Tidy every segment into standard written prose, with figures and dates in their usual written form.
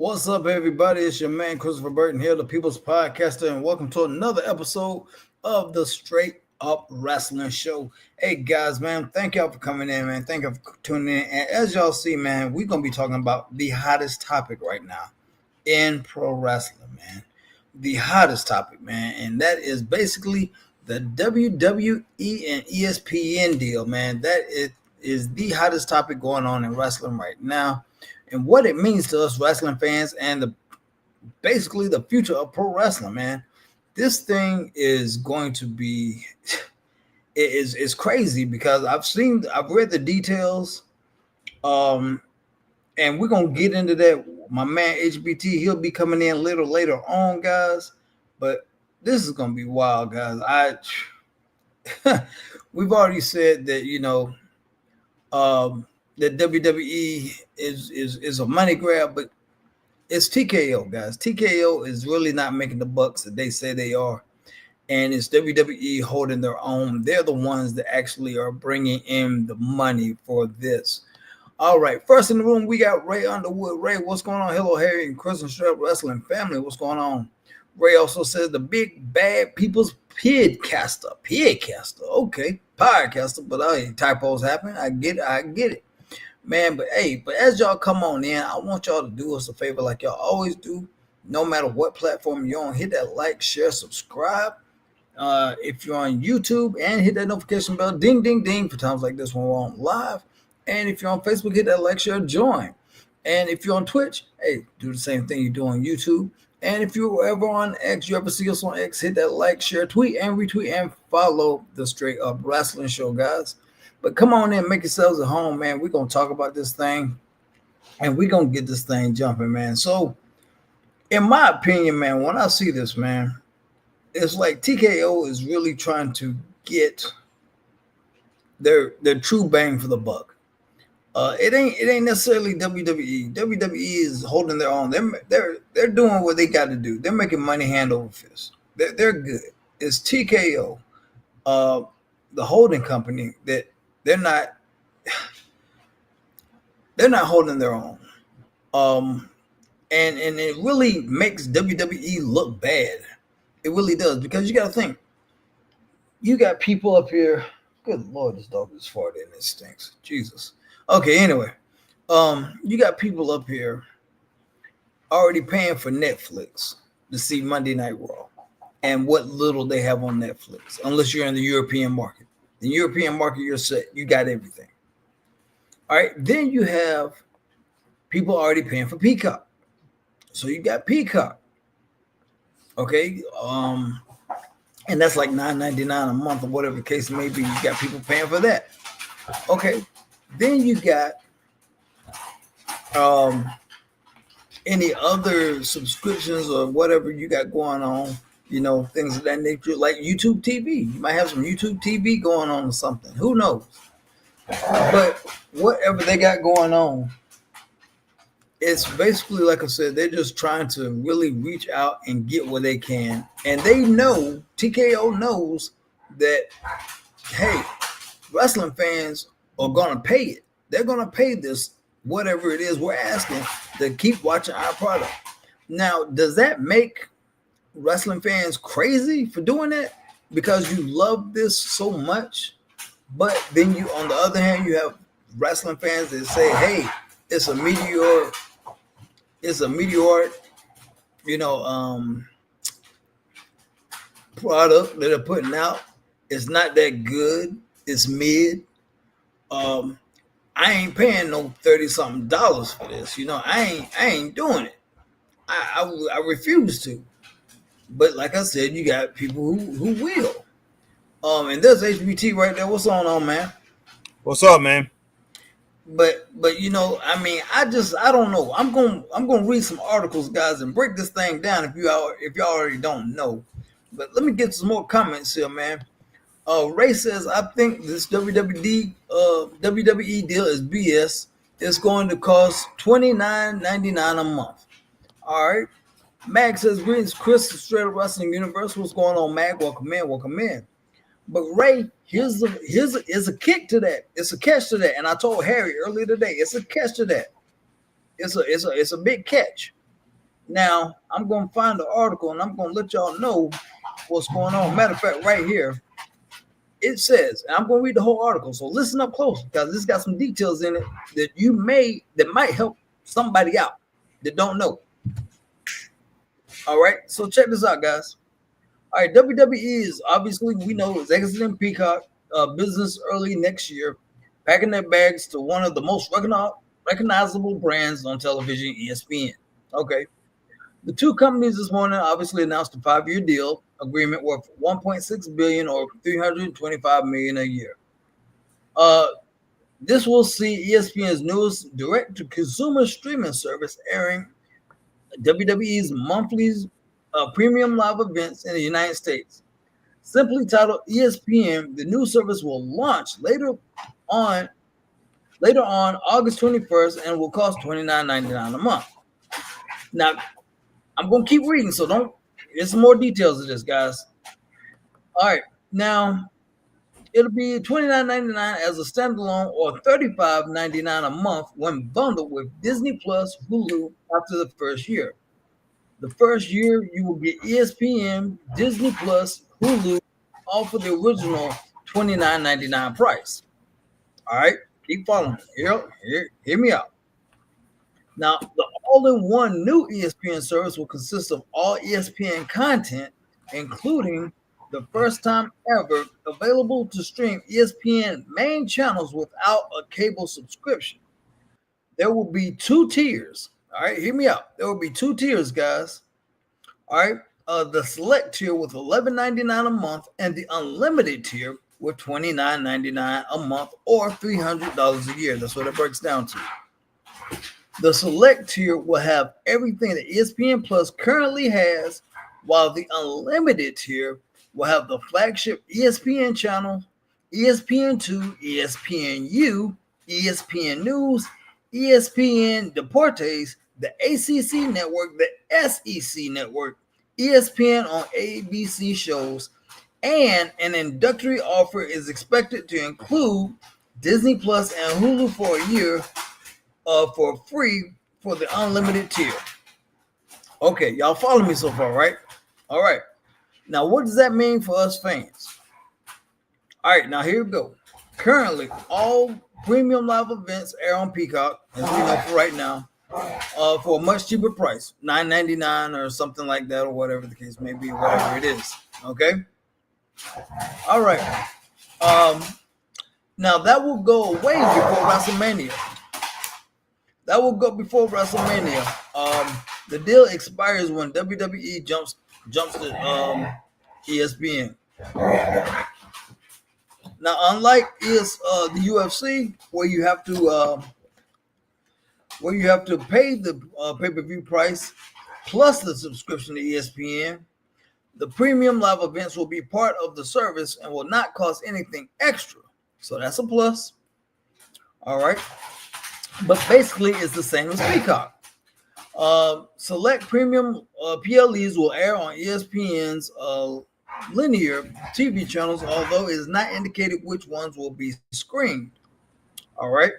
What's up, everybody? It's your man Christopher Burton here, the People's Podcaster, and welcome to another episode of the Straight Up Wrestling Show. Hey guys, man, thank y'all for coming in, man. Thank y'all for tuning in. And as y'all see, man, we're gonna be talking about the hottest topic right now in pro wrestling, man. The hottest topic, man, and that is basically the WWE and ESPN deal, man. Is the hottest topic going on in wrestling right now, and what it means to us wrestling fans, and basically the future of pro wrestling, man. This thing is going to be it's crazy because I've read the details, um, and we're gonna get into that. My man HBT, he'll be coming in a little later on, guys. But this is gonna be wild, guys. We've already said that that WWE is a money grab, but it's TKO, guys. TKO is really not making the bucks that they say they are, and it's WWE holding their own. They're the ones that actually are bringing in the money for this. All right, first in the room, we got Ray Underwood. Ray, what's going on? Hello, Harry and Chris and Strap Wrestling family. What's going on? Ray also says the big bad people's podcaster. Okay, podcaster, but typos happen. I get it. Man, but as y'all come on in, I want y'all to do us a favor like y'all always do. No matter what platform you're on, hit that like, share, subscribe. If you're on YouTube, and hit that notification bell, ding, ding, ding, for times like this when we're on live. And if you're on Facebook, hit that like, share, join. And if you're on Twitch, hey, do the same thing you do on YouTube. And if you're ever on X, you ever see us on X, hit that like, share, tweet, and retweet, and follow the Straight Up Wrestling Show, guys. But come on in, make yourselves at home, man. We're going to talk about this thing, and we're going to get this thing jumping, man. So, in my opinion, man, when I see this, man, it's like TKO is really trying to get their true bang for the buck. It ain't necessarily WWE. WWE is holding their own. They're doing what they got to do. They're making money hand over fist. They're good. It's TKO, the holding company, that they're not holding their own. And it really makes WWE look bad. It really does, because you got to think. You got people up here. Good Lord, this dog is farting and it stinks. Jesus. Okay, anyway, you got people up here already paying for Netflix to see Monday Night Raw and what little they have on Netflix, unless you're in the European market. The European market, you're set. You got everything. All right, then you have people already paying for Peacock. So you got Peacock. Okay, and that's like $9.99 a month or whatever the case may be. You got people paying for that. Okay. Then you got any other subscriptions or whatever you got going on, things of that nature, like YouTube TV. You might have some YouTube TV going on or something. Who knows? But whatever they got going on, it's basically, like I said, they're just trying to really reach out and get what they can. And they know, TKO knows that, hey, wrestling fans are going to pay it. They're going to pay this, whatever it is we're asking, to keep watching our product. Now, does that make wrestling fans crazy for doing that because you love this so much? But then you, on the other hand, you have wrestling fans that say, hey, it's a meteoric, product that they're putting out. It's not that good. It's mid. I ain't paying no $30-something for this. I ain't doing it. I refuse to. But like I said, you got people who will. And there's HBT right there. What's on, man? What's up, man? But I don't know. I'm gonna read some articles, guys, and break this thing down if y'all already don't know. But let me get some more comments here, man. Ray says, I think this WWE deal is BS. It's going to cost $29.99 a month. All right. Mag says, greetings, Chris, Straight Up Wrestling Universe. What's going on, Mag? Welcome in. But Ray, here's a kick to that. It's a catch to that. And I told Harry earlier today, it's a catch to that. It's a big catch. Now, I'm going to find the article and I'm going to let y'all know what's going on. Matter of fact, right here, it says, and I'm going to read the whole article. So listen up close because this got some details in it that might help somebody out that don't know. All right. So check this out, guys. All right. WWE is obviously, we know, is exiting Peacock business early next year, packing their bags to one of the most recognizable brands on television, ESPN. Okay. The two companies this morning obviously announced a 5-year deal agreement worth $1.6 billion or $325 million a year. This will see ESPN's newest direct-to-consumer streaming service airing WWE's monthly premium live events in the United States. Simply titled ESPN, the new service will launch later on August 21st and will cost $29.99 a month. Now, I'm going to keep reading, so there's some more details of this, guys. All right. Now, it'll be $29.99 as a standalone or $35.99 a month when bundled with Disney Plus, Hulu after the first year. The first year, you will get ESPN, Disney Plus, Hulu, all for the original $29.99 price. All right. Keep following me. Hear me out. Now, the all-in-one new ESPN service will consist of all ESPN content, including the first time ever available to stream ESPN main channels without a cable subscription. There will be 2 tiers. All right, hear me out. There will be 2 tiers, guys. All right, the select tier with $11.99 a month and the unlimited tier with $29.99 a month or $300 a year. That's what it breaks down to. The select tier will have everything that ESPN Plus currently has, while the unlimited tier will have the flagship ESPN channel, ESPN2, ESPNU, ESPN News, ESPN Deportes, the ACC network, the SEC network, ESPN on ABC shows, and an introductory offer is expected to include Disney Plus and Hulu for a year for free for the unlimited tier. Okay, y'all follow me so far, right? All right. Now, what does that mean for us fans? All right, now here we go. Currently, all premium live events air on Peacock, as we know for right now, for a much cheaper price, $9.99 or something like that, or whatever the case may be, whatever it is. Okay. All right. Now that will go away before WrestleMania. That will go before WrestleMania. The deal expires when WWE jumps to ESPN. Now, unlike the UFC, where you have to pay the pay-per-view price plus the subscription to ESPN, the premium live events will be part of the service and will not cost anything extra. So that's a plus. All right. But basically, it's the same as Peacock. Select premium PLEs will air on ESPN's linear TV channels, although it is not indicated which ones will be screened. All right.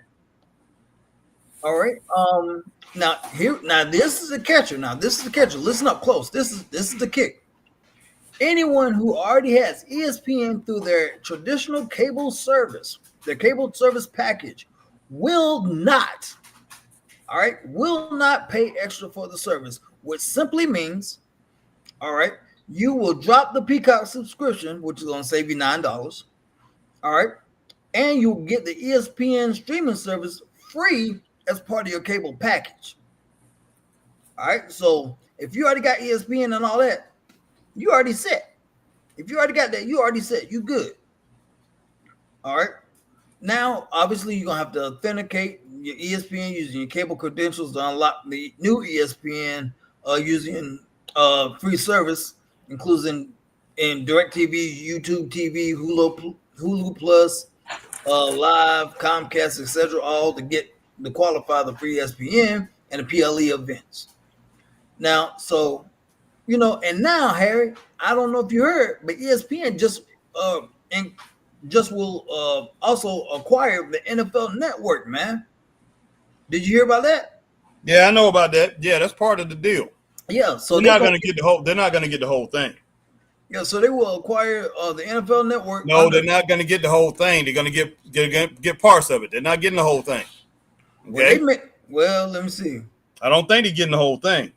All right. Now this is the catcher. Listen up close. This is the kick. Anyone who already has ESPN through their traditional cable service, their cable service package, will not pay extra for the service, which simply means, all right, you will drop the Peacock subscription, which is going to save you $9, all right, and you'll get the ESPN streaming service free as part of your cable package. All right, so if you already got ESPN and all that, you already set. If you already got that, you already set. You good. All right. Now, obviously, you're going to have to authenticate your ESPN using your cable credentials to unlock the new ESPN using free service, including in DirecTV, YouTube TV, Hulu Plus, Live, Comcast, etc., all to qualify the free ESPN and the PLE events. Now, so, and now, Harry, I don't know if you heard, but ESPN just will also acquire the NFL Network, man. Did you hear about that? Yeah, I know about that. Yeah, that's part of the deal. Yeah, so they're not going to get the whole. They're not going to get the whole thing. Yeah, so they will acquire the NFL Network. No, they're not going to get the whole thing. They're going to get parts of it. They're not getting the whole thing. Okay. Well, let me see. I don't think they're getting the whole thing.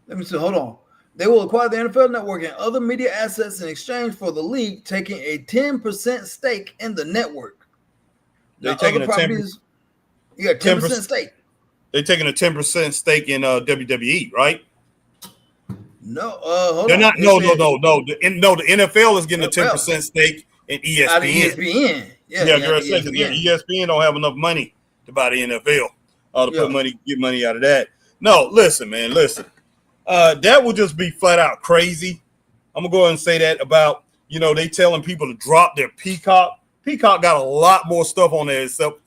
Let me see. Hold on. They will acquire the NFL Network and other media assets in exchange for the league taking a 10% stake in the network. They're taking a 10%. Yeah, 10% stake. They're taking a 10% stake in WWE, right? No, hold they're on. not. No. The NFL is getting a 10% stake in ESPN. Out of ESPN. Yeah, ESPN don't have enough money to buy the NFL. Get money out of that. No, listen, man, listen. That would just be flat out crazy. I'm gonna go ahead and say that about they telling people to drop their Peacock. Peacock got a lot more stuff on there. Except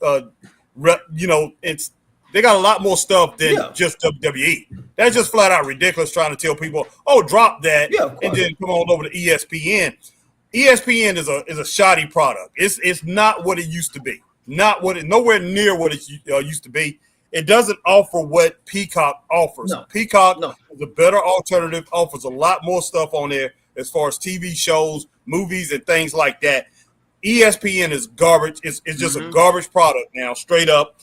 they got a lot more stuff than just WWE. That's just flat out ridiculous. Trying to tell people, oh, drop that, and then come on over to ESPN. ESPN is a shoddy product. It's not what it used to be. Nowhere near what it used to be. It doesn't offer what Peacock offers. No. Peacock is a better alternative. Offers a lot more stuff on there as far as TV shows, movies, and things like that. ESPN is garbage. It's just a garbage product now, straight up.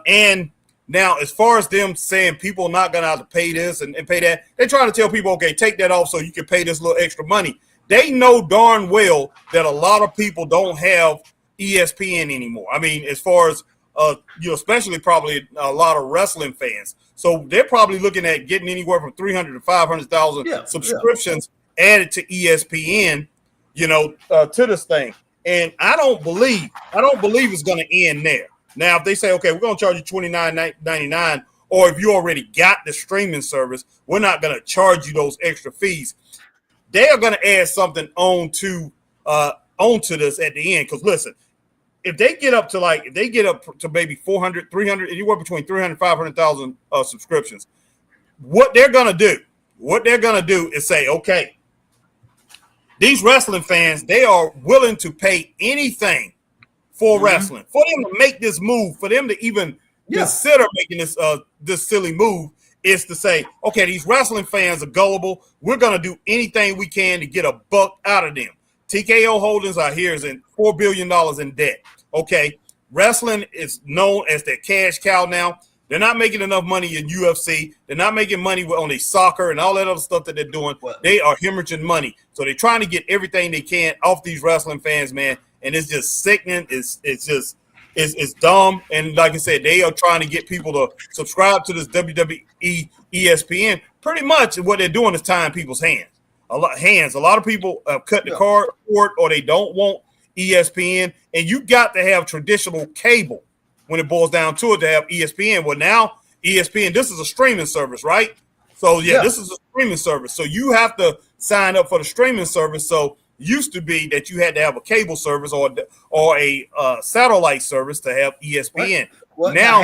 And now, as far as them saying people are not going to have to pay this and pay that, they're trying to tell people, okay, take that off so you can pay this little extra money. They know darn well that a lot of people don't have ESPN anymore. I mean, as far as, especially probably a lot of wrestling fans. So they're probably looking at getting anywhere from 300 to 500,000 subscriptions added to ESPN, to this thing. And I don't believe it's going to end there. Now, if they say, okay, we're going to charge you $29.99, or if you already got the streaming service, we're not going to charge you those extra fees. They are going to add something onto this at the end. Because listen, if they get up to maybe 400, 300, anywhere between 300 and 500,000 subscriptions, what they're going to do is say, okay, these wrestling fans, they are willing to pay anything for wrestling, for them to make this move, for them to even consider making this silly move, is to say, okay, these wrestling fans are gullible. We're going to do anything we can to get a buck out of them. TKO Holdings out here is in $4 billion in debt. Okay, wrestling is known as their cash cow now. They're not making enough money in UFC. They're not making money on their soccer and all that other stuff that they're doing. They are hemorrhaging money. So they're trying to get everything they can off these wrestling fans, man. And it's just sickening. It's dumb. And like I said, they are trying to get people to subscribe to this WWE ESPN. Pretty much what they're doing is tying people's hands. A lot of people cut the card short, or they don't want ESPN. And you got to have traditional cable when it boils down to it to have ESPN. Well, now ESPN, this is a streaming service, right? So this is a streaming service. So you have to sign up for the streaming service. So used to be that you had to have a cable service or a satellite service to have ESPN. Well, now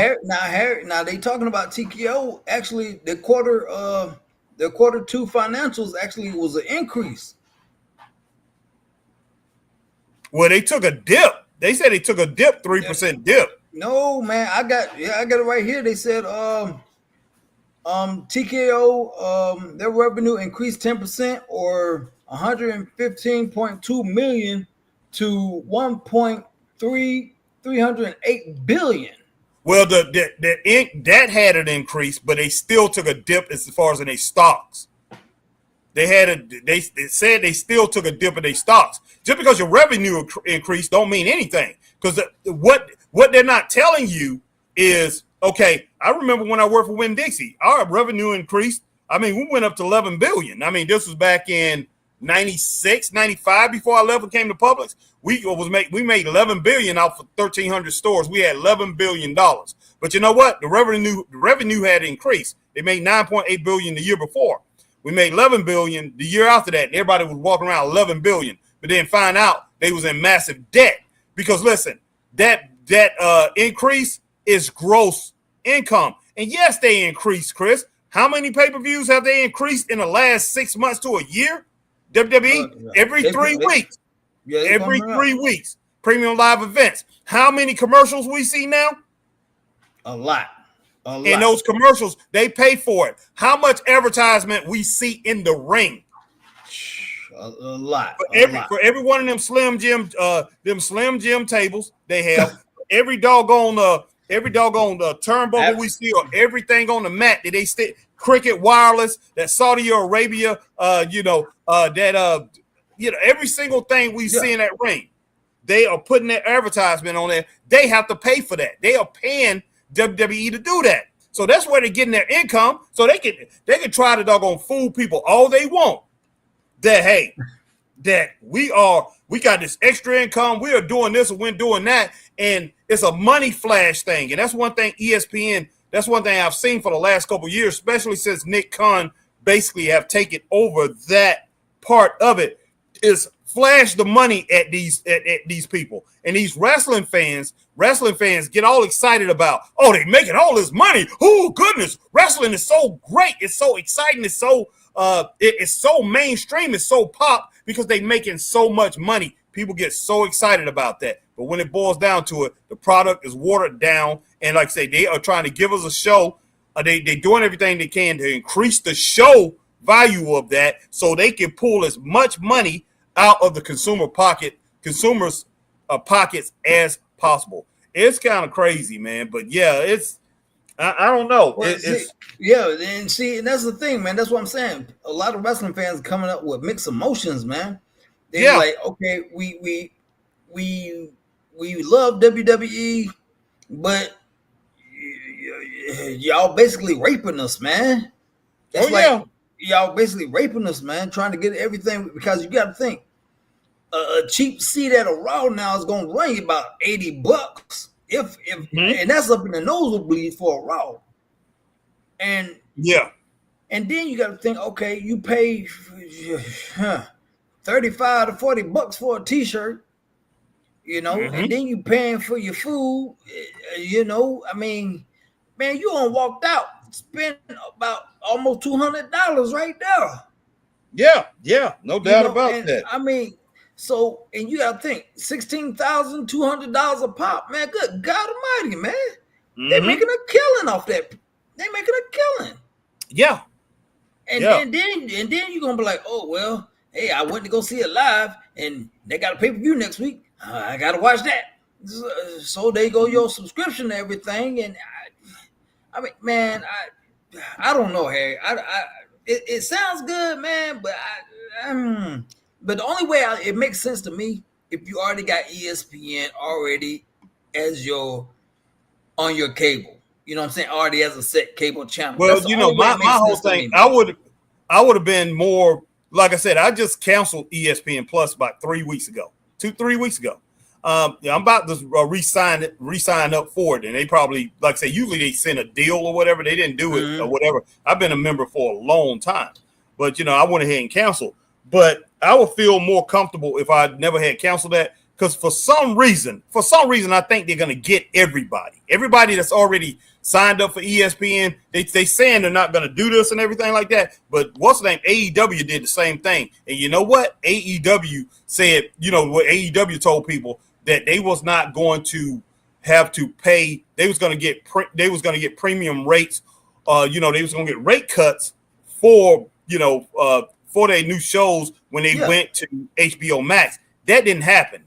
they talking about TKO. Actually, the quarter two financials actually was an increase. Well, they took a dip. They said they took a dip, 3% dip. No, man, I got it right here. They said TKO their revenue increased 10% or 115.2 million to 308 billion. Well, that had an increase, but they still took a dip as far as in their stocks. They said they still took a dip in their stocks. Just because your revenue increased don't mean anything. Because what they're not telling you is, okay, I remember when I worked for Winn-Dixie, our revenue increased. I mean, we went up to 11 billion. I mean, this was back in 96, 95 before I left and came to Publix. We made 11 billion out for 1,300 stores. We had $11 billion. But you know what? The revenue had increased. They made 9.8 billion the year before. We made 11 billion the year after that. And everybody was walking around 11 billion, but then find out they was in massive debt. Because listen, that increase is gross income. And yes, they increased, Chris. How many pay-per-views have they increased in the last 6 months to a year? WWE, every 3 weeks. Every 3 weeks. Premium live events. How many commercials we see now? A lot. And those commercials, they pay for it. How much advertisement we see in the ring? A lot. For every one of them Slim Jim tables they have, every doggone turnbuckle we see, or everything on the mat that they stick, Cricket Wireless, that Saudi Arabia, every single thing we see in that ring, they are putting their advertisement on there. They have to pay for that. They are paying WWE to do that. So that's where they're getting their income. So they can try to doggone fool people all they want. That we got this extra income, we are doing this and we're doing that, and it's a money flash thing. And that's one thing ESPN, that's one thing I've seen for the last couple of years, especially since Nick Khan basically have taken over that part of it, is flash the money at these people. And these wrestling fans get all excited about, oh, they're making all this money. Oh goodness, wrestling is so great, it's so exciting, it's so mainstream, it's so pop because they're making so much money. People get so excited about that. But when it boils down to it, the product is watered down. And like I say, they are trying to give us a show. They're doing everything they can to increase the show value of that so they can pull as much money out of the consumers' pockets as possible. It's kind of crazy, man. But yeah, I don't know. Well, and that's the thing, man. That's what I'm saying. A lot of wrestling fans are coming up with mixed emotions, man. They're like, okay, we love WWE, but y'all basically raping us, man. Y'all basically raping us, man. Trying to get everything, because you got to think a cheap seat at a Raw now is going to run you about $80. And that's up in the nosebleed for a Raw. And then you got to think, okay, you pay $35 to $40 for a t-shirt, and then you paying for your food, I mean, man, you done walked out, spent about almost $200 right there. Yeah, no doubt about that. I mean, so, and you got to think, $16,200 a pop, man. Good God Almighty, man. They're making a killing off that. They're making a killing. Yeah. And then you're gonna be like, oh well, hey, I went to go see it live, and they got a pay-per-view next week. I gotta watch that. So they go your subscription and everything, and I mean, man, I don't know, Harry. It sounds good, man, but the only way it makes sense to me, if you already got ESPN already as on your cable. You know what I'm saying? Already as a set cable channel. Well, my whole thing, I would have been more, like I said, I just canceled ESPN Plus about 3 weeks ago. 2-3 weeks ago. I'm about to re-sign up for it. And they probably, like I say, usually they send a deal or whatever. They didn't do it or whatever. I've been a member for a long time. But, I went ahead and canceled. But I would feel more comfortable if I never had canceled that. Because for some reason, I think they're going to get everybody. Everybody that's already signed up for ESPN, they saying they're not going to do this and everything like that. But what's the name? AEW did the same thing. And you know what? AEW said, what AEW told people, that they was not going to have to pay. They was going to get premium rates. They was going to get rate cuts for their new shows when they went to HBO Max. That didn't happen.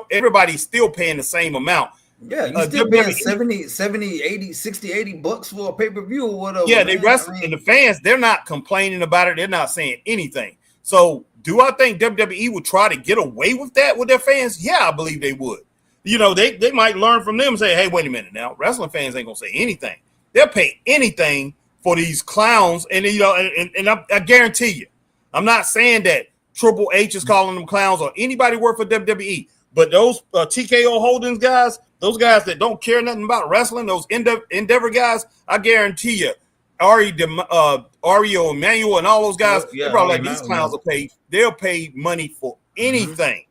Everybody's still paying the same amount. Yeah, you still paying $70, $80, $60, $80 for a pay-per-view or whatever. Yeah, they wrestling, and the fans, they're not complaining about it. They're not saying anything. So do I think WWE would try to get away with that with their fans? Yeah, I believe they would. They might learn from them and say, hey, wait a minute now. Wrestling fans ain't going to say anything. They'll pay anything for these clowns. And, and I guarantee you, I'm not saying that Triple H is calling them clowns or anybody work for WWE. But those TKO Holdings guys, those guys that don't care nothing about wrestling, those Endeavor guys, I guarantee you, Ario, Emmanuel, and all those guys, they're probably like, these clowns will pay. They'll pay money for anything.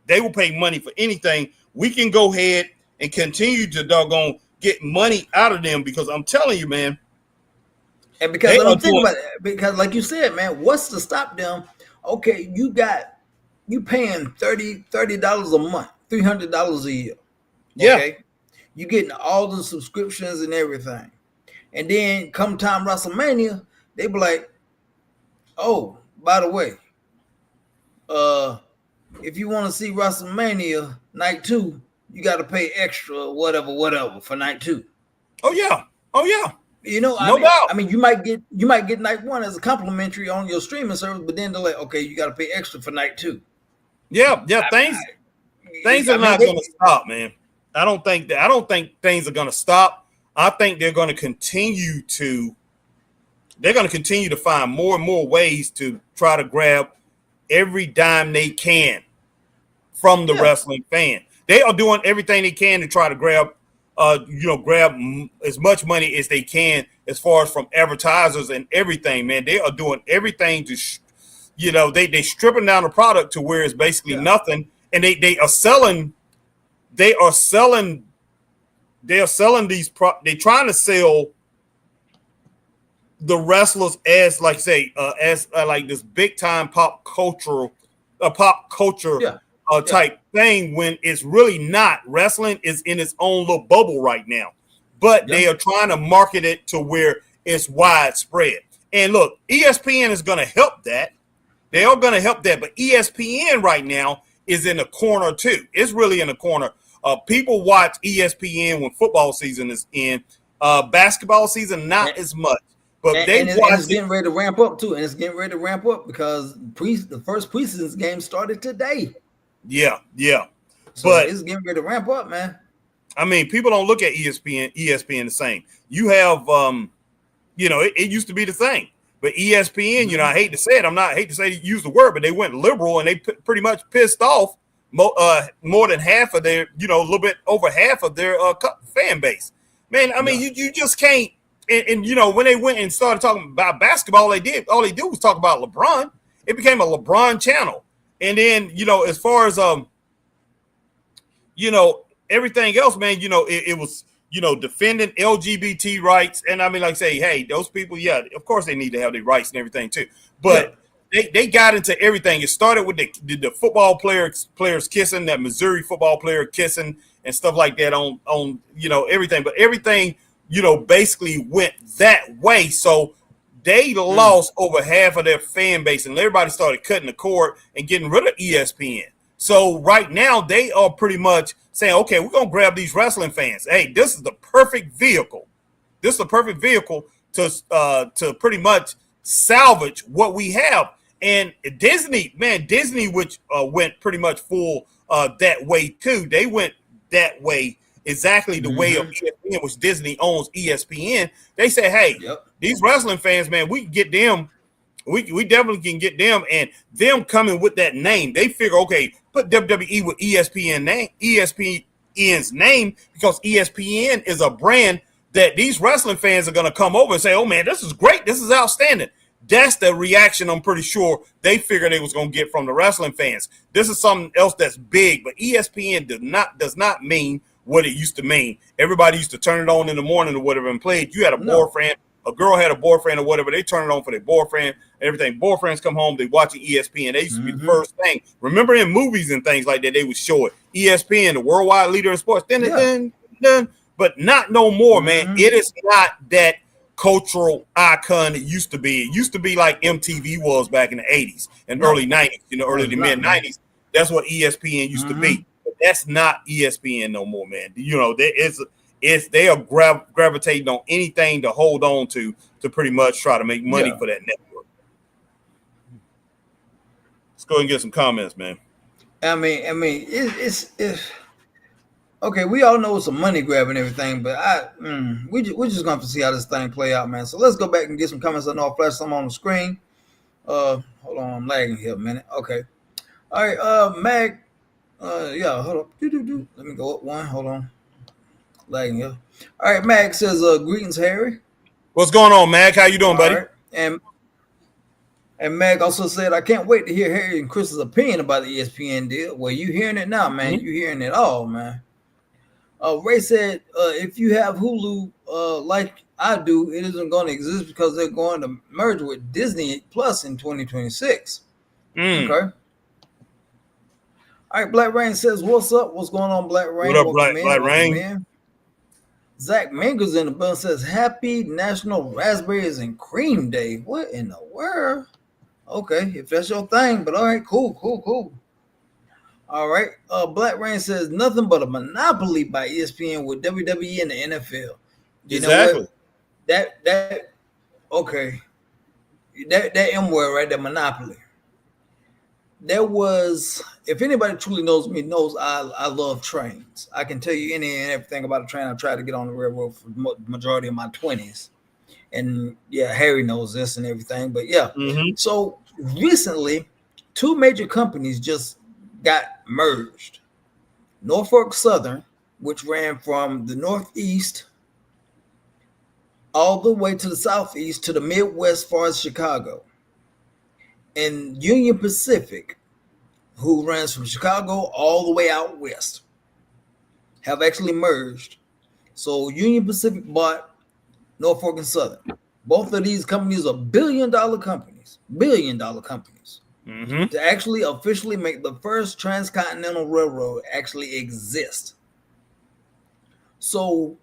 They will pay money for anything. We can go ahead and continue to doggone get money out of them, because I'm telling you, man. And because I'm thinking about it, because like you said, man, what's to stop them? Okay, you paying $30 a month, $300 a year. Okay? Yeah. You getting all the subscriptions and everything. And then come time WrestleMania, they be like, oh, by the way, if you want to see WrestleMania night 2, you got to pay extra, whatever for night 2. Oh yeah. You know, no doubt. I mean, you might get night 1 as a complimentary on your streaming service, but then they're like, okay, you got to pay extra for night 2. Yeah. Things are not going to stop, man. I don't think things are going to stop. I think they're going to continue to find more and more ways to try to grab every dime they can from the wrestling fan. They are doing everything they can to try to grab as much money as they can as far as from advertisers and everything, man. They are doing everything to, they stripping down the product to where it's basically nothing. And they are selling they're trying to sell the wrestlers as like this big time pop culture type thing, when it's really not. Wrestling is in its own little bubble right now, but they are trying to market it to where it's widespread. And look, ESPN is going to help that. They are going to help that, but ESPN right now is in a corner too. It's really in a corner. People watch ESPN when football season is in. Basketball season, not as much. But it's getting ready to ramp up too. And it's getting ready to ramp up because the first preseason game started today. Yeah. So but it's getting ready to ramp up, man. I mean, people don't look at ESPN the same. You have, it used to be the thing. But ESPN, I hate to say it. I hate to use the word, but they went liberal and they pretty much pissed off more than half of their, a little bit over half of their fan base. Man, I mean, you just can't. And when they went and started talking about basketball, all they did was talk about LeBron. It became a LeBron channel. And then, as far as everything else, man, it was, defending LGBT rights. And I mean, like say, hey, those people, of course they need to have their rights and everything too. But they got into everything. It started with the football players kissing, that Missouri football player kissing and stuff like that on everything. But everything, basically went that way. So they lost over half of their fan base, and everybody started cutting the cord and getting rid of ESPN. So right now they are pretty much saying, okay, we're going to grab these wrestling fans. Hey, this is the perfect vehicle. This is the perfect vehicle to pretty much salvage what we have. And Disney, which went pretty much full that way too. They went that way, exactly the way of ESPN, which Disney owns ESPN. They say, hey, these wrestling fans, man, we can get them. We definitely can get them, and them coming with that name. They figure, okay, put WWE with ESPN's name, because ESPN is a brand that these wrestling fans are going to come over and say, oh man, this is great. This is outstanding. That's the reaction I'm pretty sure they figured they was going to get from the wrestling fans. This is something else that's big, but ESPN does not mean what it used to mean. Everybody used to turn it on in the morning or whatever and play it. You had a boyfriend, a girl had a boyfriend or whatever. They turn it on for their boyfriend. Everything. Boyfriends come home, they watching ESPN. They used to be the first thing. Remember in movies and things like that, they would show it. ESPN, the worldwide leader in sports. But not no more, man. It is not that cultural icon it used to be. It used to be like MTV was back in the 80s and early 90s, early to mid 90s. That's what ESPN used to be. But that's not ESPN no more, man. They are gravitating on anything to hold on to pretty much try to make money for that network. Let's go ahead and get some comments, man. I mean, it's okay. We all know it's a money grab and everything, but we're just going to see how this thing play out, man. So let's go back and get some comments. I know I'll flash some on the screen. Hold on, I'm lagging here a minute. Okay. All right, Mag. Hold up. Let me go up one. Hold on. Lagging here. All right, Mag says, greetings, Harry. What's going on, Mag? How you doing, buddy? Right. And Mag also said, I can't wait to hear Harry and Chris's opinion about the ESPN deal. Well, you hearing it now, man. You hearing it all, man. Ray said, if you have Hulu like I do, it isn't going to exist because they're going to merge with Disney Plus in 2026. Okay. All right, Black Rain says, what's up? What's going on, Black Rain? What up, Black Rain? Zach Mingers in the building says, "Happy National Raspberries and Cream Day." What in the world? Okay, if that's your thing, but all right, cool. All right. Black Rain says nothing but a monopoly by ESPN with WWE and the NFL. You know what? That okay. That M word right there, monopoly. There was, if anybody truly knows me, knows I love trains. I can tell you any and everything about a train. I tried to get on the railroad for the majority of my 20s. And yeah, Harry knows this and everything. But yeah, So recently, two major companies just got merged. Norfolk Southern, which ran from the Northeast all the way to the Southeast to the Midwest, as far as Chicago, and Union Pacific, who runs from Chicago all the way out west, have actually merged. So Union Pacific bought Norfolk and Southern. Both of these companies are billion-dollar companies, to actually officially make the first transcontinental railroad actually exist. So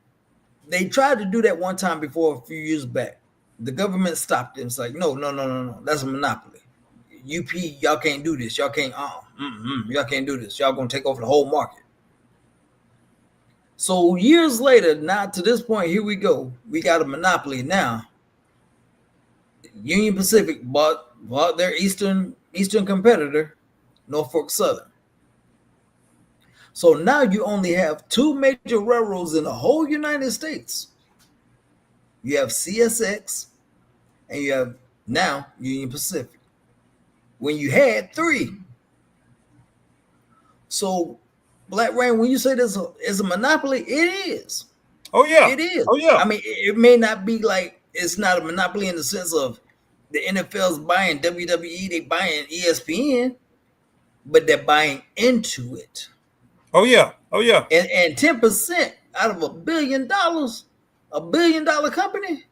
they tried to do that one time before a few years back. The government stopped it. It's like, no, that's a monopoly. UP, y'all can't do this. Y'all can't, y'all can't do this. Y'all gonna take over the whole market. So years later, now to this point, here we go. We got a monopoly now. Union Pacific bought their eastern competitor, Norfolk Southern. So now you only have two major railroads in the whole United States. You have CSX and you have now Union Pacific, when you had three. So, Black Rain, when you say this is a monopoly, it is. Oh, yeah. It is. Oh, yeah. I mean, it may not be like, it's not a monopoly in the sense of the NFL's buying WWE, they buying ESPN, but they're buying into it. Oh, yeah. Oh, yeah. And 10% out of $1 billion, $1 billion company,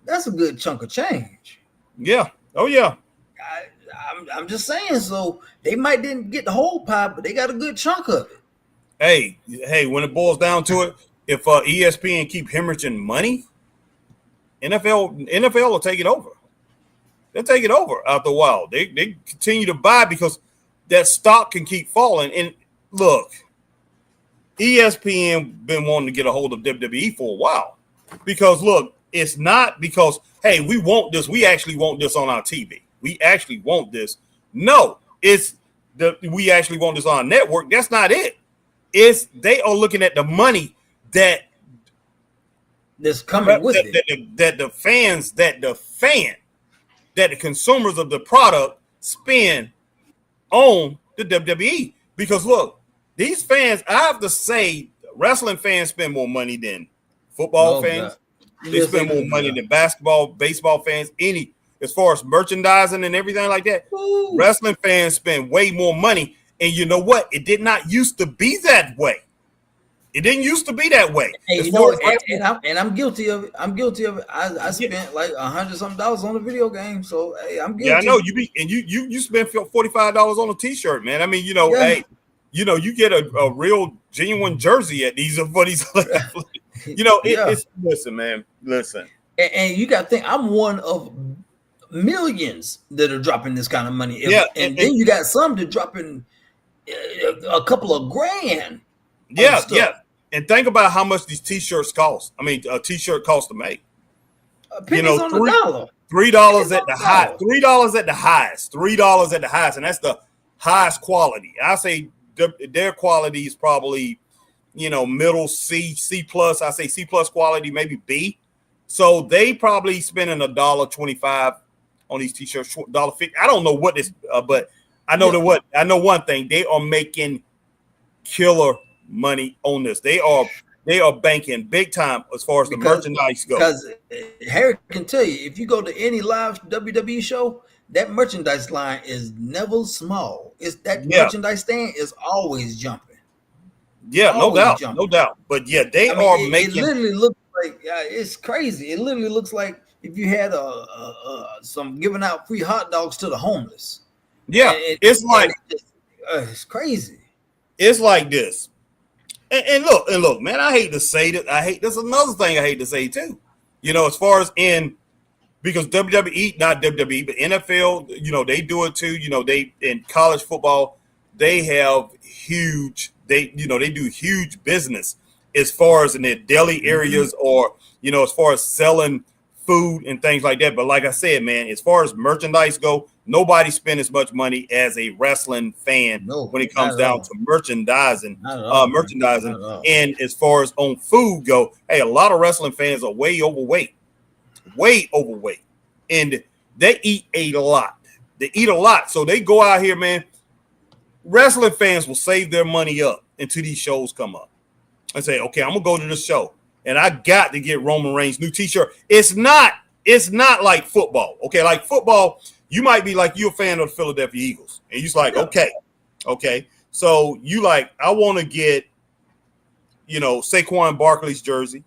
that's a good chunk of change. Yeah. Oh, yeah. I'm just saying, so they might didn't get the whole pie, but they got a good chunk of it. Hey, when it boils down to it, if ESPN keep hemorrhaging money, NFL will take it over. They'll take it over after a while. They continue to buy because that stock can keep falling. And look, ESPN been wanting to get a hold of WWE for a while. Because look, it's not because, hey, we want this. We actually want this on our TV. We actually want this. No, it's we actually want this on our network. That's not it. It's they are looking at the money that's coming with it. That the consumers of the product spend on the WWE. Because look, these fans, I have to say, wrestling fans spend more money than football fans. God. They spend more money than basketball, baseball fans, as far as merchandising and everything like that. Ooh. Wrestling fans spend way more money. And you know what? It did not used to be that way. It didn't used to be that way. And I'm guilty of it. I spent like $100-something on a video game. So hey, I'm guilty. Yeah, I know you spent $45 on a t-shirt, man. I mean, hey, you get a real genuine jersey at these for these. It's listen, man. Listen. And you got to think, I'm one of millions that are dropping this kind of money. And then you got some that dropping a couple of grand. Yeah. And think about how much these t-shirts cost. I mean, a t-shirt costs to make. Pennies on the dollar. $3 at the high. $3 at the highest. $3 at the highest, and that's the highest quality. I say their quality is probably, middle C plus. I say C plus quality, maybe B. So they probably spending $1.25 on these t-shirts, $1.50. I don't know what this, but I know I know one thing. They are making killer money on this. They are banking big time as far as the merchandise goes. Because Harry can tell you, if you go to any live WWE show, that merchandise line is never small. It's that merchandise stand is always jumping. Yeah, always no doubt. But yeah, they making. It literally looks like it's crazy. It literally looks like if you had some giving out free hot dogs to the homeless. Yeah, it's crazy. It's crazy. It's like this. And look, man, I hate to say that. That's another thing I hate to say too. As far as because WWE, not WWE, but NFL, they do it too. They in college football, they have huge. They do huge business as far as in their deli areas or as far as selling food and things like that. But like I said, man, as far as merchandise go, nobody spend as much money as a wrestling fan when it comes down to merchandising. And as far as on food go, hey, a lot of wrestling fans are way overweight, and they eat a lot. So they go out here, man. Wrestling fans will save their money up until these shows come up and say, okay, I'm gonna go to this show and I got to get Roman Reigns' new t-shirt. It's not like football. Okay, like football, you might be like, you're a fan of the Philadelphia Eagles, and you're like, okay. So you like, I want to get, Saquon Barkley's jersey,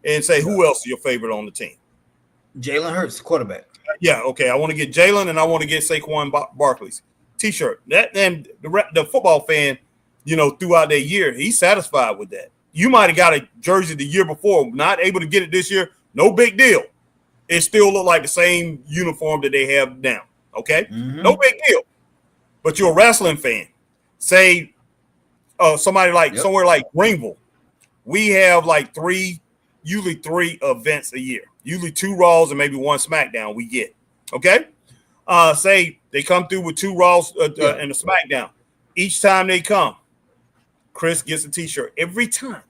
and say, who else is your favorite on the team? Jalen Hurts, quarterback. Yeah, okay. I want to get Jalen, and I want to get Saquon Barkley's t-shirt. That and the football fan, throughout that year, he's satisfied with that. You might have got a jersey the year before, not able to get it this year. No big deal. It still look like the same uniform that they have now. Okay, No big deal. But you're a wrestling fan. Say, somebody like somewhere like Greenville, we have like usually three events a year. Usually 2 Raws and maybe 1 SmackDown we get. Okay, say they come through with 2 Raws and a SmackDown. Each time they come, Chris gets a t-shirt every time.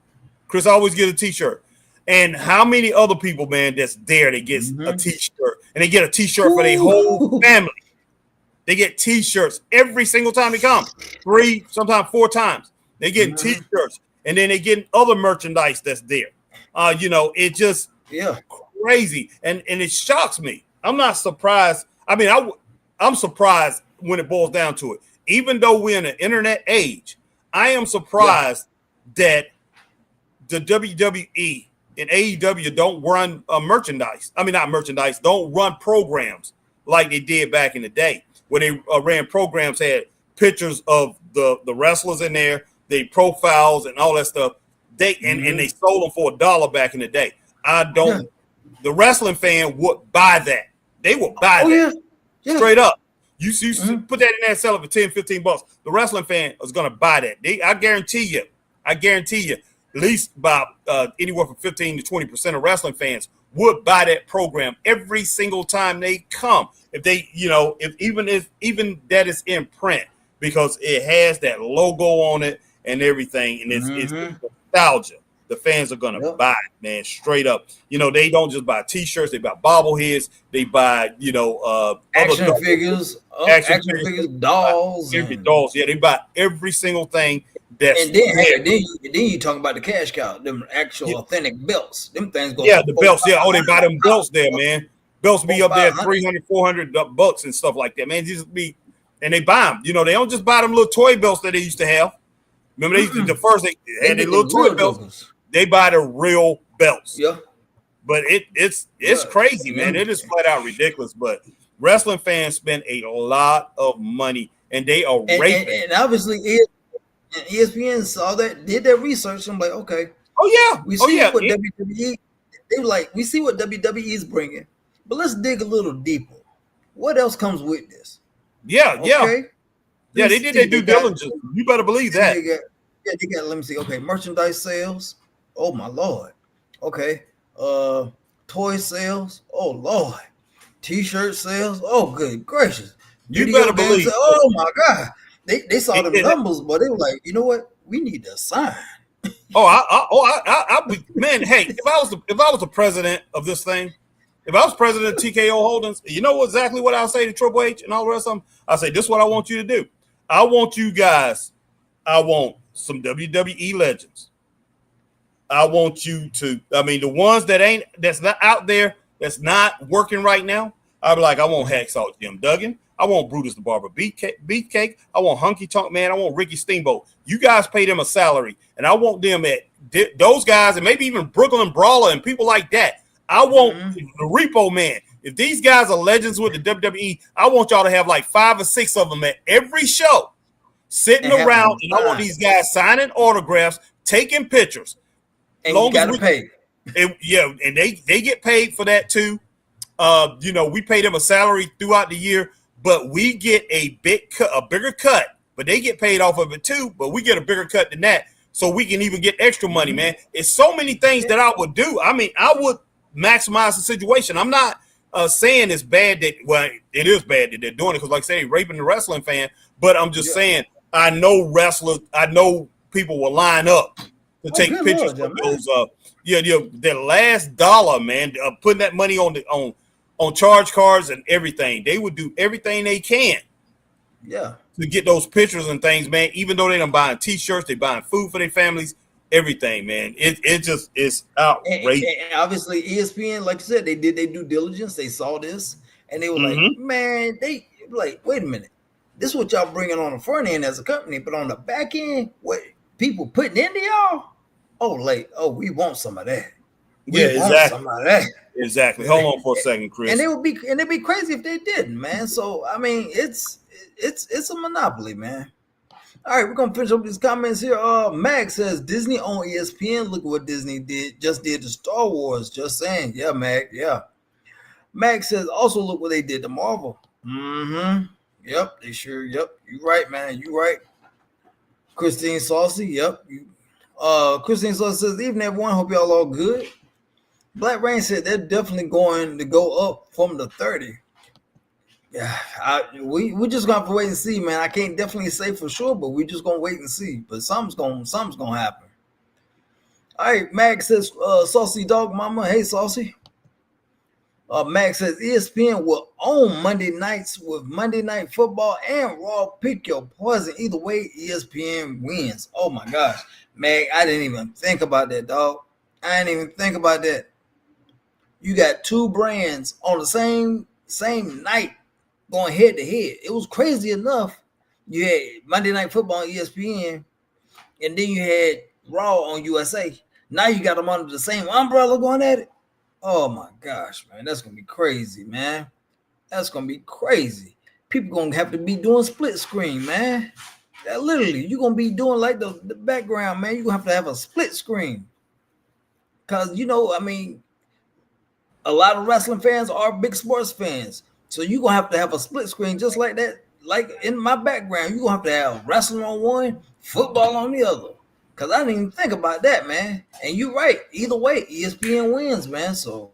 Chris always gets a t-shirt. And how many other people, man, that's there that gets a t-shirt, and they get a t-shirt for their whole family. They get t-shirts every single time they come. 3, sometimes 4 times. They get t-shirts, and then they get other merchandise that's there. It just crazy, and it shocks me. I'm not surprised. I mean, I'm surprised when it boils down to it. Even though we're in an internet age, I am surprised that the WWE and AEW don't run merchandise. I mean, not merchandise, don't run programs like they did back in the day. When they ran programs, had pictures of the wrestlers in there, they profiles and all that stuff. They and they sold them for $1 back in the day. The wrestling fan would buy that. They would buy that. Yeah. Straight up. You put that in there and sell it for $10-15. The wrestling fan is going to buy that. I guarantee you, at least about anywhere from 15 to 20% of wrestling fans would buy that program every single time they come. If they, if even that is in print, because it has that logo on it and everything, and it's nostalgia. The fans are gonna buy it, man, straight up. They don't just buy t-shirts, they buy bobbleheads, they buy, action figures, dolls. Dolls. Yeah, they buy every single thing. Then you talking about the cash cow, them actual authentic belts. Them things go. Yeah, the belts. Yeah, they buy them belts there, man. Belts be up there $300, $400 and stuff like that, man. And they buy them. They don't just buy them little toy belts that they used to have. Remember, they used to, they had their little toy belts. They buy the real belts. Yeah. But it's crazy, man. It is flat out ridiculous. But wrestling fans spend a lot of money, and they are raping. And obviously, ESPN saw that, did their research. I'm like, okay. Oh yeah. We see what WWE. They were like, we see what WWE is bringing, but let's dig a little deeper. What else comes with this? Yeah. Yeah, they did their due diligence. You better believe that. They got. Let me see. Okay, merchandise sales. Oh my Lord. Okay. Toy sales. Oh Lord. T-shirt sales. Oh good gracious. You better believe. Oh my God. They saw the numbers, but they were like, you know what? We need to sign. Man, hey, if I was the president of this thing, if I was president of TKO Holdings, you know exactly what I'll say to Triple H and all the rest of them? I'll say, this is what I want you to do. I want some WWE legends. I want you to, the ones that's not out there, that's not working right now, I'll be like, I want Hacksaw Jim Duggan. I want Brutus the Barber Beefcake. I want Hunky Tonk Man. I want Ricky Steamboat. You guys pay them a salary, and I want them at those guys, and maybe even Brooklyn Brawler and people like that. I want the Repo Man. If these guys are legends with the WWE, I want y'all to have like 5 or 6 of them at every show, sitting around, and I want these guys signing autographs, taking pictures. And you got to pay. And they get paid for that too. We pay them a salary throughout the year, but we get a bigger cut. But they get paid off of it too. But we get a bigger cut than that, so we can even get extra money, man. It's so many things that I would do. I mean, I would maximize the situation. I'm not saying it's bad it is bad that they're doing it because, like I say, raping the wrestling fan. But I'm just saying, I know people will line up to take pictures of those. Their last dollar, man, putting that money on charge cards and everything. They would do everything they can. Yeah. To get those pictures and things, man. Even though they done buying T-shirts, they buying food for their families, everything, man. It's outrageous. And obviously, ESPN, like you said, they did their due diligence. They saw this, and they were like, man, they like, wait a minute, this is what y'all bringing on the front end as a company, but on the back end, what people putting into y'all? We want some of that. Exactly. Some of that. Exactly. Hold on for a second, Chris. And it'd be crazy if they didn't, man. So I mean, it's a monopoly, man. All right, we're gonna finish up these comments here. Max says Disney on ESPN. Look at what Disney did to Star Wars. Just saying, yeah, Mac, yeah. Max says also look what they did to Marvel. Yep, they sure. Yep, you right, man. You right. Christine Saucy. Yep. Christine Saucy says evening everyone. Hope y'all all good. Black Rain said they're definitely going to go up from the 30. Yeah, we just gonna have to wait and see, man. I can't definitely say for sure, but we just gonna wait and see. But something's gonna happen. All right, Max says, Saucy Dog Mama. Hey, Saucy. Max says ESPN will own Monday nights with Monday Night Football and Raw. Pick your poison. Either way, ESPN wins. Oh my gosh, Mag, I didn't even think about that, dog. I didn't even think about that. You got two brands on the same night going head to head. It was crazy enough. You had Monday Night Football on ESPN, and then you had Raw on USA. Now you got them under the same umbrella going at it. Oh my gosh, man, that's gonna be crazy, man. That's gonna be crazy. People gonna have to be doing split screen, man. That literally, you're gonna be doing like the background, man. You're gonna have a split screen. Cause I mean, a lot of wrestling fans are big sports fans. So you're gonna have a split screen just like that. Like in my background, you're gonna have wrestling on one, football on the other. Cause I didn't even think about that, man. And you're right. Either way, ESPN wins, man. So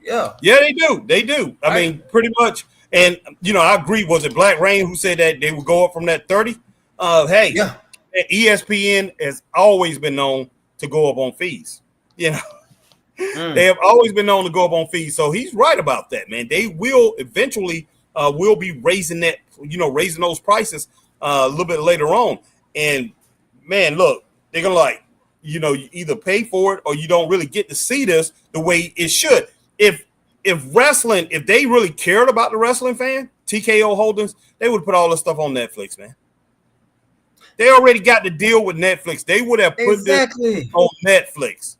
yeah. Yeah, they do. I mean, pretty much. And I agree. Was it Black Rain who said that they would go up from that 30? Hey, yeah. ESPN has always been known to go up on fees. They have always been known to go up on fees. So he's right about that, man. They will eventually will be raising that, raising those prices a little bit later on. And man, look, they're gonna you either pay for it or you don't really get to see this the way it should. If wrestling, if they really cared about the wrestling fan, TKO Holdings, they would put all this stuff on Netflix, man. They already got the deal with Netflix. They would have put this on Netflix.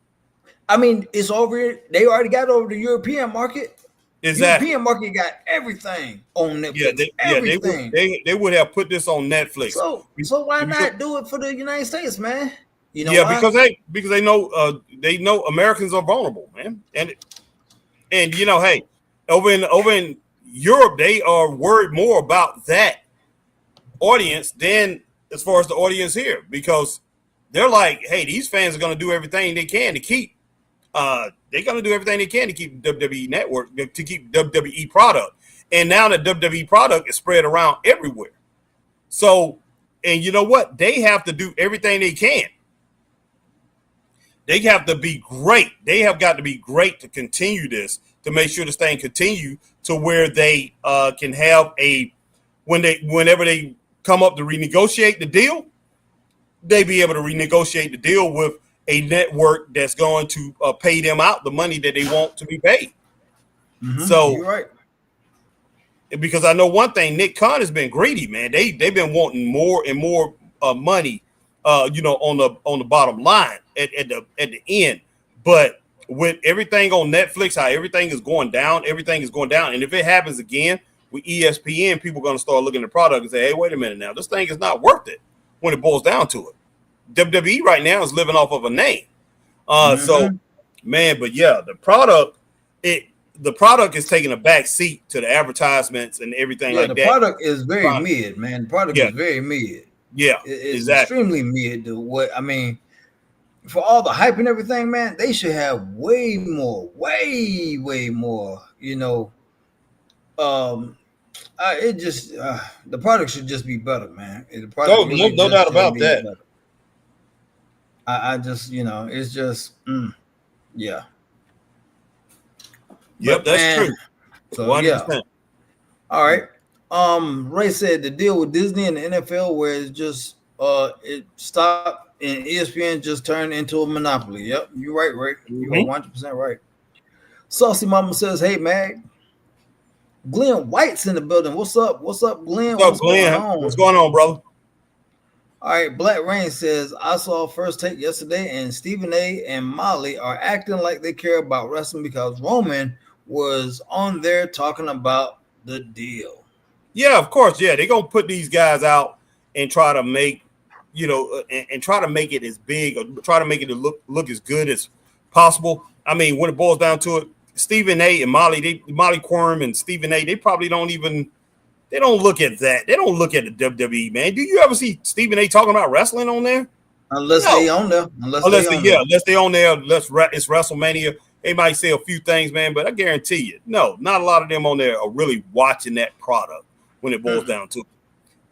I mean, it's over. They already got over the European market. Exactly. European market got everything on Netflix. They would have put this on Netflix. So why not do it for the United States, man? Because they know Americans are vulnerable, man. And hey, over in Europe, they are worried more about that audience than as far as the audience here, because they're like, hey, these fans are going to do everything they can to keep. They're going to do everything they can to keep WWE network, to keep WWE product. And now the WWE product is spread around everywhere. So, and you know what? They have to do everything they can. They have to be great. They have got to be great to continue this, to make sure this thing continue to where they can have whenever they come up to renegotiate the deal, they be able to renegotiate the deal with a network that's going to pay them out the money that they want to be paid. So you're right. Because I know one thing, Nick Khan has been greedy, man. They've been wanting more and more money, on the bottom line at the end. But with everything on Netflix, how everything is going down, and if it happens again with ESPN, people are going to start looking at the product and say, hey, wait a minute now, this thing is not worth it when it boils down to it. WWE right now is living off of a name. So, man, but yeah, the product is taking a back seat to the advertisements and everything like that. The product is very mid, man. The product is very mid. Yeah, it's extremely mid. To what I mean, for all the hype and everything, man, they should have way more. You know, the product should just be better, man. The product no doubt about that. Better. I just, it's just, yeah. Yep, that's true. So 100%. All right. Ray said the deal with Disney and the NFL where it's just it stopped and ESPN just turned into a monopoly. Yep, you're right, Ray. You're 100% right. Saucy Mama says, "Hey, Mag, Glenn White's in the building. What's up? What's up, Glenn? What's going on? What's going on, brother?" All right, Black Rain says, I saw First Take yesterday, and Stephen A. and Molly are acting like they care about wrestling because Roman was on there talking about the deal. Yeah, of course. Yeah, they're going to put these guys out and try to make, and try to make it as big or try to make it look as good as possible. I mean, when it boils down to it, Stephen A. and Molly Quirm and Stephen A., they probably don't look at that. They don't look at the WWE, man. Do you ever see Stephen A. talking about wrestling on there? Unless they on there. Unless they on there. It's WrestleMania. They might say a few things, man, but I guarantee you, no, not a lot of them on there are really watching that product when it boils down to it.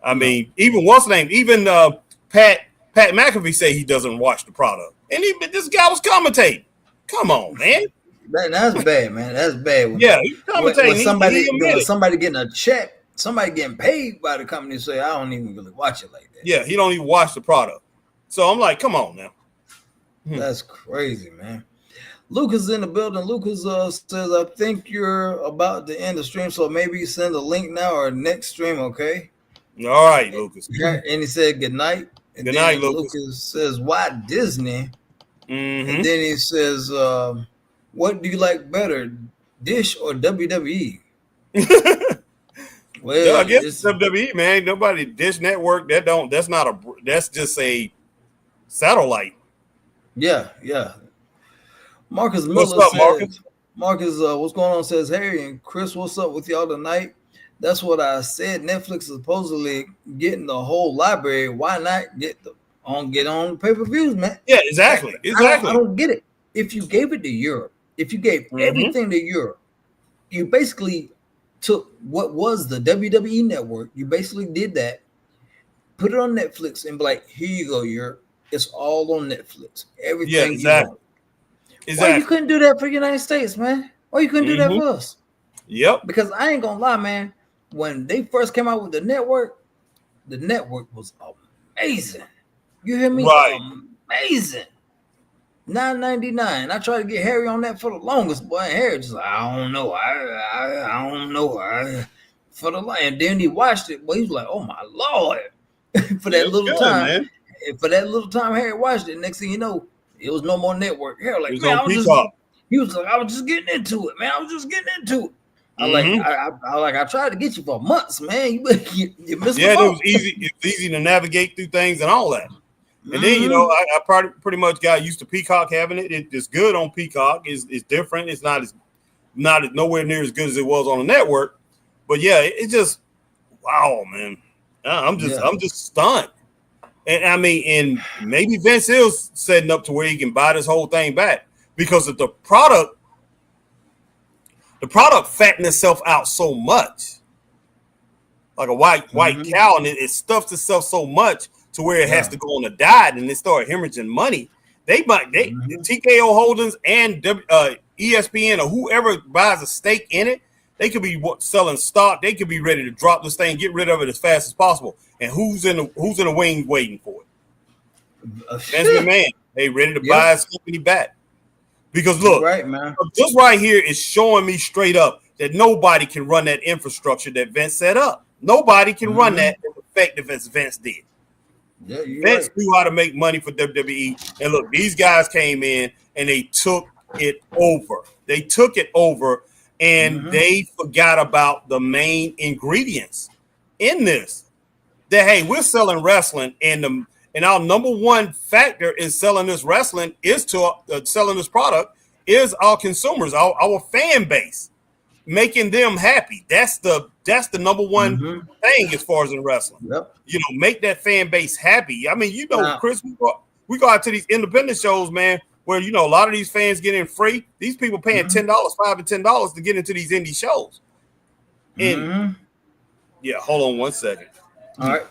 I mean, even Pat McAfee say he doesn't watch the product, and this guy was commentating. Come on, man. That's bad, man. That's bad. He's commentating. When somebody getting a check. Somebody getting paid by the company say, I don't even really watch it like that. Yeah, he don't even watch the product. So I'm like, come on now. That's crazy, man. Lucas is in the building. Lucas says, I think you're about to end the stream, so maybe send a link now or next stream, okay? All right, Lucas. And he said, good night. And good night, Lucas. Lucas says, why Disney? And then he says, what do you like better, Dish or WWE? Well, I guess it's WWE, man. Nobody Dish Network. That's just a satellite. Yeah. Marcus Miller what's up, Marcus? Marcus, what's going on? Says Harry and Chris, what's up with y'all tonight? That's what I said. Netflix is supposedly getting the whole library. Why not get on pay-per-views, man? Yeah, exactly. I don't get it. If you gave it to Europe, if you gave everything to Europe, you basically took what was the WWE network, you basically did that, put it on Netflix, and be like, here you go, Europe. It's all on Netflix. Everything you want. Why you couldn't do that for the United States, man? Why you couldn't do that for us? Yep. Because I ain't gonna lie, man. When they first came out with the network was amazing. You hear me? Right. Amazing. $9.99. I tried to get Harry on that for the longest, boy. And Harry just like, I don't know. I don't know. For the life. And then he watched it, boy. He was like, oh my Lord. For that little time. Man. For that little time Harry watched it, next thing you know, it was no more network. Harry like, man, he was like, I was just getting into it, man. I was just getting into it. I tried to get you for months, man. You missed it was easy. It's easy to navigate through things and all that. And then, I pretty much got used to Peacock having it. It's good on Peacock. It's different. It's not nowhere near as good as it was on the network. But yeah, it's just wow, man. I'm just stunned. And I mean, and maybe Vince is setting up to where he can buy this whole thing back because of the product fattened itself out so much, like a white cow, and it stuffs itself so much to where it has to go on a diet and they start hemorrhaging money. TKO Holdings and ESPN or whoever buys a stake in it, they could be selling stock. They could be ready to drop this thing, get rid of it as fast as possible. And who's in the wings waiting for it? Vince McMahon. They ready to buy his company back. Because look, right, man. This right here is showing me straight up that nobody can run that infrastructure that Vince set up. Nobody can run that as effective as Vince did. Yeah, Vince knew how to make money for WWE. And look, these guys came in and they took it over. And they forgot about the main ingredients in this. That hey, we're selling wrestling, and And our number one factor in selling this wrestling is to selling this product is our consumers, our fan base, making them happy. That's the number one thing as far as in wrestling. Yep. You know, make that fan base happy. I mean, you know, Chris, we go out to these independent shows, man, where, you know, a lot of these fans get in free. These people paying $10, $5 to $10 to get into these indie shows. And yeah, hold on one second. All right.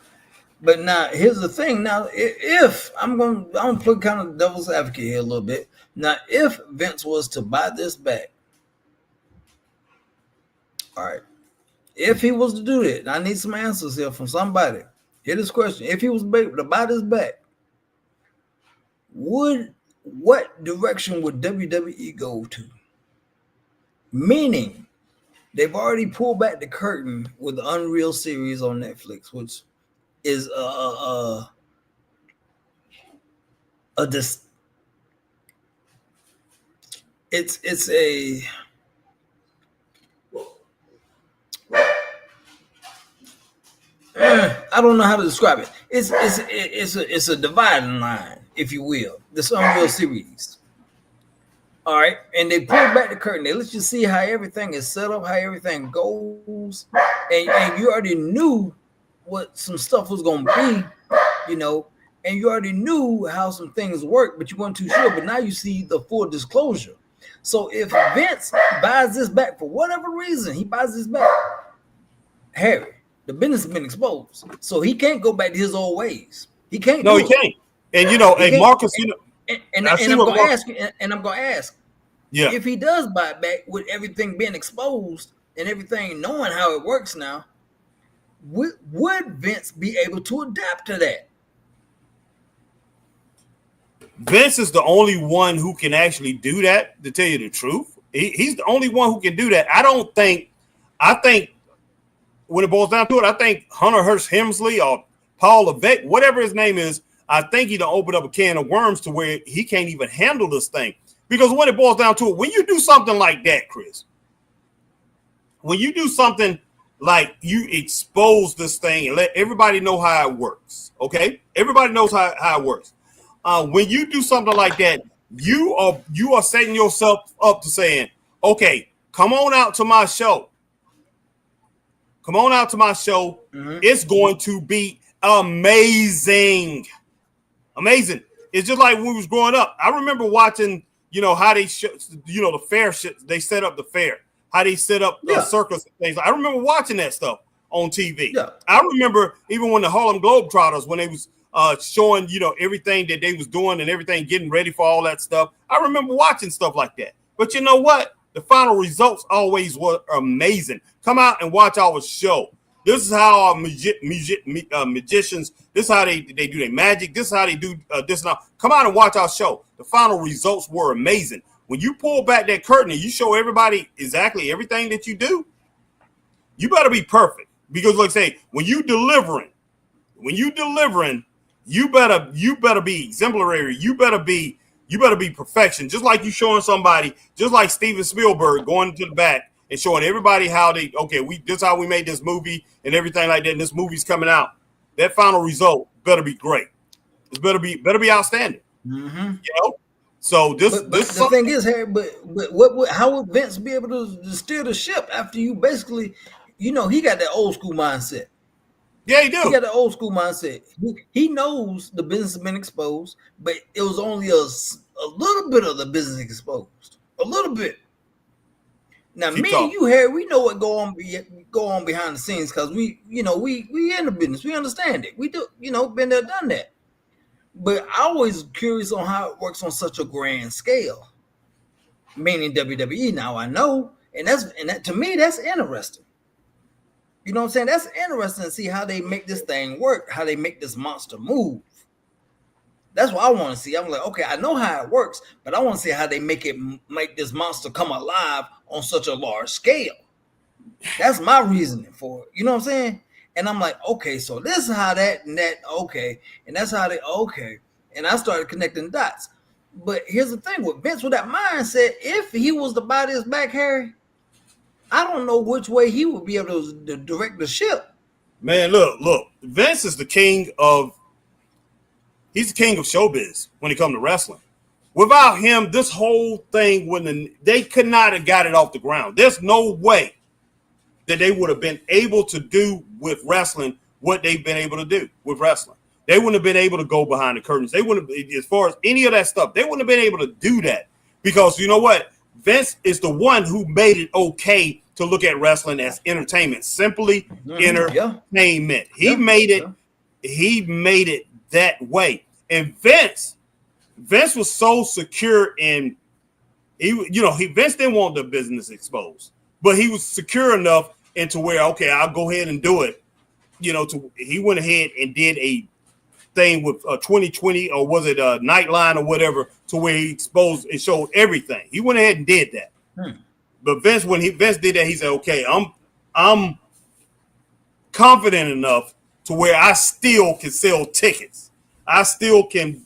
But now here's the thing. Now, if I'm gonna play kind of devil's advocate here a little bit. Now, if Vince was to buy this back, all right. If he was to do that, I need some answers here from somebody. Hear this question: if he was able to buy this back, what direction would WWE go to? Meaning, they've already pulled back the curtain with the Unreal series on Netflix, which is it's a I don't know how to describe it. It's a dividing line, if you will. This Unreal series. All right, and they pulled back the curtain. They let you see how everything is set up, how everything goes, and you already knew what some stuff was going to be, you know, and you already knew how some things work, but you weren't too sure. But now you see the full disclosure. So if Vince buys this back for whatever reason, he buys this back, Harry, the business has been exposed, so he can't go back to his old ways. He can't. No, he can't. And you know, and Marcus, you know, and I'm going to ask, yeah, if he does buy it back with everything being exposed and everything knowing how it works now, would Vince be able to adapt to that? Vince is the only one who can actually do that, to tell you the truth. He's the only one who can do that. I think when it boils down to it, I think Hunter Hearst Helmsley or Paul Levesque, whatever his name is, I think he done opened up a can of worms to where he can't even handle this thing. Because when it boils down to it, when you do something like that, Chris, when you do something like you expose this thing and let everybody know how it works, okay? Everybody knows how it works. When you do something like that, you are setting yourself up to saying, okay, come on out to my show. Come on out to my show. It's going to be amazing. Amazing. It's just like when we was growing up. I remember watching, you know, how they the fair shit. They set up the fair, how they set up the circus and things. I remember watching that stuff on TV. Yeah. I remember even when the Harlem Globetrotters, when they was showing, you know, everything that they was doing and everything, getting ready for all that stuff. I remember watching stuff like that. But you know what? The final results always were amazing. Come out and watch our show. This is how our magicians, this is how they do their magic. This is how they do this now. Come out and watch our show. The final results were amazing. When you pull back that curtain and you show everybody exactly everything that you do, you better be perfect. Because like I say, when you delivering, you better be exemplary. You better be perfection. Just like you showing somebody, just like Steven Spielberg going to the back and showing everybody how this is how we made this movie and everything like that. And this movie's coming out. That final result better be great. It better be outstanding. You know. So the thing is, Harry, but how would Vince be able to steer the ship after you basically, you know, he got that old school mindset. Yeah, he do. He got the old school mindset. He knows the business has been exposed, but it was only a little bit of the business exposed. A little bit. Now, me and you, Harry, we know what go on behind the scenes because we in the business. We understand it. We do, you know, been there, done that. But I always curious on how it works on such a grand scale. Meaning WWE. Now I know, and that to me, that's interesting. You know what I'm saying? That's interesting to see how they make this thing work, how they make this monster move. That's what I want to see. I'm like, okay, I know how it works, but I want to see how they make this monster come alive on such a large scale. That's my reasoning for it. You know what I'm saying? And I'm like, okay, so this is how that, okay. And that's how okay. And I started connecting dots. But here's the thing with Vince, with that mindset, if he was to buy this back, Harry, I don't know which way he would be able to direct the ship. Man, look, Vince is the king of He's the king of showbiz when it comes to wrestling. Without him, this whole thing they could not have got it off the ground. There's no way that they would have been able to do with wrestling what they've been able to do with wrestling. They wouldn't have been able to go behind the curtains. They wouldn't have, as far as any of that stuff, they wouldn't have been able to do that because you know what? Vince is the one who made it okay to look at wrestling as entertainment, simply entertainment. He made it that way. And Vince was so secure in Vince didn't want the business exposed, but he was secure enough into where, okay, I'll go ahead and do it. He went ahead and did a thing with 2020 or was it a Nightline or whatever, to where he exposed and showed everything. He went ahead and did that. But Vince, when Vince did that, he said, okay, I'm confident enough to where I still can sell tickets. I still can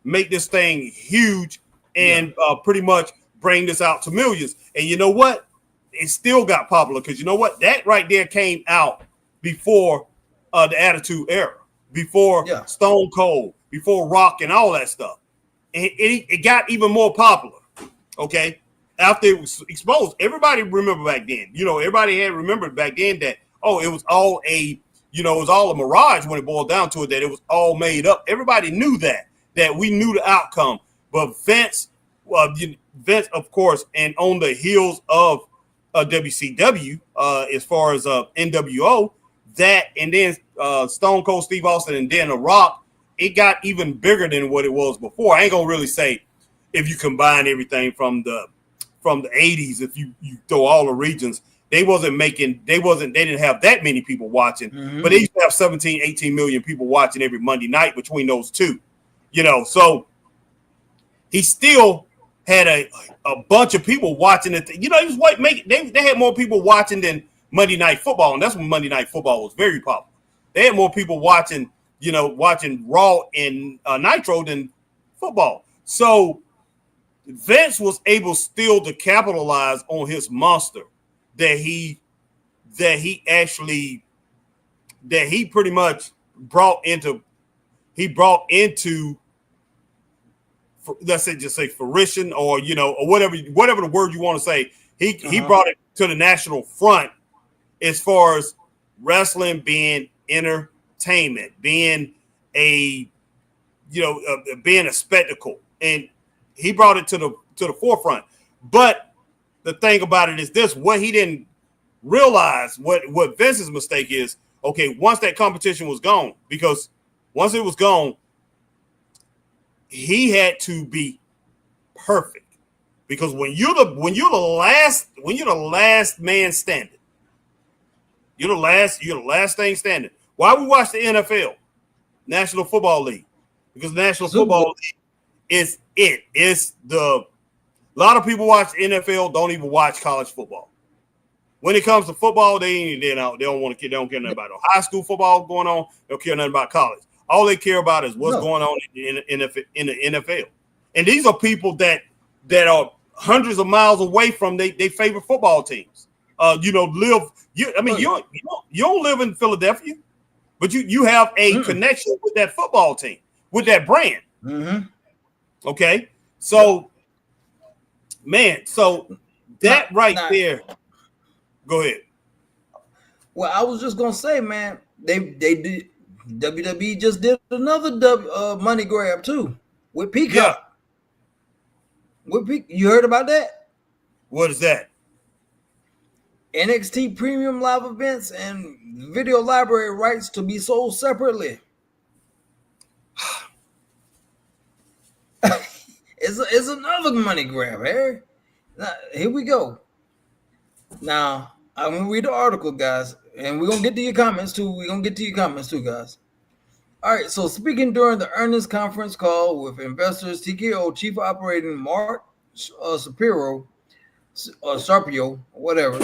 make this thing huge and pretty much bring this out to millions. And you know what? It still got popular because you know what? That right there came out before the Attitude Era, before Stone Cold, before Rock and all that stuff. And it got even more popular, okay? After it was exposed, everybody remember back then. Everybody had remembered back then that, it was all it was all a mirage when it boiled down to it, that it was all made up. Everybody knew that we knew the outcome. But Vince, of course, and on the heels of WCW, as far as NWO, that and then Stone Cold Steve Austin and then The Rock, it got even bigger than what it was before. I ain't gonna really say if you combine everything from the 80s, if you throw all the regions, they didn't have that many people watching, but they used to have 17, 18 million people watching every Monday night between those two. So he still had a bunch of people watching it. They had more people watching than Monday Night Football, and that's when Monday Night Football was very popular. They had more people watching Raw and Nitro than football. So Vince was able still to capitalize on his monster that he pretty much brought into let's say just say fruition or or whatever the word you want to say. He brought it to the national front as far as wrestling being entertainment, being a spectacle, and he brought it to the forefront. But the thing about it is this: what he didn't realize, what Vince's mistake is. Okay, once that competition was gone, because once it was gone, he had to be perfect. Because when you're the last man standing, you're the last thing standing. Why we watch the NFL, National Football League? Because National Football League is it. A lot of people watch the NFL, don't even watch college football. When it comes to football, they don't want to care. They don't care nothing about high school football going on. They don't care nothing about college. All they care about is what's going on in the NFL. And these are people that are hundreds of miles away from their favorite football teams. You don't live in Philadelphia, but you have a connection with that football team, with that brand. Okay, so that there. Go ahead. Well, I was just gonna say, man, they did. WWE just did another money grab too with Peacock. You heard about that? What is that? NXT premium live events and video library rights to be sold separately. It's another money grab, Harry. Now, here we go. Now, I'm going to read the article, guys, and we're going to get to your comments, too. Guys. All right, so speaking during the earnings conference call with investors, TKO Chief Operating Mark Shapiro, whatever,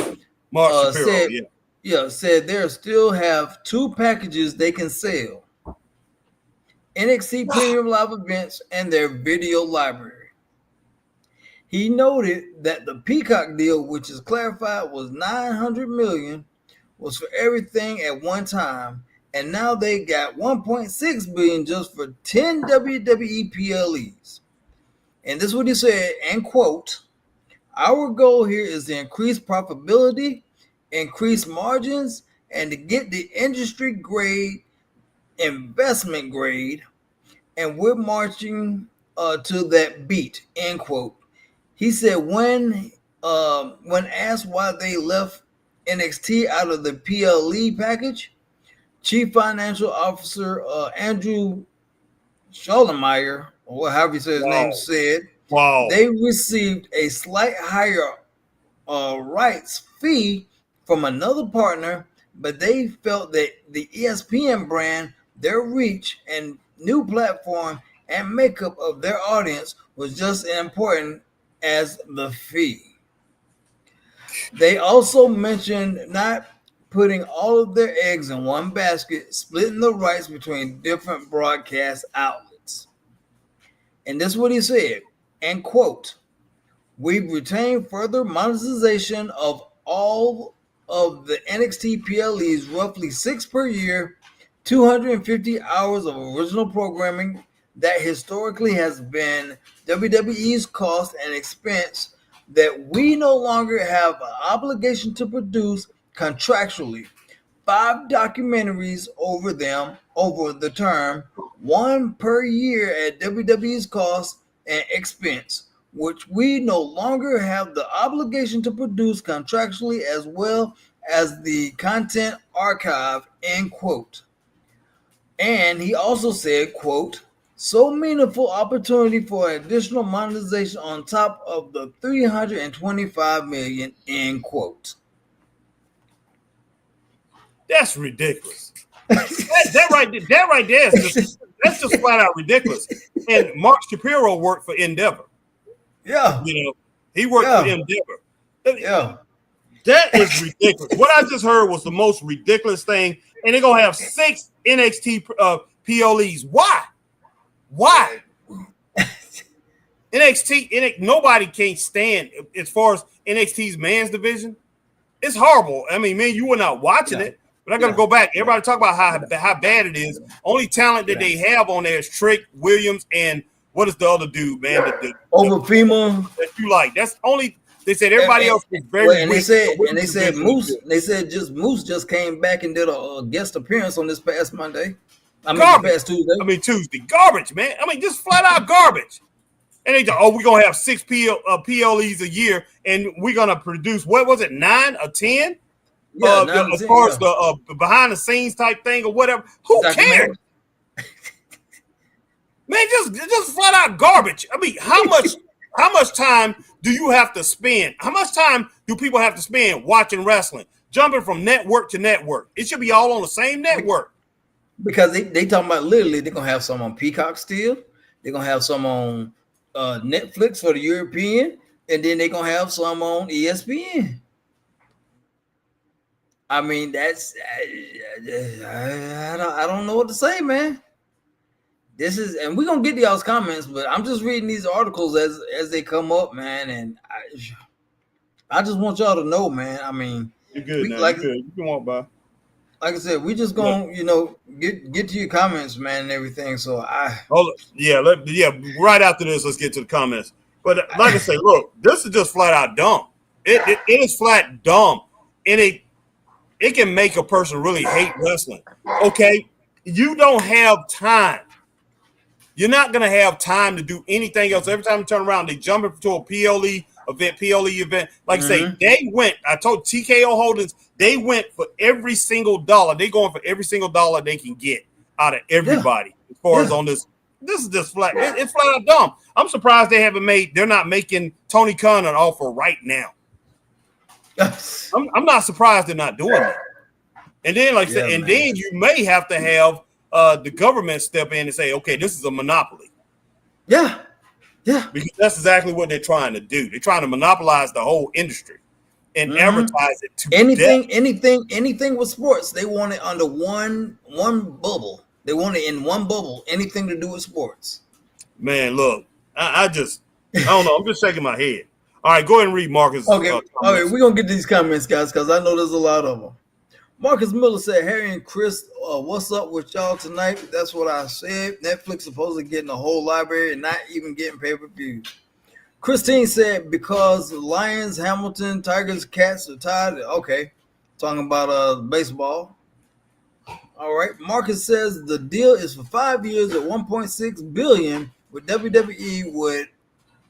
said they still have two packages they can sell. NXT Premium Live Events and their video library. He noted that the Peacock deal, which is clarified was $900 million, was for everything at one time, and now they got $1.6 billion just for 10 WWE PLEs. And this is what he said, and quote, "Our goal here is to increase profitability, increase margins, and to get the industry grade, investment grade, and we're marching to that beat," end quote. He said when asked why they left NXT out of the PLE package, Chief Financial Officer Andrew Schollemeyer, or however you say his name, said they received a slight higher rights fee from another partner, but they felt that the ESPN brand, their reach and new platform and makeup of their audience was just as important as the fee. They also mentioned not putting all of their eggs in one basket, splitting the rights between different broadcast outlets. And this is what he said, and quote, "We've retained further monetization of all of the NXT PLEs, roughly 6 per year, 250 hours of original programming that historically has been WWE's cost and expense that we no longer have an obligation to produce contractually. 5 documentaries over the term, 1 per year at WWE's cost and expense, which we no longer have the obligation to produce contractually, as well as the content archive," end quote. And he also said, quote, "So meaningful opportunity for additional monetization on top of the $325 million," end quote. That's ridiculous. that right there is that's just flat out ridiculous. And Mark Shapiro worked for Endeavor. Yeah. You know, he worked for Endeavor. Yeah. That is ridiculous. What I just heard was the most ridiculous thing. And they're gonna have 6 NXT PLEs. Why? NXT, nobody can't stand as far as NXT's men's division. It's horrible. I mean, man, you were not watching it, but I gotta go back. Everybody talk about how bad it is. Only talent that they have on there is Trick Williams and what is the other dude, man? Over FEMA that you like. That's only. They said everybody else is very. And they said Moose. They said Moose just came back and did a guest appearance on this past Monday. Past Tuesday. Tuesday. Garbage, man. I mean, just flat out garbage. And they we're gonna have 6 PLEs a year, and we're gonna produce what was it, 9 or 10? Yeah, as far as the behind the scenes type thing or whatever. Who cares? Man, just flat out garbage. I mean, how much time do you have to spend? How much time do people have to spend watching wrestling, jumping from network to network? It should be all on the same network. Because they talking about literally they're gonna have some on Peacock still. They're gonna have some on Netflix for the European, and then they're gonna have some on ESPN. I mean, that's I don't know what to say, man. This is, and we're gonna get to y'all's comments, but I'm just reading these articles as they come up, man, and I just want y'all to know, man. I mean, you're good, man. Like, you're good. You can walk by. Like I said, we just gonna get to your comments, man, and everything. So right after this, let's get to the comments. But like I say, look, this is just flat out dumb. It is flat dumb, and it can make a person really hate wrestling. Okay, you don't have time. You're not going to have time to do anything else. Every time you turn around, they jump into a PLE event. Like I say, they went, I told TKO Holdings, they went for every single dollar. They going for every single dollar they can get out of everybody. As far as on this is just flat. It's flat out dumb. I'm surprised they're not making Tony Khan an offer right now. I'm not surprised they're not doing that. And then, like I said, then you may have to have the government step in and say, okay, this is a monopoly. Yeah. Because that's exactly what they're trying to do. They're trying to monopolize the whole industry and advertise it to anything with sports. They want it under one bubble. They want it in one bubble. Anything to do with sports. Man, look, I don't know. I'm just shaking my head. All right, go ahead and read Marcus. Okay, we're gonna get these comments, guys, because I know there's a lot of them. Marcus Miller said, Harry and Chris, what's up with y'all tonight? That's what I said. Netflix supposedly getting a whole library and not even getting pay-per-views. Christine said, because Lions, Hamilton, Tigers, Cats are tied. Okay. Talking about baseball. All right. Marcus says the deal is for 5 years at $1.6 billion, with WWE would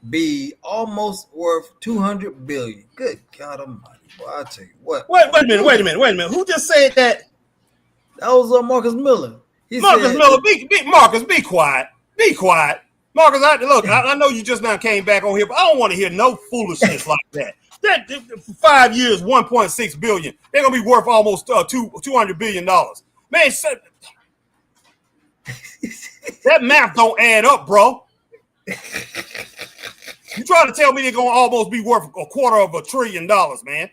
be almost worth $200 billion. Good God Almighty! Well, I tell you what. Wait a minute. Who just said that? That was Marcus Miller. Marcus Miller, Marcus, be quiet. Be quiet. Marcus, I know you just now came back on here, but I don't want to hear no foolishness like that. That for 5 years, $1.6 billion. They're gonna be worth almost $200 billion. Man, that math don't add up, bro. You trying to tell me they're gonna almost be worth $250 billion, man?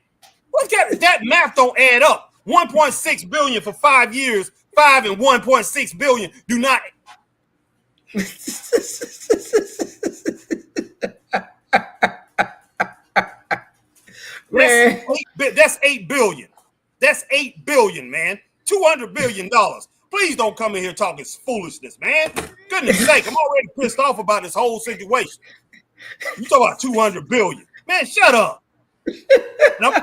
That math don't add up. 1.6 billion for 5 years, 5 and 1.6 billion do not. That's 8 billion. That's 8 billion, man. $200 billion. Please don't come in here talking foolishness, man. Goodness sake, I'm already pissed off about this whole situation. You talk about 200 billion, man. Shut up. And I'm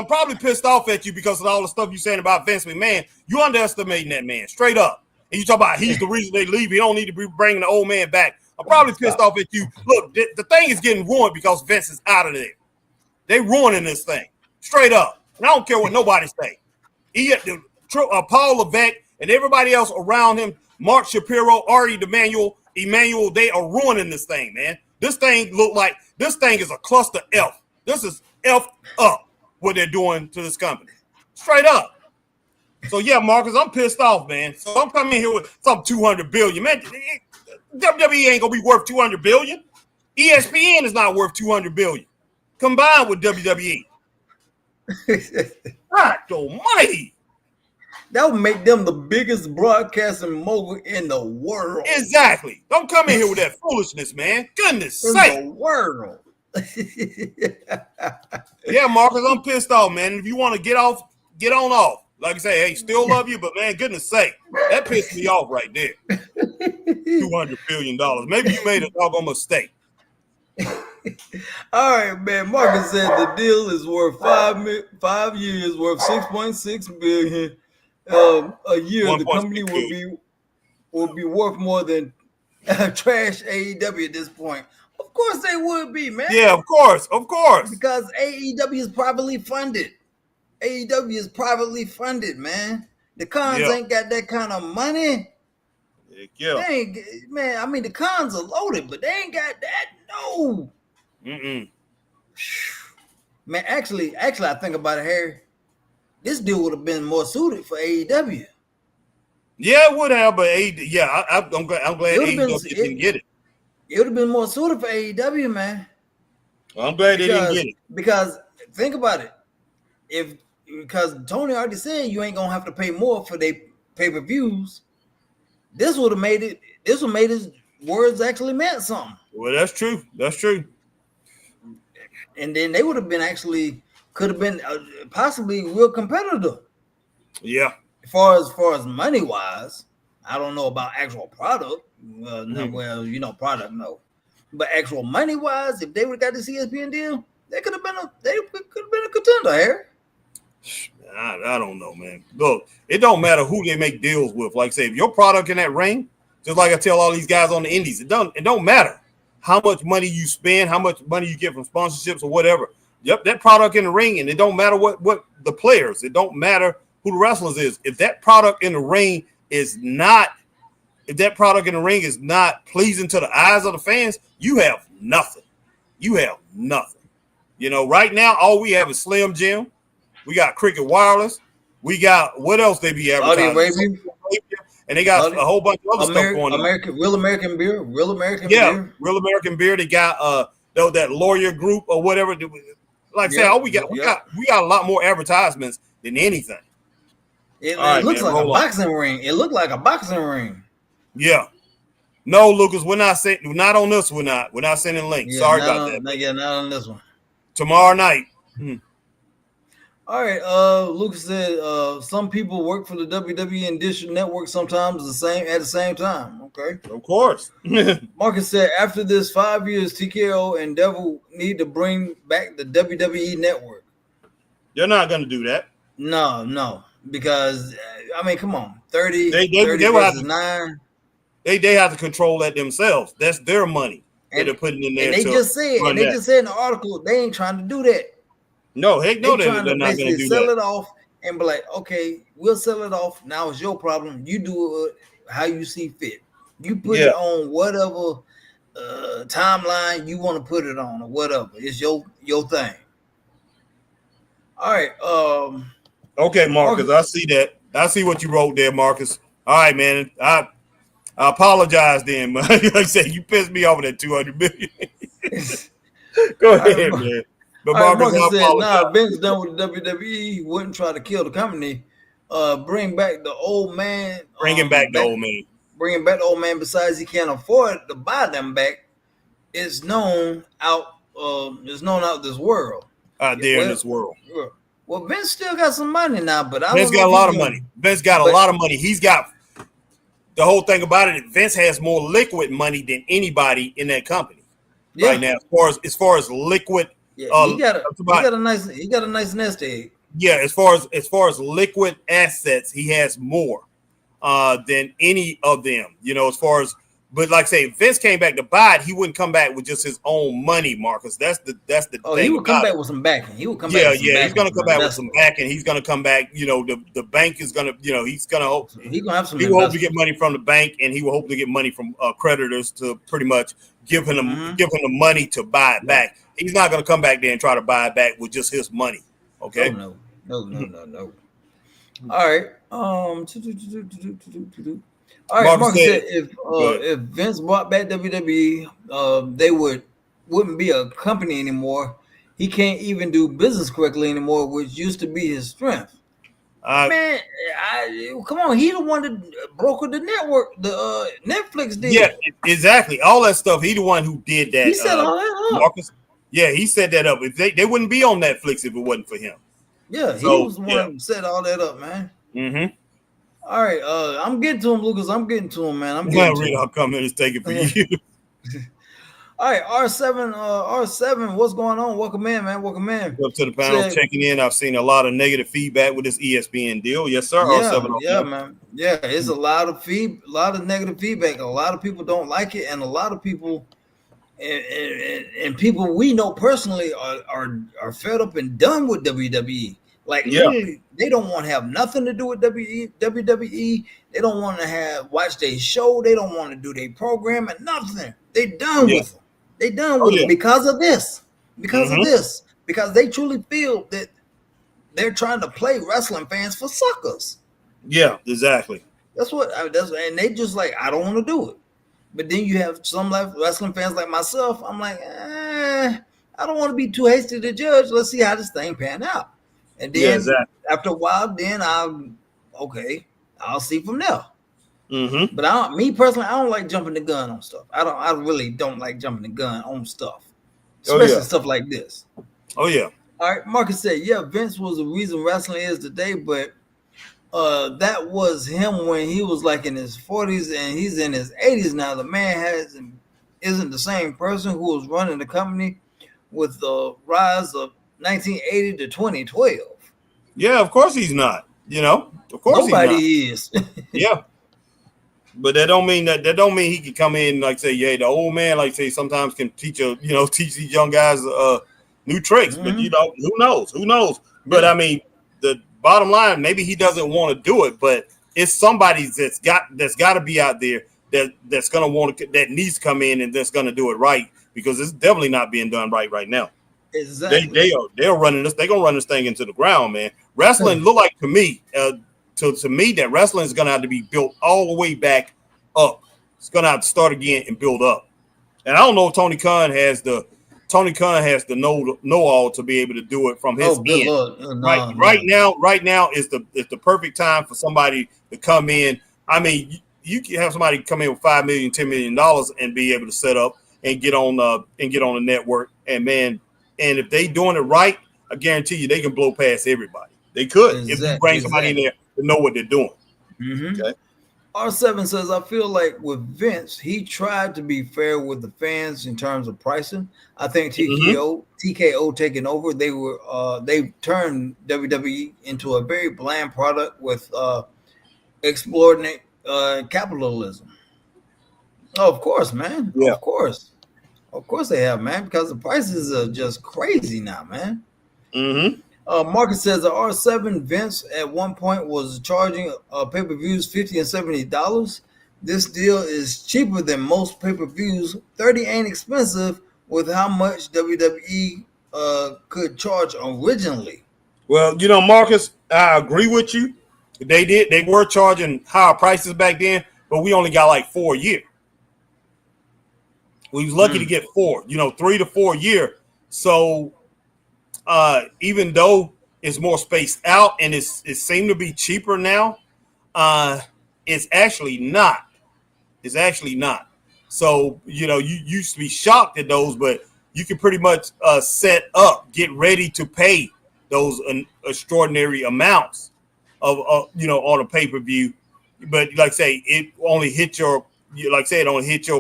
probably pissed off at you because of all the stuff you saying about Vince McMahon. You underestimating that man, straight up. And you talk about he's the reason they leave. He don't need to be bringing the old man back. I'm probably pissed off at you. Look, the thing is getting ruined because Vince is out of there. They ruining this thing, straight up. And I don't care what nobody say. Paul Levesque and everybody else around him, Mark Shapiro, Artie Emmanuel, they are ruining this thing, man. This thing is a cluster F. This is F up what they're doing to this company. Straight up. So yeah, Marcus, I'm pissed off, man. So I'm coming here with some 200 billion. Man, WWE ain't gonna be worth 200 billion. ESPN is not worth 200 billion. Combined with WWE. God almighty. That would make them the biggest broadcasting mogul in the world. Exactly. Don't come in here with that foolishness, man. Goodness sake. In the world. Yeah, Marcus, I'm pissed off, man. If you want to get on off. Like I say, hey, still love you, but man, goodness sake, that pissed me off right there. $200 billion. Maybe you made a doggone mistake. All right, man. Marcus said the deal is worth 5 years, worth $6.6 billion. A year, the company will be worth more than trash AEW at this point. Of course they would be, man. Yeah, of course. Because AEW is privately funded. Man. The Khans ain't got that kind of money. Yeah. They ain't, man, I mean, the Khans are loaded, but they ain't got that. No. Man, actually, I think about it, Harry. This deal would have been more suited for AEW. Yeah, it would have, but I'm glad AEW didn't get it. It would have been more suited for AEW, man. Well, I'm glad they didn't get it. Because think about it. Because Tony already said you ain't gonna have to pay more for their pay-per-views. This would have made it. This would have made his words actually meant something. Well, that's true. And then they would have been could have been possibly real competitive. Yeah. As far as money wise, I don't know about actual product. Product no, but actual money wise, if they would have got this ESPN deal, they could have been a contender, Harry. I don't know, man. Look, it don't matter who they make deals with. Like I say, if your product in that ring, just like I tell all these guys on the indies, it don't matter how much money you spend, how much money you get from sponsorships or whatever. Yep, that product in the ring, and it don't matter what the players, it don't matter who the wrestlers is. If that product in the ring is not pleasing to the eyes of the fans, you have nothing. You know, right now, all we have is Slim Jim. We got Cricket Wireless. We got what else they be advertising? And they got a whole bunch of other stuff going on. Real American Beer. Real American Beer. They got that lawyer group or whatever. Like I said, we got a lot more advertisements than anything. It looks like a boxing ring. It looked like a boxing ring. Yeah. No, Lucas, we're not on this. We're not sending links. Sorry about that. Not on this one. Tomorrow night. All right. Lucas said some people work for the WWE and Dish Network sometimes at the same time. Okay. Of course. Marcus said after this 5 years, TKO and Devil need to bring back the WWE Network. They're not going to do that. No, because I mean, come on, 30 they versus 9. They have to control that themselves. That's their money that they're putting in there. And they just said in the article they ain't trying to do that. No, heck no, they're not going to do that. Sell it off and be like, okay, we'll sell it off. Now it's your problem. You do it how you see fit. You put it on whatever timeline you want to put it on or whatever. It's your thing. All right. Okay, Marcus, I see that. I see what you wrote there, Marcus. All right, man. I apologize then. Like I said, you pissed me off at that $200 million. Go ahead, man. But Marcus said, Vince done with the WWE. He wouldn't try to kill the company. Bring back the old man. Bringing back the old man. Bringing back the old man. Besides, he can't afford to buy them back. It's known out this world. Out there in this world. Well, Vince still got some money now, but Vince got a lot of money. Vince got a lot of money. He's got the whole thing about it. Vince has more liquid money than anybody in that company right now. As far as liquid, he got a nice nest egg. Yeah, as far as liquid assets, he has more than any of them. You know, as far as. But like I say, if Vince came back to buy it, he wouldn't come back with just his own money, Marcus. That's the thing. He would come back with some backing. He would come back. He's gonna come back with some backing. He's gonna come back. You know, the bank is gonna. You know, he's gonna hope. He's gonna have some. He will hope to get money from the bank, and he will hope to get money from creditors to pretty much give him the money to buy it back. He's not gonna come back there and try to buy it back with just his money. Okay. No. All right. All right, Marcus said if Vince brought back WWE, they wouldn't be a company anymore. He can't even do business correctly anymore, which used to be his strength. Man, come on, he the one that brokered the network, the Netflix deal. Yeah, exactly. All that stuff. He the one who did that. He set all that up. Marcus. Yeah, he set that up. If they wouldn't be on Netflix if it wasn't for him. Yeah, he was the one who set all that up, man. Mm-hmm. All right, I'm getting to him, Lucas. I'm getting to him, man. I'm getting to him. I'll come in and take it for you. All right, R7, what's going on? Welcome in, man. Welcome in. Up to the panel, checking in. I've seen a lot of negative feedback with this ESPN deal. Yes, sir. R7. Man. Yeah, it's a lot of negative feedback. A lot of people don't like it, and a lot of people, and people we know personally are fed up and done with WWE. Like, literally, they don't want to have nothing to do with WWE. They don't want to watch their show. They don't want to do their program and nothing. They done with them. They done with it because of this. Because of this. Because they truly feel that they're trying to play wrestling fans for suckers. Yeah, exactly. And they just like, I don't want to do it. But then you have some wrestling fans like myself. I'm like, I don't want to be too hasty to judge. Let's see how this thing pan out. And then after a while, then I'll see from there. Mm-hmm. But me personally, I don't like jumping the gun on stuff. I really don't like jumping the gun on stuff, especially stuff like this. Oh yeah. All right, Marcus said, Vince was the reason wrestling is today, but that was him when he was like in his 40s and he's in his 80s now. The man isn't the same person who was running the company with the rise of 1980 to 2012. Yeah, of course he's not. You know, of course nobody is. Yeah, but that don't mean he can come in like say, the old man like say sometimes can teach these young guys new tricks. But who knows? But I mean, the bottom line, maybe he doesn't want to do it, but it's somebody that's got to be out there that's gonna that needs to come in and that's gonna do it right, because it's definitely not being done right now. Exactly. They're running this. They're gonna run this thing into the ground, man. Wrestling look like to me that wrestling is gonna have to be built all the way back up. It's gonna have to start again and build up. And I don't know if Tony Khan has the know-all to be able to do it from his end. Right now is the perfect time for somebody to come in. I mean, you can have somebody come in with $5 million, $10 million and be able to set up and get on the network. And man. And if they doing it right, I guarantee you they can blow past everybody. They could if you bring somebody in there to know what they're doing. Mm-hmm. Okay. R7 says, I feel like with Vince, he tried to be fair with the fans in terms of pricing. I think TKO taking over, they turned WWE into a very bland product with exploiting capitalism. Oh, of course, man. Yeah. Of course they have, man, because the prices are just crazy now, man. Mm-hmm. Marcus says the R7 Vince at one point was charging pay-per-views $50 and $70. This deal is cheaper than most pay-per-views. $30 ain't expensive with how much WWE could charge originally. Well, Marcus, I agree with you. They were charging higher prices back then, but we only got like 4 a year. We was lucky to get 4, 3 to 4 a year. So even though it's more spaced out and it seemed to be cheaper now, it's actually not. It's actually not. So, you used to be shocked at those, but you can pretty much set up, get ready to pay those extraordinary amounts of on a pay-per-view. But like I say, it only hit your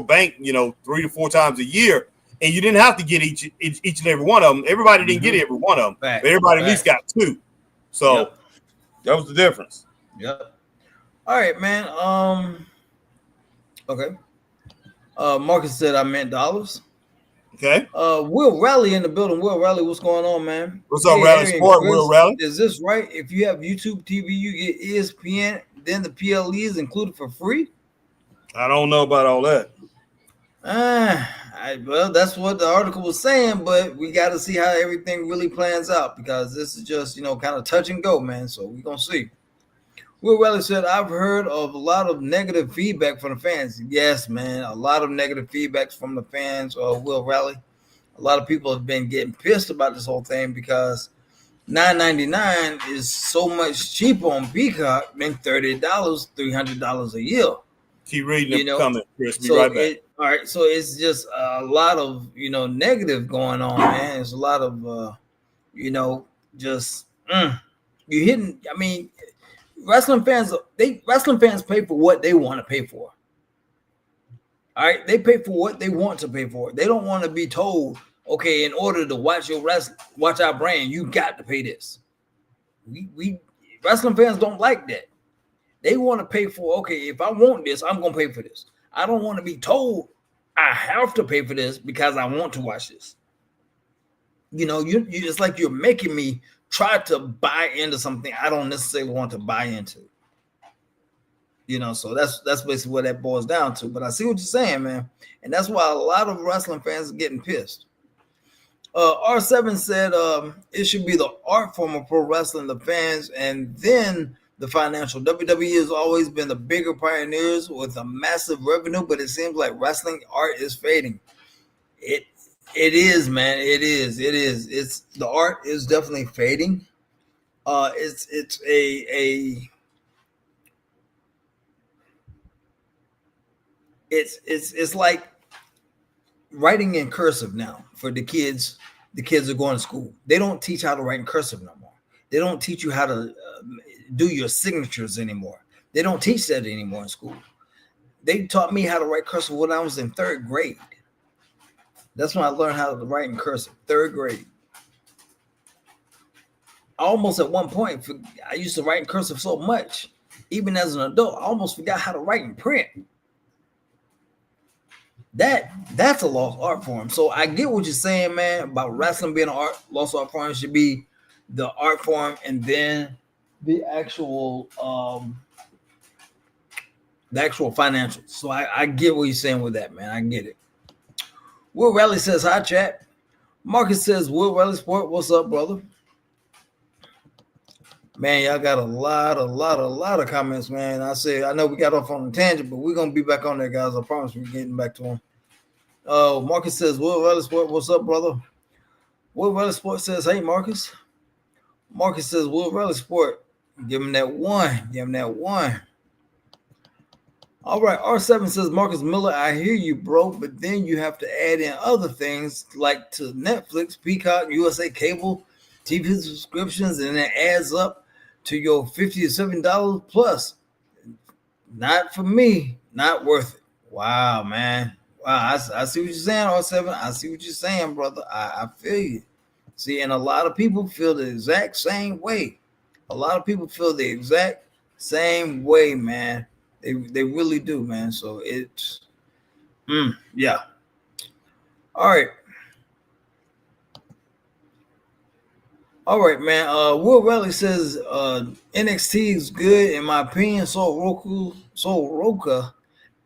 bank, 3 to 4 times a year. And you didn't have to get each and every one of them. Everybody didn't get every one of them. But everybody at least got 2. So that was the difference. Yep. All right, man. Okay. Marcus said I meant dollars. Okay. Will Rally in the building. Will Rally, what's going on, man? What's up, Rally Sport? Will Rally. Is this right? If you have YouTube TV, you get ESPN, then the PLE is included for free? I don't know about all that. Well, that's what the article was saying, but we got to see how everything really plans out because this is just, kind of touch and go, man. So we're going to see. Will Rally said, I've heard of a lot of negative feedback from the fans. Yes, man, a lot of negative feedbacks from the fans. Will Rally. A lot of people have been getting pissed about this whole thing because $9.99 is so much cheaper on Peacock than $30, $300 a year. Keep reading the comment, Chris. Be so right back. All right, so it's just a lot of negative going on, man. It's a lot of just you hitting. I mean, wrestling fans pay for what they want to pay for. All right, they pay for what they want to pay for. They don't want to be told, okay, in order to watch our brand, you got to pay this. We wrestling fans don't like that. They want to pay for, okay, if I want this, I'm going to pay for this. I don't want to be told I have to pay for this because I want to watch this. It's like you're making me try to buy into something I don't necessarily want to buy into. So that's basically what that boils down to. But I see what you're saying, man. And that's why a lot of wrestling fans are getting pissed. R7 said it should be the art form of pro wrestling, the fans, and then the financial. WWE has always been the bigger pioneers with a massive revenue, but it seems like wrestling art is fading. It is, man. It is. It's the art is definitely fading. It's like writing in cursive now for the kids. The kids are going to school. They don't teach how to write in cursive no more. They don't teach you how to do your signatures anymore. They don't teach that anymore in school. They taught me how to write cursive when I was in 3rd grade. That's when I learned how to write in cursive, 3rd grade. Almost at one point, I used to write in cursive so much, even as an adult, I almost forgot how to write in print. That's a lost art form. So I get what you're saying, man, about wrestling being an lost art form. It should be the art form and then the actual financials. So I get what you're saying with that, man. I get it. Will Rally says, hi, chat. Marcus says, Will Rally Sport, what's up, brother? Man, y'all got a lot of comments, man. I know we got off on a tangent, but we're going to be back on there, guys. I promise we're getting back to them. Marcus says, Will Rally Sport, what's up, brother? Will Rally Sport says, hey, Marcus. Marcus says, Will Rally Sport, give him that one. Give him that one. All right, R7 says, Marcus Miller, I hear you, bro, but then you have to add in other things like to Netflix, Peacock, USA Cable. TV subscriptions, and it adds up to your $50 to $70 plus. Not for me, not worth it. Wow, man. Wow, I see what you're saying, R7. I see what you're saying, brother. I feel you. See, and a lot of people feel the exact same way. A lot of people feel the exact same way, man. They really do, man. So it's yeah. All right. All right, man. Will Riley says NXT is good in my opinion. So Roka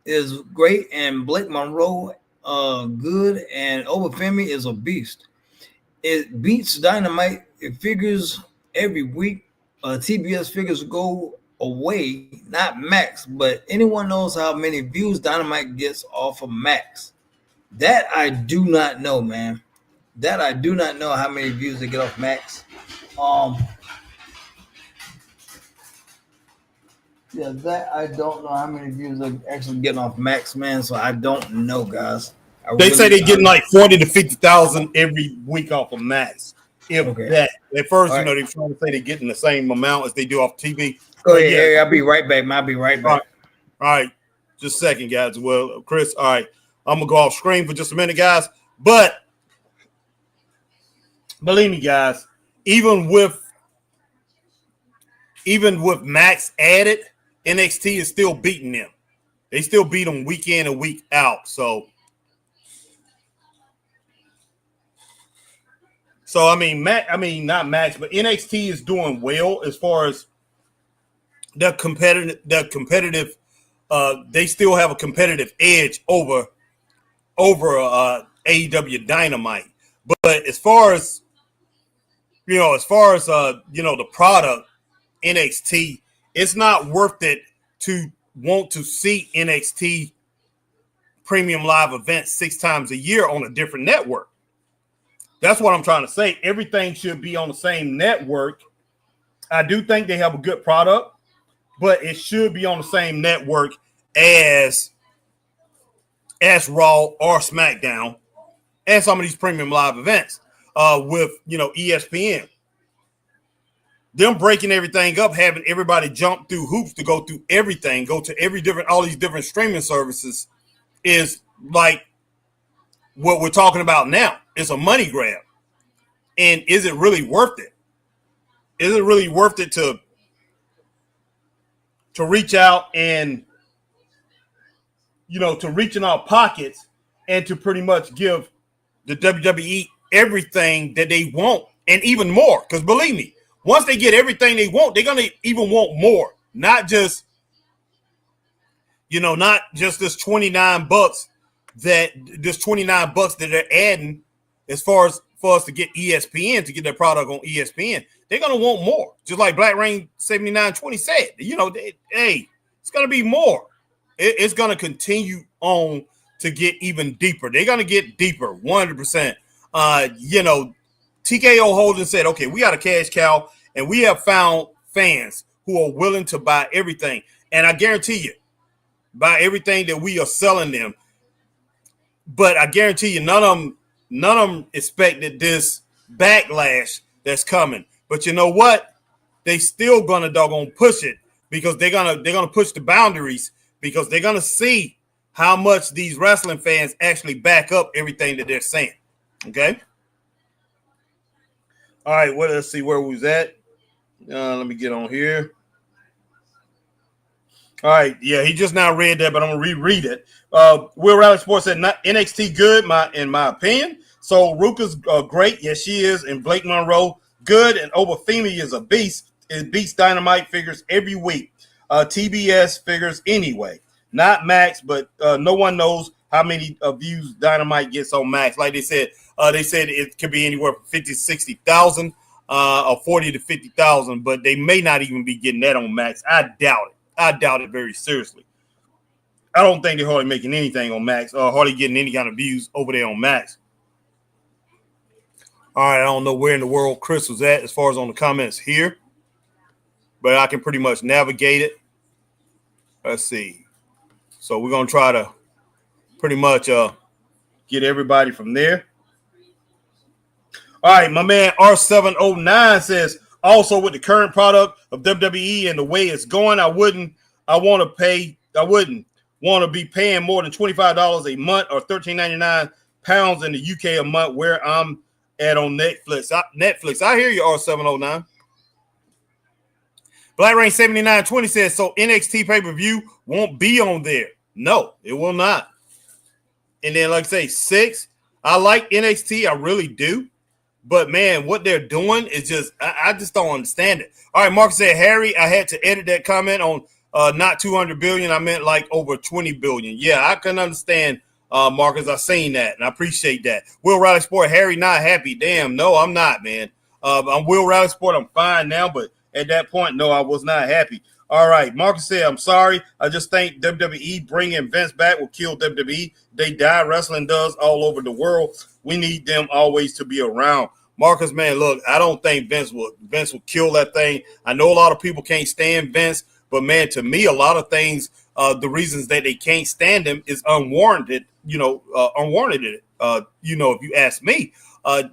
is great, and Blake Monroe good, and Obafemi is a beast. It beats Dynamite. It figures every week. TBS figures go away, not Max, but anyone knows how many views Dynamite gets off of Max. That I do not know, man. That I do not know how many views they get off Max. Yeah, that I don't know how many views they're actually getting off Max, man. So I don't know, guys. They say they're getting like 40 to 50,000 every week off of Max. If that. At first, they're trying to say they're getting the same amount as they do off TV. Go ahead, Harry. I'll be right back. I'll be right back. All right. Just a second, guys. Well, Chris, all right. I'm going to go off screen for just a minute, guys. But believe me, guys, even with Max added, NXT is still beating them. They still beat them week in and week out. So I mean, not Max, but NXT is doing well as far as the competitive. They still have a competitive edge over AEW Dynamite. But as far as the product NXT, it's not worth it to want to see NXT premium live events 6 times a year on a different network. That's what I'm trying to say. Everything should be on the same network. I do think they have a good product, but it should be on the same network as Raw or SmackDown and some of these premium live events with ESPN. Them breaking everything up, having everybody jump through hoops to go through everything, go to all these different streaming services is like what we're talking about now. It's a money grab. And is it really worth it? Is it really worth it to reach out and, to reach in our pockets and to pretty much give the WWE everything that they want and even more? Because believe me, once they get everything they want, they're going to even want more. Not just this $29 that they're adding as far as for us to get ESPN, to get their product on ESPN. They're going to want more. Just like Black Rain 7920 said, it's going to be more. It's going to continue on to get even deeper. They're going to get deeper, 100%. TKO Holding said, okay, we got a cash cow, and we have found fans who are willing to buy everything. And I guarantee you, buy everything that we are selling them. But I guarantee you, none of them expected this backlash that's coming. But you know what? They still gonna doggone push it because they're gonna push the boundaries because they're gonna see how much these wrestling fans actually back up everything that they're saying. Okay. All right. Well, let's see where we was at. Let me get on here. All right. Yeah, he just now read that, but I'm gonna reread it. Will Rally Sports said NXT good, in my opinion. So Ruka's great. Yes, she is. And Blake Monroe good. And Obafemi is a beast. It beats Dynamite figures every week. TBS figures anyway. Not Max, but no one knows how many views Dynamite gets on Max. Like they said it could be anywhere from 50 to 60,000 or 40 to 50,000, but they may not even be getting that on Max. I doubt it very seriously. I don't think they're hardly making anything on Max or hardly getting any kind of views over there on Max. All right, I don't know where in the world Chris was at as far as on the comments here, but I can pretty much navigate it. Let's see. So we're going to try to pretty much get everybody from there. All right, my man R709 says, also with the current product of WWE and the way it's going, I wouldn't want to be paying more than $25 a month or £13.99 in the UK a month where I'm at on Netflix. I hear you, R709. Black Rain 7920 says, so NXT pay-per-view won't be on there. No, it will not. And then, like I say, 6, I like NXT. I really do. But, man, what they're doing is just, I just don't understand it. All right, Marcus said, Harry, I had to edit that comment on not 200 billion. I meant like over 20 billion. Yeah, I can understand, Marcus. I've seen that, and I appreciate that. Will Riley Sport, Harry not happy. Damn, no, I'm not, man. I'm Will Riley Sport. I'm fine now, but at that point, no, I was not happy. All right, Marcus said, I'm sorry. I just think WWE bringing Vince back will kill WWE. They die. Wrestling does all over the world. We need them always to be around. Marcus, man, look, I don't think Vince will kill that thing. I know a lot of people can't stand Vince, but, man, to me, a lot of things, the reasons that they can't stand him is unwarranted, unwarranted, if you ask me. I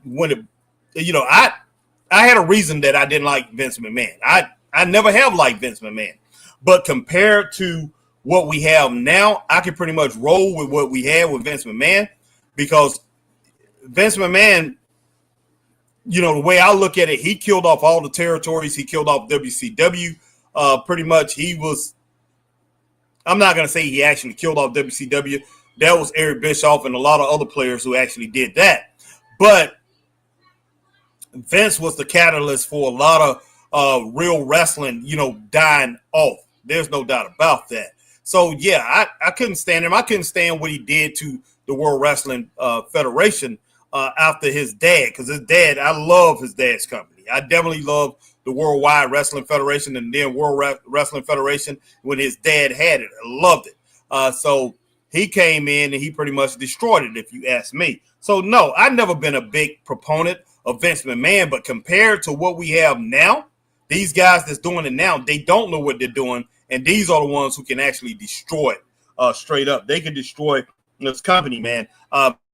had a reason that I didn't like Vince McMahon. I never have liked Vince McMahon. But compared to what we have now, I can pretty much roll with what we had with Vince McMahon because Vince McMahon, the way I look at it, he killed off all the territories. He killed off WCW. Pretty much I'm not going to say he actually killed off WCW. That was Eric Bischoff and a lot of other players who actually did that. But Vince was the catalyst for a lot of real wrestling, dying off. There's no doubt about that. So, yeah, I couldn't stand him. I couldn't stand what he did to the World Wrestling Federation after his dad, because his dad, I love his dad's company. I definitely love the Worldwide Wrestling Federation and then World Wrestling Federation when his dad had it. I loved it. So he came in and he pretty much destroyed it, if you ask me. So, no, I've never been a big proponent of Vince McMahon, but compared to what we have now, these guys that's doing it now, they don't know what they're doing, and these are the ones who can actually destroy it straight up. They can destroy this company, man.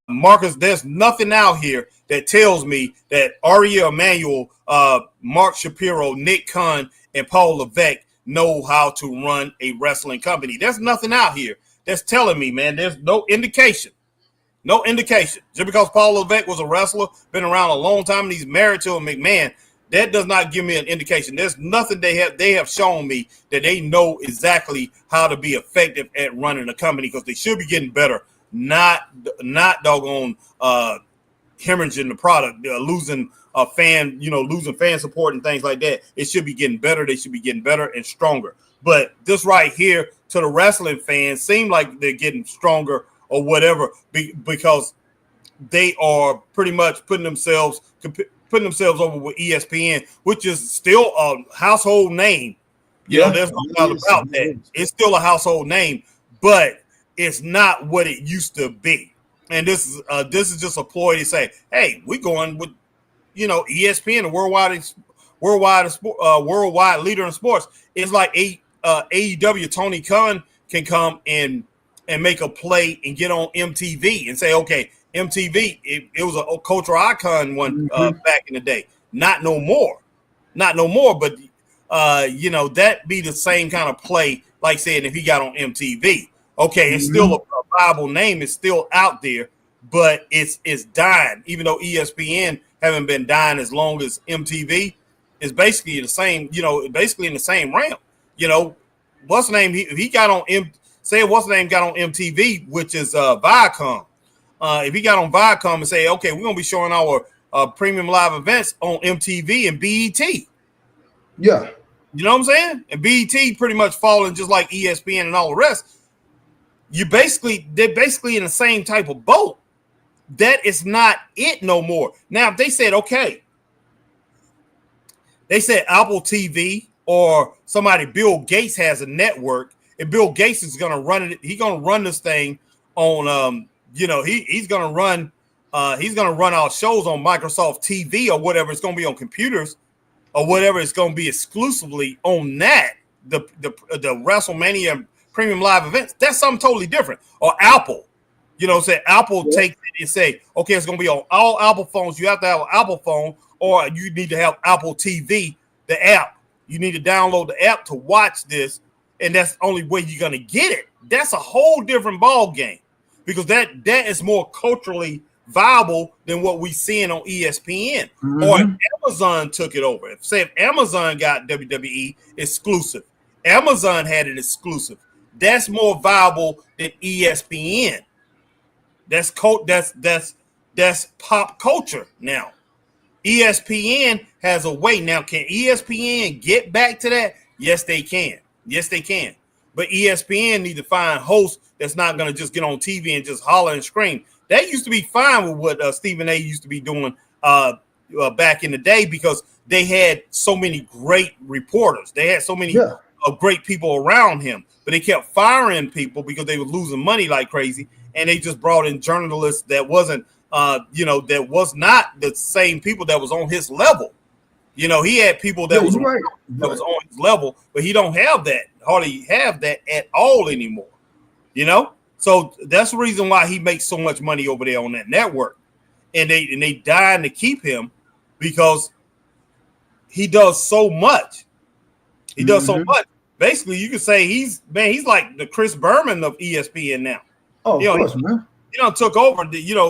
Marcus, there's nothing out here that tells me that Ariel Emanuel, Mark Shapiro, Nick Khan, and Paul Levesque know how to run a wrestling company. There's nothing out here that's telling me, man. There's no indication. No indication. Just because Paul Levesque was a wrestler, been around a long time, and he's married to a McMahon, that does not give me an indication. There's nothing they have shown me that they know exactly how to be effective at running a company, because they should be getting better, not doggone hemorrhaging the product, losing fan support and things like that. It should be getting better. They should be getting better and stronger. But this right here to the wrestling fans seem like they're getting stronger or whatever, because they are pretty much putting themselves over with ESPN, which is still a household name. There's no doubt about that. It's still a household name, but it's not what it used to be. And this is just a ploy to say, hey, we're going with ESPN, the worldwide leader in sports. It's like AEW. Tony Khan can come and make a play and get on MTV and say, okay, MTV, it was a cultural icon one back in the day. Not no more. But that be the same kind of play, like saying if he got on MTV. Okay, it's still a viable name. It's still out there, but it's dying. Even though ESPN haven't been dying as long as MTV, is basically the same. Basically in the same realm. What's the name? He got on what's the name got on MTV, which is Viacom. If he got on Viacom and say, okay, we're going to be showing our premium live events on MTV and BET. Yeah. You know what I'm saying? And BET pretty much falling just like ESPN and all the rest. They're basically in the same type of boat. That is not it no more. Now, if they said, okay, they said Apple TV or somebody, Bill Gates has a network, and Bill Gates is going to run it. He's going to run this thing on, he's going to run our shows on Microsoft TV or whatever it's going to be on computers or whatever it's going to be exclusively on that, the WrestleMania premium live events. That's something totally different. Or Apple. You know, say Apple takes it and say, okay, it's going to be on all Apple phones. You have to have an Apple phone, or you need to have Apple TV, the app. You need to download the app to watch this, and that's the only way you're going to get it. That's a whole different ball game, because that is more culturally viable than what we seeing on ESPN. Or if Amazon took it over. If Amazon got WWE exclusive, Amazon had it exclusive. That's more viable than ESPN. That's pop culture now. ESPN has a way now. Can ESPN get back to that? Yes, they can. Yes, they can. But ESPN need to find hosts that's not going to just get on TV and just holler and scream. That used to be fine with what Stephen A. used to be doing back in the day, because they had so many great reporters. They had so many great people around him, but they kept firing people because they were losing money like crazy. And they just brought in journalists that wasn't, that was not the same people that was on his level. You know, he had people that was on his level, but he don't have that, hardly have that at all anymore. You know, so that's the reason why he makes so much money over there on that network, and they dying to keep him because he does so much. He does so much. Basically, you could say he's like the Chris Berman of ESPN now. Oh, of course, man. He done took over.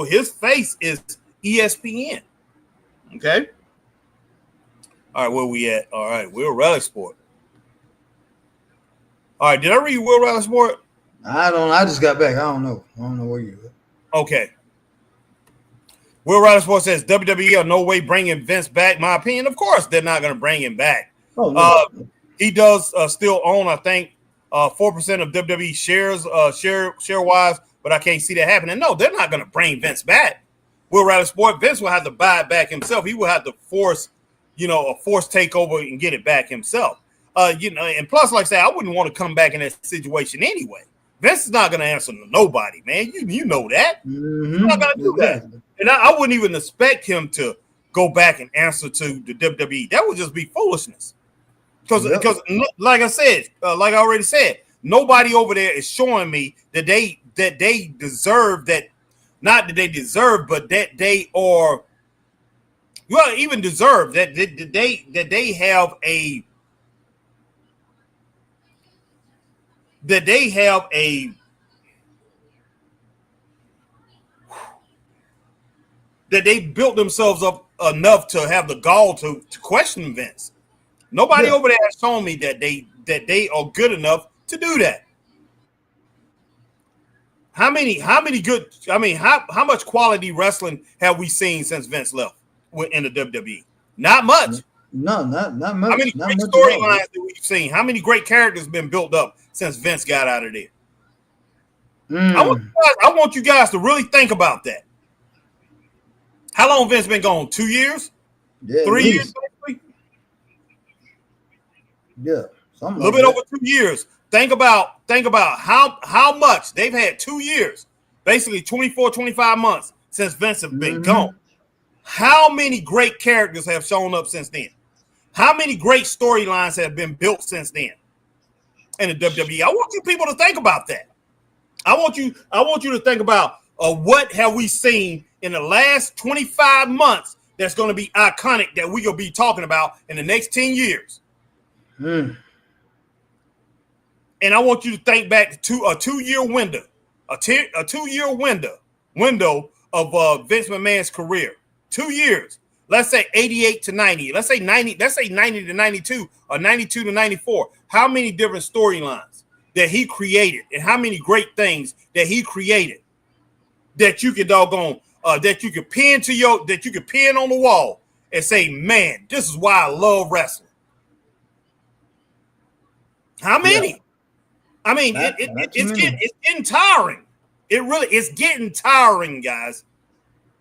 His face is ESPN. Okay. All right, where we at? All right, Will Rally Sport. All right, did I read Will Rally Sport? I just got back. I don't know where you at. Okay. Will Rally Sport says WWE are no way bringing Vince back. My opinion, of course, they're not going to bring him back. Oh, no. He does still own, I think, 4% of WWE shares, share wise, but I can't see that happening. No, they're not going to bring Vince back. Will Rally Sport, Vince will have to buy it back himself. He will have to force takeover and get it back himself. And plus, like I said, I wouldn't want to come back in that situation anyway. Vince is not going to answer to nobody, man. You know that. He's not going to do that. And I wouldn't even expect him to go back and answer to the WWE. That would just be foolishness. Because like I said, like I already said, nobody over there is showing me that they deserve that. Not that they deserve, but that they are. Well, even deserve that they have a that they built themselves up enough to have the gall to question Vince. Nobody over there has shown me that they are good enough to do that. How much quality wrestling have we seen since Vince left in the WWE? Not much. No, not much. How many great storylines that we've seen? How many great characters been built up since Vince got out of there? I want you guys to really think about that. How long Vince been gone? 2 years? Yeah, 3 years? Basically? Yeah, a little bit over 2 years. Think about how much they've had 2 years, basically 24, 25 months since Vince has been gone. How many great characters have shown up since then? How many great storylines have been built since then in the WWE? I want you people to think about that. I want you to think about what have we seen in the last 25 months that's going to be iconic that we're going to be talking about in the next 10 years. And I want you to think back to a 2 year window, a 2 year window of Vince McMahon's career. 2 years. Let's say 88 to 90. Let's say 90 to 92 or 92 to 94. How many different storylines that he created and how many great things that he created that you could that you could pin on the wall and say, man, this is why I love wrestling. How many? Yeah. I mean, it's getting tiring. It's getting tiring, guys.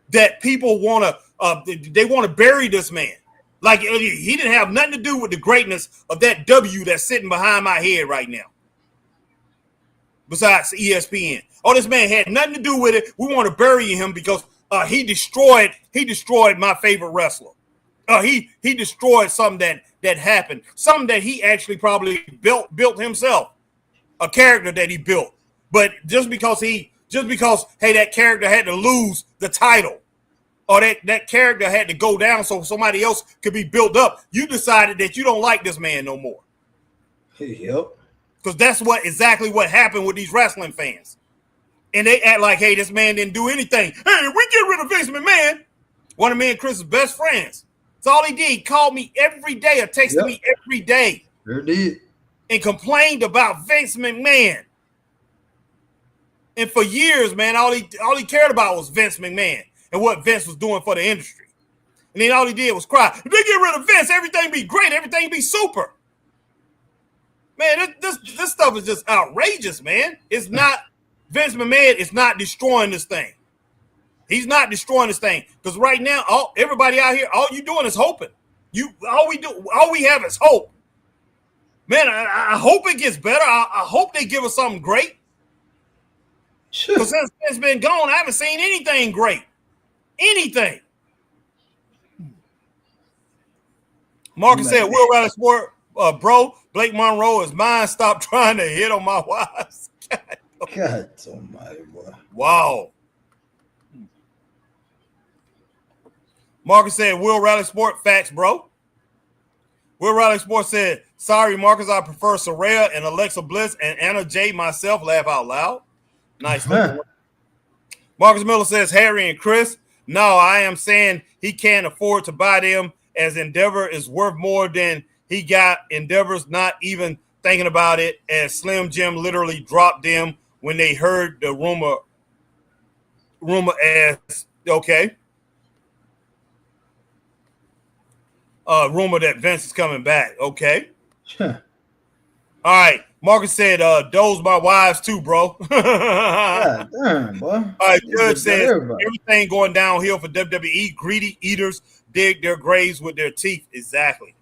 That people want to bury this man. Like he didn't have nothing to do with the greatness of that W that's sitting behind my head right now. Besides ESPN. Oh, this man had nothing to do with it. We want to bury him because he destroyed my favorite wrestler. He destroyed something that happened. Something that he actually probably built himself. A character that he built. But just because he just because, hey, that character had to lose the title or that character had to go down so somebody else could be built up. You decided that you don't like this man no more. Yep. Because that's exactly what happened with these wrestling fans. And they act like, hey, this man didn't do anything. Hey, we get rid of Vince McMahon. One of me and Chris's best friends. That's all he did. He called me every day or texted me every day. Sure did. And complained about Vince McMahon. And for years, man, all he cared about was Vince McMahon and what Vince was doing for the industry. And then all he did was cry. If they get rid of Vince, everything be great. Everything be super. Man, this stuff is just outrageous, man. It's not Vince McMahon is not destroying this thing. He's not destroying this thing. Because right now, everybody out here, all you doing is hoping. All we have is hope. Man, I hope it gets better. I hope they give us something great. Because since it's been gone, I haven't seen anything great. Anything. Marcus said, Will Riley Sport, bro, Blake Monroe is mine. Stop trying to hit on my wives. God almighty, boy. Wow. Marcus said, Will Riley Sport, facts, bro. Will Riley Sport said, sorry, Marcus, I prefer Soraya and Alexa Bliss and Anna Jay myself. Laugh out loud. Nice. Marcus Miller says, Harry and Chris, no, I am saying he can't afford to buy them as Endeavor is worth more than he got. Endeavor's not even thinking about it, as Slim Jim literally dropped them when they heard the rumor as, okay. Rumor that Vince is coming back. Okay. All right. Marcus said, those my wives too, bro. God damn, boy. All right. Judge says everything going downhill for WWE. Greedy eaters dig their graves with their teeth. Exactly.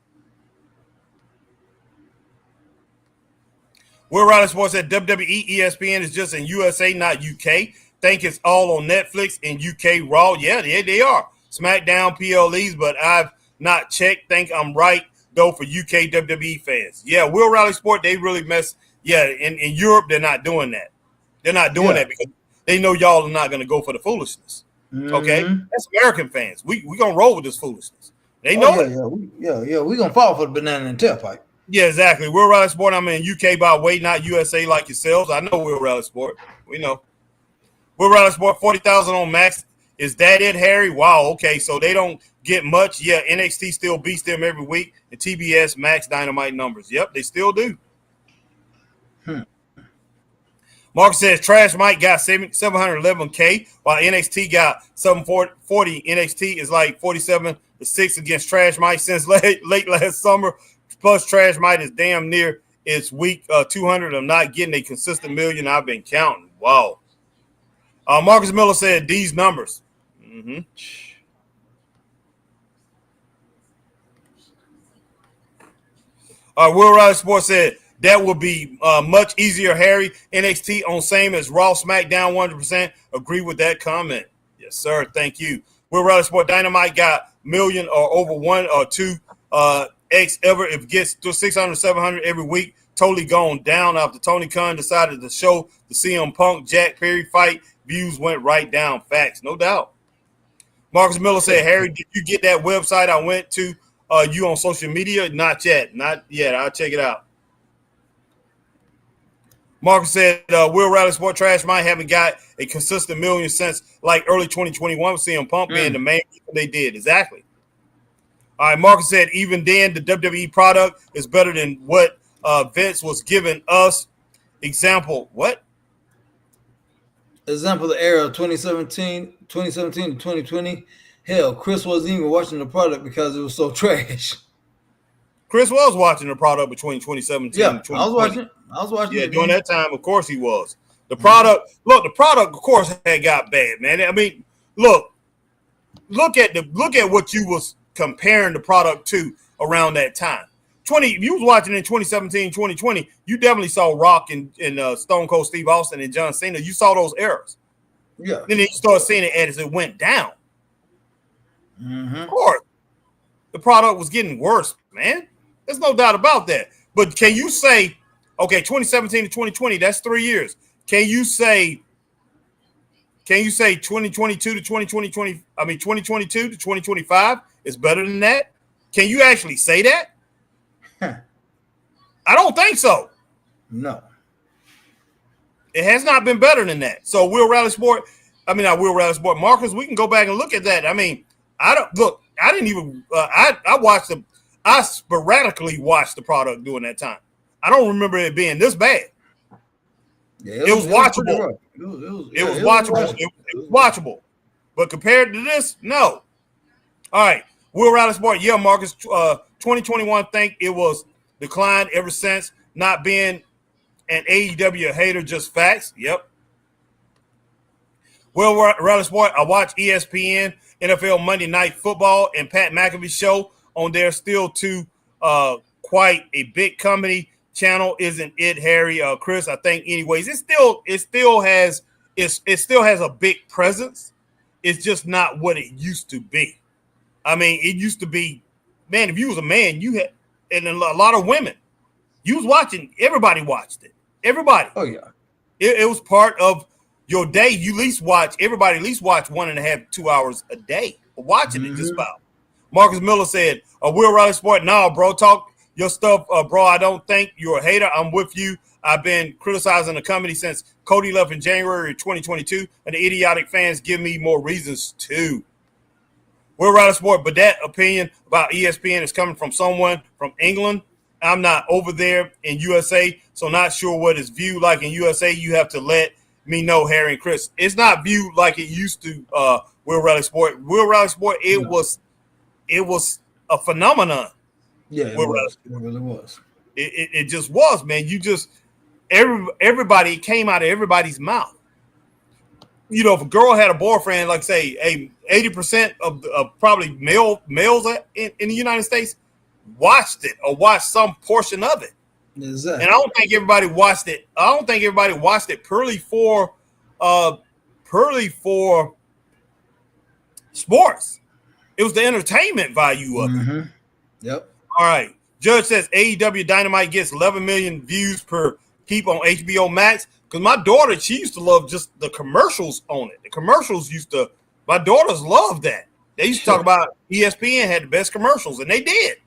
Will Riley Sports said WWE ESPN is just in USA, not UK. Think it's all on Netflix and UK Raw. Yeah, they are. SmackDown PLEs, but I've not checked. Think I'm right, though, for UK WWE fans. Yeah, Will Riley Sport, they really mess. Yeah, in Europe, they're not doing that. They're not doing that because they know y'all are not going to go for the foolishness. Okay? That's American fans. We going to roll with this foolishness. They know it. Yeah. We're going to fall for the banana and tailpipe. Yeah, exactly. Will Riley Sport, I'm in UK by way, not USA like yourselves. I know Will Riley Sport. We know. Will Riley Sport, 40,000 on Max. Is that it, Harry? Wow, okay. So they don't get much. Yeah, NXT still beats them every week. And TBS Max Dynamite numbers. Yep, they still do. Mark says Trash Mike got 711K, while NXT got 740. NXT is like 47-6 against Trash Mike since late last summer. Plus, Trash Mike is damn near its week 200 of not getting a consistent million. I've been counting. Wow. Marcus Miller said these numbers. Will Riley Sports said that would be much easier, Harry. NXT on same as Raw, SmackDown, 100%. Agree with that comment. Yes, sir. Thank you. Will Riley Sport Dynamite got million or over 1 or 2 X ever. If it gets to 600, 700 every week, totally gone down after Tony Khan decided to show the CM Punk Jack Perry fight. Views went right down. Facts, no doubt. Marcus Miller said, Harry, did you get that website I went to you on social media? Not yet. Not yet. I'll check it out. Marcus said, Will Riley Sport Trash Mike haven't got a consistent million since like early 2021 with CM Punk being the main reason they did. Exactly. All right, Marcus said, even then, the WWE product is better than what Vince was giving us. Example, what? Example, the era of 2017 to 2020. Hell, Chris wasn't even watching the product because it was so trash. Chris was watching the product between 2017 and 2020. I was watching. Yeah, during that time, of course he was. The product, the product, of course, had got bad, man. I mean, look at what you was comparing the product to around that time. If you was watching in 2017, 2020, you definitely saw Rock and Stone Cold Steve Austin and John Cena. You saw those eras. Yeah. Then you start seeing it as it went down. Of course, the product was getting worse, man. There's no doubt about that. But can you say, okay, 2017 to 2020, that's 3 years. Can you say Can you say 2022 to 2020? I mean, 2022 to 2025 is better than that? Can you actually say that? I don't think so. No. It has not been better than that. So Will Rally Sport, not Will Rally Sport, Marcus, we can go back and look at that. I mean, I didn't even, I sporadically watched the product during that time. I don't remember it being this bad. Yeah, it was watchable. It was watchable. It was watchable. But compared to this, no. All right. Will Rally Sport, yeah, Marcus, 2021, think it was declined ever since, not being an AEW hater, just facts. Yep. Will Rally Sport, I watch ESPN, NFL Monday Night Football, and Pat McAfee show on there. Still too quite a big company channel, isn't it, Harry? Chris, I think anyways. It still has a big presence. It's just not what it used to be. I mean, it used to be, man, if you was a man, you had, and a lot of women, you was watching, everybody watched it. Everybody. Oh, yeah. It was part of your day. You everybody at least watch 1.5 to 2 hours a day of watching it just about. Marcus Miller said, Will Rally Sport, no, bro, talk your stuff, bro. I don't think you're a hater. I'm with you. I've been criticizing the company since Cody left in January 2022, and the idiotic fans give me more reasons too. Will Rally Sport, but that opinion about ESPN is coming from someone from England. I'm not over there in USA, so not sure what it's viewed like in USA. You have to let me know, Harry and Chris. It's not viewed like it used to, Will Rally Sport. Will Rally Sport, it was a phenomenon. Yeah, it really was. It just was, man. You just everybody came out of everybody's mouth. You know, if a girl had a boyfriend, like say 80% of probably males in the United States watched it or watched some portion of it. Exactly. And I don't think everybody watched it. I don't think everybody watched it purely for sports. It was the entertainment value of it. Yep. All right. Judge says AEW Dynamite gets 11 million views per keep on HBO Max. Because my daughter, she used to love just the commercials on it. The commercials my daughters loved that. They used to talk about ESPN had the best commercials, and they did.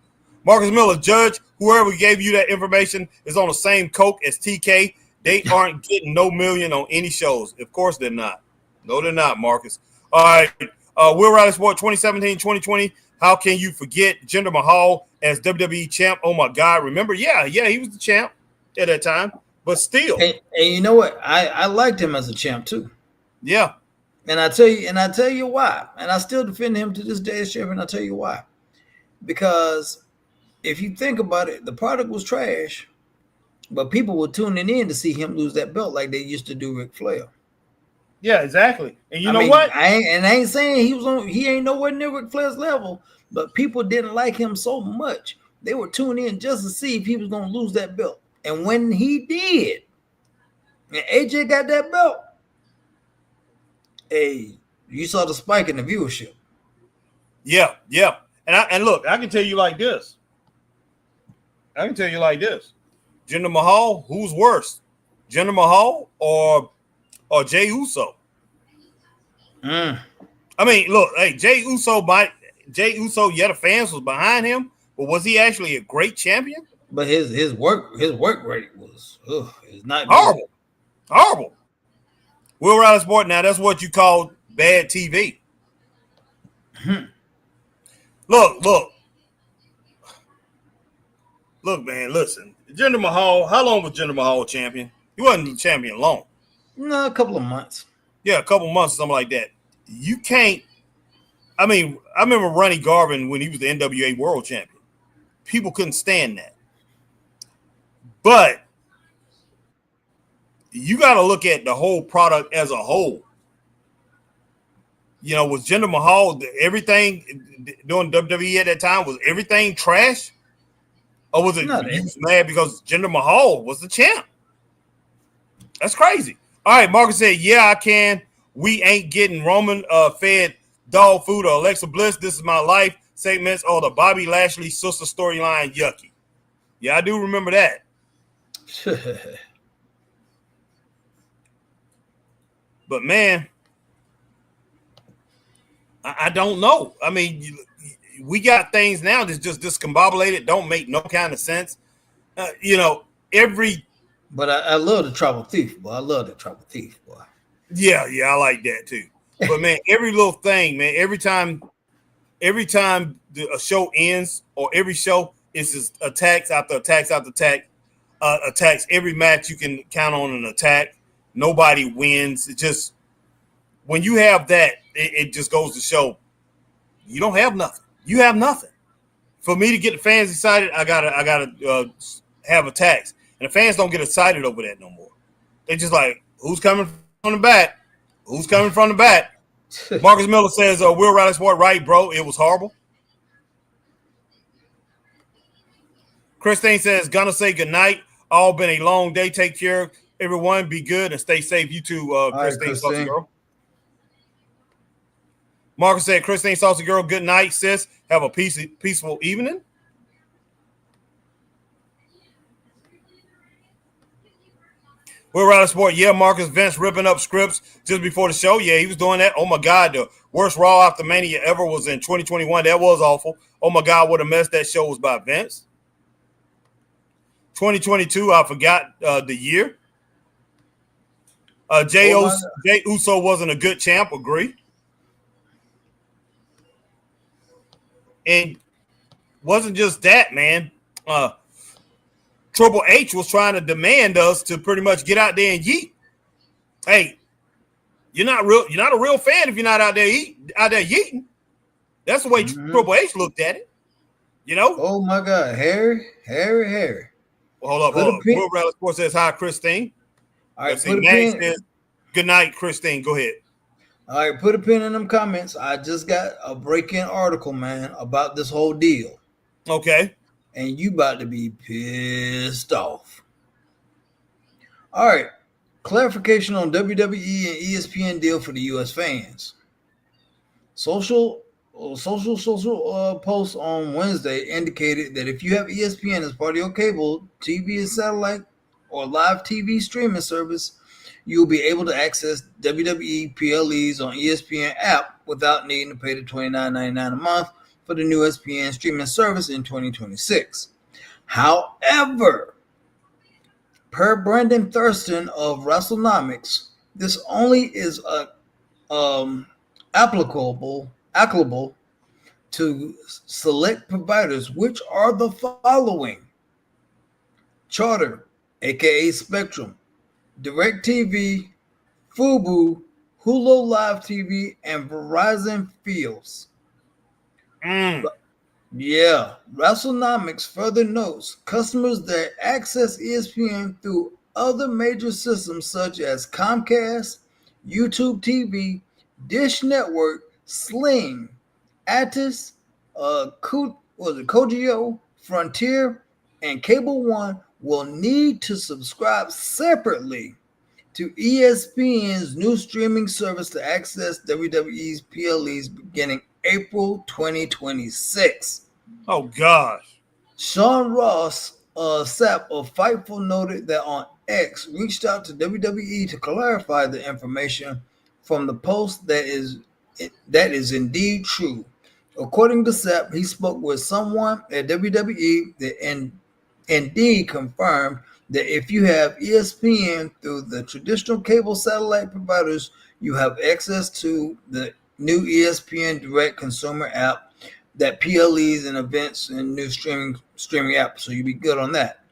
Marcus Miller, Judge, whoever gave you that information is on the same coke as TK. They aren't getting no million on any shows. Of course they're not. No, they're not, Marcus. All right. Will Rally Sport 2017, 2020. How can you forget Jinder Mahal as WWE champ? Oh, my God. Remember? Yeah, he was the champ at that time. But still. And you know what? I liked him as a champ, too. Yeah. And I tell you why. And I still defend him to this day as champion. I'll tell you why. Because if you think about it, the product was trash, but people were tuning in to see him lose that belt like they used to do Ric Flair. Yeah, exactly. And you know what? I ain't saying he ain't nowhere near Ric Flair's level, but people didn't like him so much. They were tuning in just to see if he was going to lose that belt. And when he did, and AJ got that belt, hey, you saw the spike in the viewership. Yeah. And look, I can tell you like this. Jinder Mahal, who's worse? Jinder Mahal or Jey Uso? I mean, look, hey, Jey Uso, yeah, the fans was behind him, but was he actually a great champion? But his work rate was it's not horrible. Good. Horrible. Will Rally Sport, now that's what you call bad TV. Look, man, listen. Jinder Mahal, how long was Jinder Mahal champion? He wasn't champion long. No, a couple of months. Yeah, a couple of months or something like that. You can't. I mean, I remember Ronnie Garvin when he was the NWA World Champion. People couldn't stand that. But you got to look at the whole product as a whole. You know, was Jinder Mahal everything doing WWE at that time? Was everything trash? Or was it you was mad because Jinder Mahal was the champ? That's crazy. All right, Marcus said, yeah, I can. We ain't getting Roman fed dog food or Alexa Bliss. This is my life segments or the Bobby Lashley sister storyline. Yucky. Yeah, I do remember that. But man, I don't know. I mean, we got things now that's just discombobulated, don't make no kind of sense. But I love the Tribal Thief, boy. I love the Tribal Thief, boy. Yeah, I like that too. But man, every little thing, man, every time a show ends or every show is just attacks after attacks after attacks. Every match you can count on an attack. Nobody wins. It just, when you have that, it just goes to show you don't have nothing. You have nothing. For me to get the fans excited, I gotta have attacks, and the fans don't get excited over that no more. They're just like, who's coming from the back? Who's coming from the back? Marcus Miller says, Will Riley Sport, right, bro? It was horrible. Christine says, gonna say goodnight. All been a long day. Take care, everyone. Be good and stay safe. You too, Christine, Saucy Girl. Marcus said, Christine, Saucy Girl, good night, sis. Have a peaceful evening. Will Riley Sport, yeah, Marcus Vince ripping up scripts just before the show. Yeah, he was doing that. Oh, my God, the worst Raw after Mania ever was in 2021. That was awful. Oh, my God, what a mess that show was by Vince. 2022, I forgot the year. Jay Uso wasn't a good champ, agree. And wasn't just that, man. Triple H was trying to demand us to pretty much get out there and yeet. Hey, you're not a real fan if you're not out there yeeting. That's the way Triple H looked at it. You know? Oh my God, Harry. Well, hold up. Will Rally Sports says hi, Christine. All right, put a pin. Says, good night, Christine. Go ahead. All right, put a pin in them comments. I just got a break-in article, man, about this whole deal. Okay. And you about to be pissed off. All right. Clarification on WWE and ESPN deal for the U.S. fans. Social posts on Wednesday indicated that if you have ESPN as part of your cable, TV and satellite, or live TV streaming service, you'll be able to access WWE PLEs on ESPN app without needing to pay the $29.99 a month for the new ESPN streaming service in 2026. However, per Brandon Thurston of WrestleNomics, this only is applicable to select providers, which are the following: Charter, aka Spectrum, DirecTV, Fubo, Hulu Live TV, and Verizon Fields. Yeah, WrestleNomics further notes customers that access ESPN through other major systems such as Comcast, YouTube TV, Dish Network, Sling, Atis, Kogyo, Frontier, and Cable One will need to subscribe separately to ESPN's new streaming service to access WWE's PLEs beginning April 2026. Oh, gosh. Sean Ross Sapp of Fightful noted that on X reached out to WWE to clarify the information from the post that is indeed true. According to Sapp, he spoke with someone at WWE that indeed confirmed that if you have ESPN through the traditional cable satellite providers, you have access to the new ESPN Direct consumer app, that PLEs and events and new streaming app. So you'll be good on that.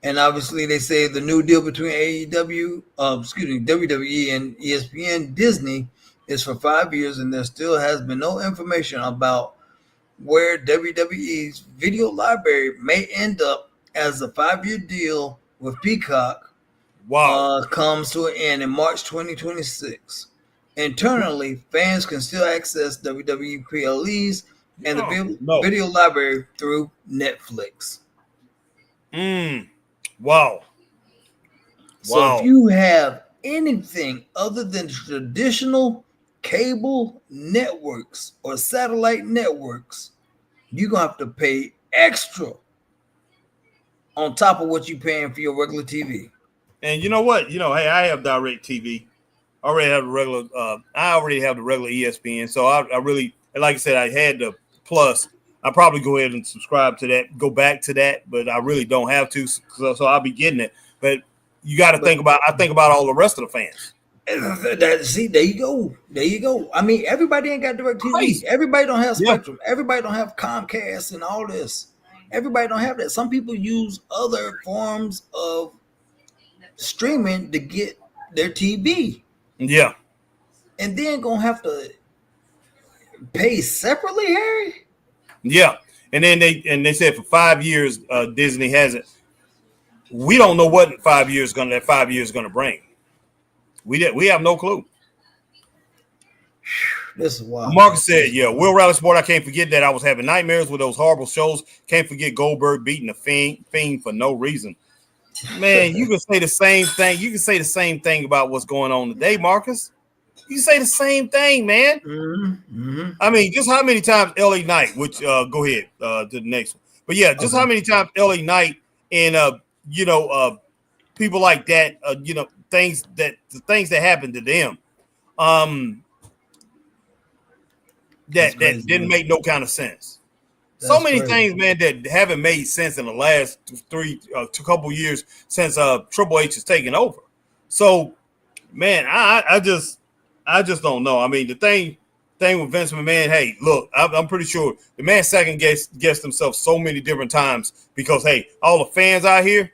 And obviously they say the new deal between WWE and ESPN Disney is for 5 years, and there still has been no information about where WWE's video library may end up as the 5-year deal with Peacock comes to an end in March 2026. Internally, fans can still access WWE PLEs and the video library through Netflix. Wow. So if you have anything other than traditional cable networks or satellite networks, you're going to have to pay extra on top of what you're paying for your regular TV. And you know what? Hey, I have DirecTV. I already have the regular ESPN. So I really, like I said, I had the Plus. I'll probably go ahead and subscribe to that, go back to that, but I really don't have to. So I'll be getting it. But you got to think about all the rest of the fans. See, there you go. There you go. I mean, everybody ain't got DirecTV. Crazy. Everybody don't have Spectrum. Yeah. Everybody don't have Comcast and all this. Everybody don't have that. Some people use other forms of streaming to get their TV. Yeah. And then gonna have to pay separately, Harry? Yeah. And then they said for 5 years, Disney has it. We don't know what 5 years that 5 years gonna bring. We have no clue. This is wild. Marcus said, yeah, Will Rally Sport, I can't forget that I was having nightmares with those horrible shows. Can't forget Goldberg beating the Fiend for no reason. Man, you can say the same thing. You can say the same thing about what's going on today, Marcus. You say the same thing, man. Mm-hmm. I mean, just how many times LA Knight, which go ahead to the next one. But yeah, just how many times LA Knight and people like that, the things that happened to them, that didn't make no kind of sense. That's so many things, man, that haven't made sense in the last couple years since Triple H has taken over. So, man, I just don't know. I mean, the thing with Vince McMahon, hey, look, I'm pretty sure the man second guessed himself so many different times because, hey, all the fans out here,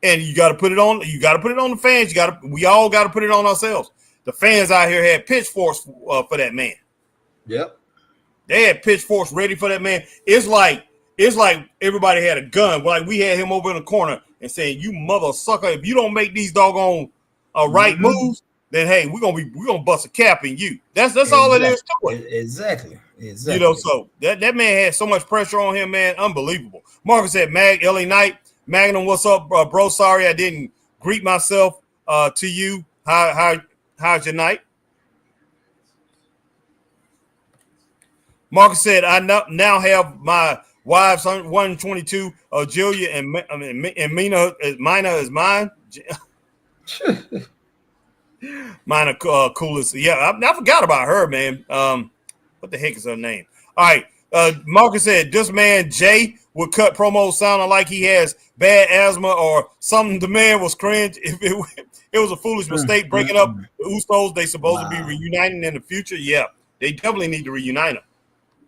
and you got to put it on. You got to put it on the fans. We all got to put it on ourselves. The fans out here had pitchforks for that man. Yep. They had pitchforks ready for that man. It's like everybody had a gun. Like we had him over in the corner and saying, "You mother sucker! If you don't make these doggone right moves, then hey, we're gonna bust a cap in you." That's exactly. All it is to it. Exactly. So that man had so much pressure on him, man, unbelievable. Marcus said, LA Knight, Magnum, what's up, bro? Sorry I didn't greet myself to you. How's your night? Marcus said, I now have my wives 122, Julia and Mina is mine. Mine are coolest. Yeah, I forgot about her, man. What the heck is her name? All right. Marcus said, this man, Jay, would cut promos sounding like he has bad asthma or something. The man was cringe. If it was a foolish mistake breaking up the Usos, they supposed to be reuniting in the future. Yeah, they definitely need to reunite them.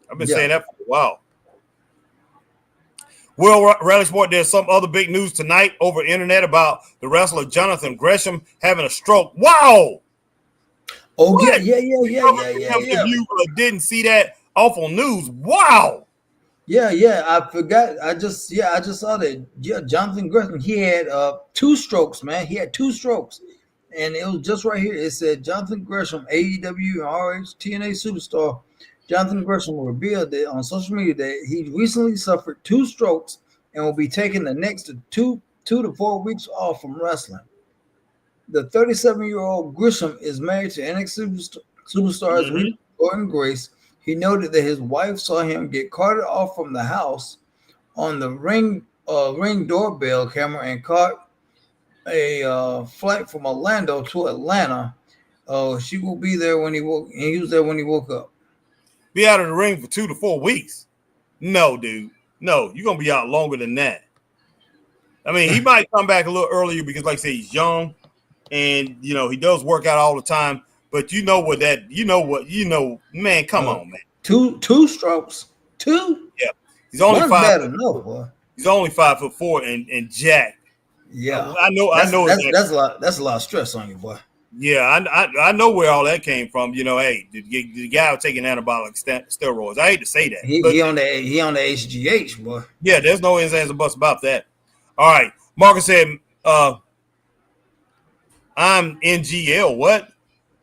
I've been saying that for a while. Will Rally Sport, there's some other big news tonight over internet about the wrestler Jonathan Gresham having a stroke. Wow. Oh, what? yeah. If you didn't see that awful news, wow. Yeah, I forgot. I just saw that. Yeah, Jonathan Gresham, he had 2 strokes, man. He had 2 strokes. And it was just right here. It said Jonathan Gresham, AEW and RH TNA superstar. Jonathan Gresham revealed that on social media that he recently suffered 2 strokes and will be taking the next 2 to 4 weeks off from wrestling. The 37-year-old Gresham is married to NXT superstars Gordon Grace. He noted that his wife saw him get carted off from the house on the ring doorbell camera and caught a flight from Orlando to Atlanta. She will be there when he woke. And he was there when he woke up. Be out of the ring for 2 to 4 weeks. No, dude. No, you're going to be out longer than that. I mean, he might come back a little earlier because, like I say, he's young and, he does work out all the time. But man, come on, man. 2 strokes. 2? Yeah. He's only 5. Boy. He's only 5'4" and jack. Yeah. I know. That's a lot of stress on you, boy. Yeah, I know where all that came from. Hey, the guy was taking anabolic steroids. I hate to say that. He on the HGH, boy. Yeah, there's no ifs, ands, or buts about that. All right. Marcus said, I'm NGL. What?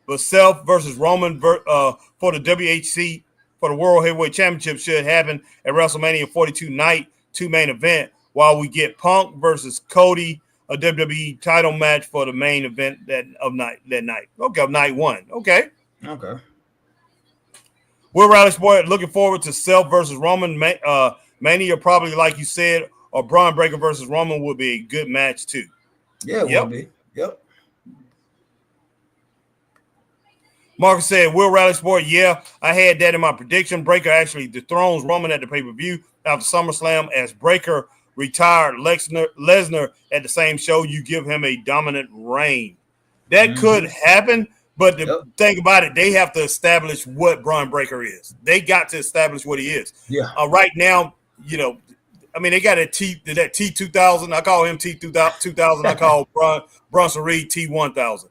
But Seth versus Roman for the WHC for the World Heavyweight Championship should happen at WrestleMania 42 night 2 main event while we get Punk versus Cody, a WWE title match for the main event that night. Okay, of night 1. Okay. Will Rally Sport looking forward to Seth versus Roman Mania, probably like you said, or Braun Breaker versus Roman would be a good match too. Yeah, it would be. Yep. Marcus said, Will Rally Sport, yeah, I had that in my prediction. Breaker actually dethrones Roman at the pay-per-view after SummerSlam as Breaker retired Lesnar at the same show. You give him a dominant reign. That could happen, but the thing about it, they have to establish what Braun Breaker is. They got to establish what he is. Yeah. Right now, you know, I mean, they got that T2000. I call him T2000. I call Bronson Reed T1000.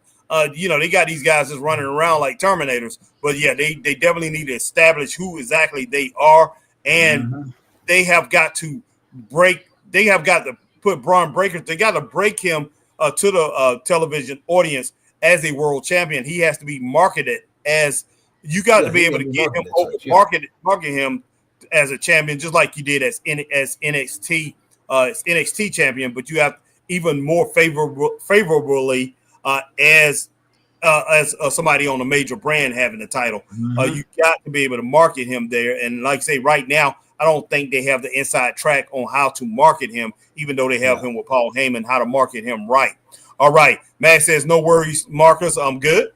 You know, they got these guys just running around like Terminators. But, yeah, they definitely need to establish who exactly they are. And they have got to put Braun Breaker. They got to break him to the television audience as a world champion. He has to be marketed as – you got to be able to get him over, market him as a champion, just like you did as NXT champion, but you have even more favorably as somebody on a major brand having the title. You got to be able to market him there. And like I say, right now, I don't think they have the inside track on how to market him, even though they have him with Paul Heyman, how to market him right. All right. Matt says, no worries, Marcus. I'm good.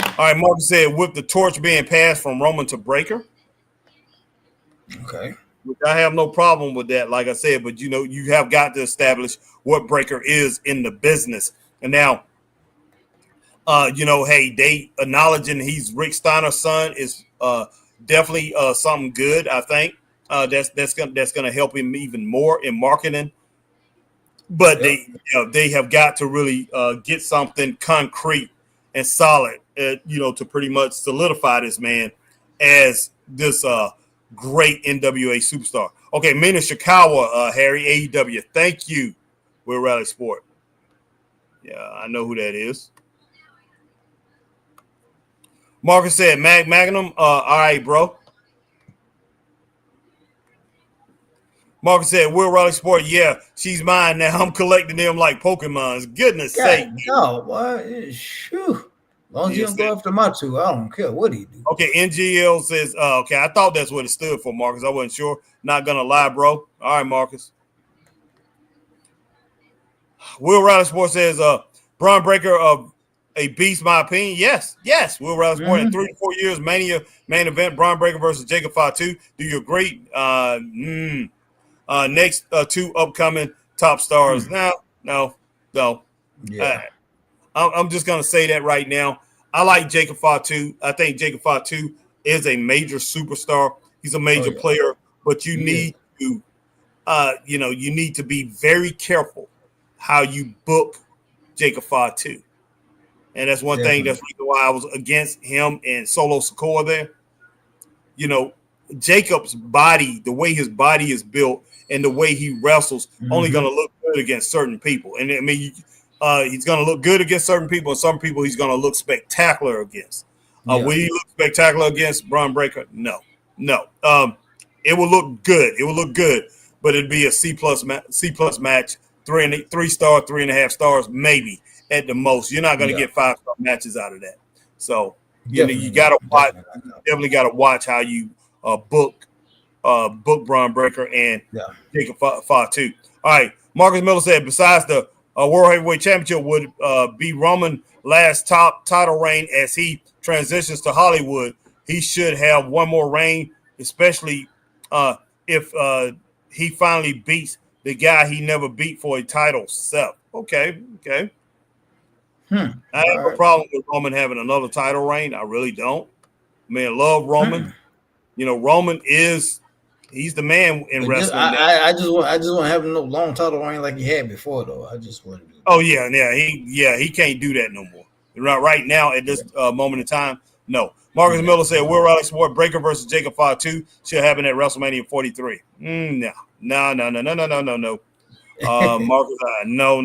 All right. Marcus said, with the torch being passed from Roman to Breaker. Okay. I have no problem with that, like I said, but you know, you have got to establish what Breaker is in the business. And now, you know, hey, they acknowledging he's Rick Steiner's son is definitely something good. I think that's gonna help him even more in marketing. But they have got to really get something concrete and solid, you know, to pretty much solidify this man as this great NWA superstar. Okay, Mina Shikawa, Harry, AEW. Thank you, Will Rally Sport. Yeah, I know who that is. Marcus said, Magnum. All right, bro. Marcus said, Will Rally Sport. Yeah, she's mine now. I'm collecting them like Pokemons. Goodness sake. No, boy. Shoo. As long as you don't go after Matsu, I don't care what he do. Okay, NGL says, okay, I thought that's what it stood for, Marcus. I wasn't sure. Not going to lie, bro. All right, Marcus. Will Riley Sports says, Braun Breaker, a beast, my opinion. Yes. Will Riley Sports in 3 to 4 years, Mania main event, Braun Breaker versus Jacob Fatu. Do you agree? Next 2 upcoming top stars. No. Yeah. I'm just going to say that right now. I like Jacob Fatu. I think Jacob Fatu is a major superstar. He's a major player, but you need to, you need to be very careful how you book Jacob Fatu. And that's one thing. That's why I was against him and Solo Sikoa there. You know, Jacob's body, the way his body is built and the way he wrestles, only going to look good against certain people. And I mean, he's going to look good against certain people, and some people he's going to look spectacular against. Will he look spectacular against Braun Breaker? No. It will look good. It will look good, but it'd be a C plus match, 3 star, 3.5 stars, maybe at the most. You're not going to get 5-star matches out of that. So you got to watch. Definitely got to watch how you book Braun Breaker and Jacob Fatu. All right, Marcus Miller said, besides the World Heavyweight Championship would be Roman last top title reign as he transitions to Hollywood. He should have one more reign, especially if he finally beats the guy he never beat for a title. Seth. Okay. I have a problem with Roman having another title reign. I really don't. I mean, I love Roman. You know, Roman he's the man in wrestling. I just want to have no long title reign like he had before, though. I just want. He can't do that no more. Right now at this moment in time, no. Marcus Miller said, Will Riley Sport Breaker versus Jacob Fatu should happen at WrestleMania 43. No. Marcus, no.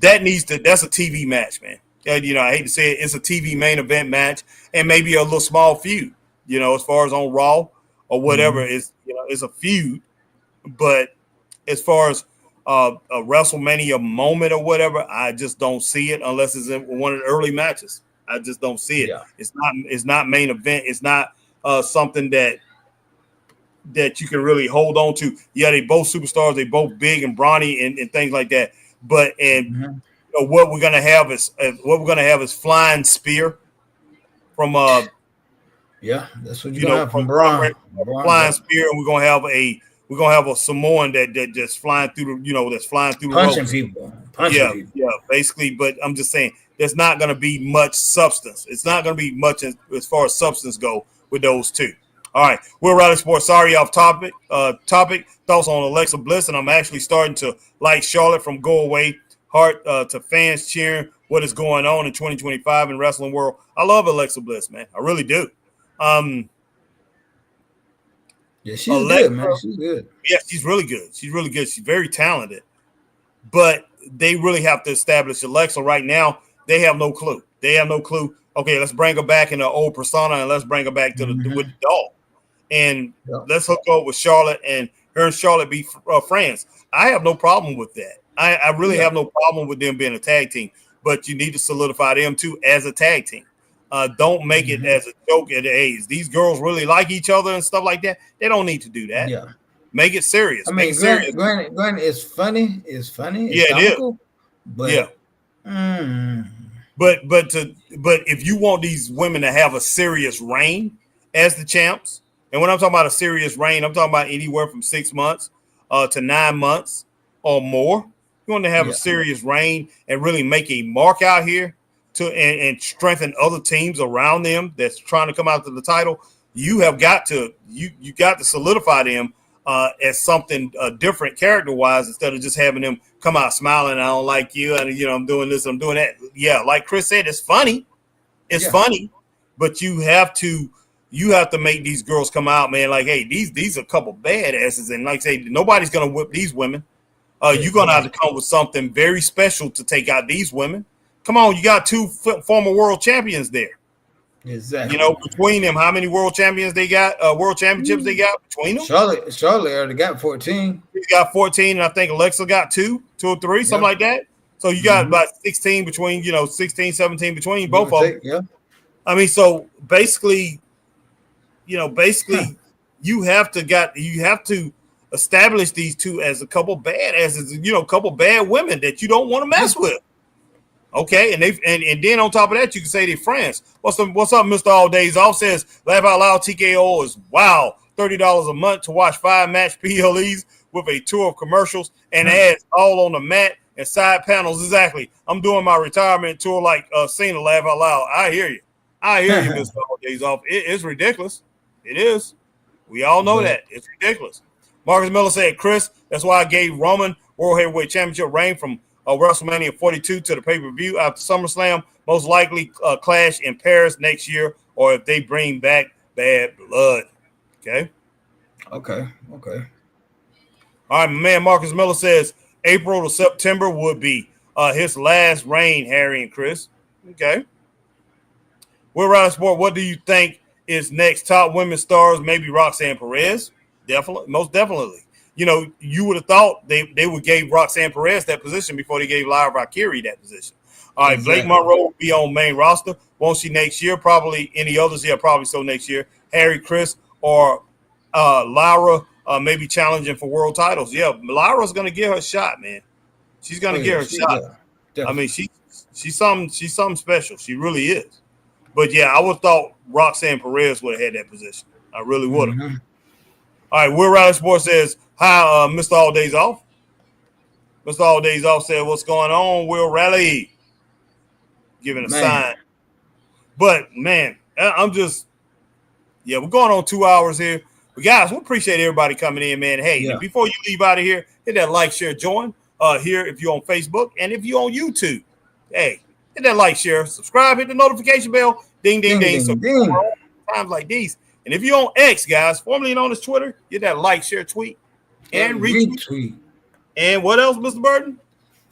That's a TV match, man. You know, I hate to say it, it's a TV main event match and maybe a little small feud. You know, as far as on Raw or whatever, it's a feud. But as far as a WrestleMania moment or whatever, I just don't see it unless it's in one of the early matches. I just don't see it. Yeah. It's not main event. It's not something that you can really hold on to. Yeah, they both superstars. They both big and brawny and things like that. But what we're gonna have is flying spear from that's what you're gonna have from Braun. Flying spear, and we're gonna have a Samoan that just flying through that's flying through punching the people. Yeah, basically. But I'm just saying there's not gonna be much substance. It's not gonna be much as far as substance go with those two. All right, we're Rally Sports. Sorry, off topic. Thoughts on Alexa Bliss, and I'm actually starting to like Charlotte from Go Away Heart to fans cheering what is going on in 2025 in wrestling world. I love Alexa Bliss, man. I really do. She's good, man. She's good. Yeah, she's really good. She's really good. She's very talented. But they really have to establish Alexa right now. They have no clue. Okay, let's bring her back in the old persona, and let's bring her back to with the dog. And let's hook up with Charlotte, and her and Charlotte be friends. I have no problem with that. I really have no problem with them being a tag team, but you need to solidify them too as a tag team. Don't make it as a joke at the age. These girls really like each other and stuff like that. They don't need to do that. Yeah. Make it serious. I mean, granted, it's funny. It's funny. It's comical, it is. But but if you want these women to have a serious reign as the champs, and when I'm talking about a serious reign, I'm talking about anywhere from 6 months to 9 months or more. You want to have a serious reign and really make a mark out here and strengthen other teams around them that's trying to come out to the title. You have got to you got to solidify them as something different character-wise, instead of just having them come out smiling. I don't like you, and I'm doing this, I'm doing that. Yeah, like Chris said, it's funny. It's funny, but you have to make these girls come out, man. Like, hey, these are a couple badasses, and like I say, nobody's gonna whip these women. You're gonna have to come with something very special to take out these women. Come on, you got 2 former world champions there. Exactly. Between them, how many world champions they got? World championships they got between them? Charlotte already got 14. He got 14, and I think Alexa got 2 or 3, something like that. So you got about 16 between, 16, 17 between both of them. Yeah. I mean, so basically, you have to establish these two as a couple badasses, a couple bad women that you don't want to mess with. Okay, and then on top of that, you can say they're friends. What's up, Mr. All Days Off says, laugh out loud, TKO is wow, $30 a month to watch 5 match PLEs with a tour of commercials and ads all on the mat and side panels. Exactly. I'm doing my retirement tour like Cena, laugh out loud. I hear you, Mr. All Days Off. It's ridiculous. It is. We all know that. It's ridiculous. Marcus Miller said, Chris, that's why I gave Roman World Heavyweight Championship reign from WrestleMania 42 to the pay-per-view after SummerSlam, most likely clash in Paris next year, or if they bring back Bad Blood. Okay. All right, my man Marcus Miller says April to September would be his last reign, Harry and Chris. Okay. We're Rally Sport. What do you think is next? Top women stars, maybe Roxanne Perez. Definitely, most definitely. You would have thought they would give Roxanne Perez that position before they gave Lyra Valkyrie that position. All right, Blake Monroe will be on main roster. Won't she next year? Probably any others? Yeah, probably so next year. Harry, Chris, or Lyra maybe challenging for world titles. Yeah, Lyra's going to get her shot, man. She's going to get her shot. I mean, she's something special. She really is. But, yeah, I would have thought Roxanne Perez would have had that position. I really would have. All right, Will Riley Sports says, hi, Mr. All Days Off. Mr. All Days Off said, what's going on, Will Riley? Giving a sign. But, man, we're going on 2 hours here. But, guys, we appreciate everybody coming in, man. Hey, before you leave out of here, hit that like, share, join here if you're on Facebook. And if you're on YouTube, hey, hit that like, share, subscribe, hit the notification bell. Ding, ding, ding. So, times like these. And if you're on X, guys, formerly known as Twitter, get that like, share, tweet, and retweet. And what else, Mr. Burton?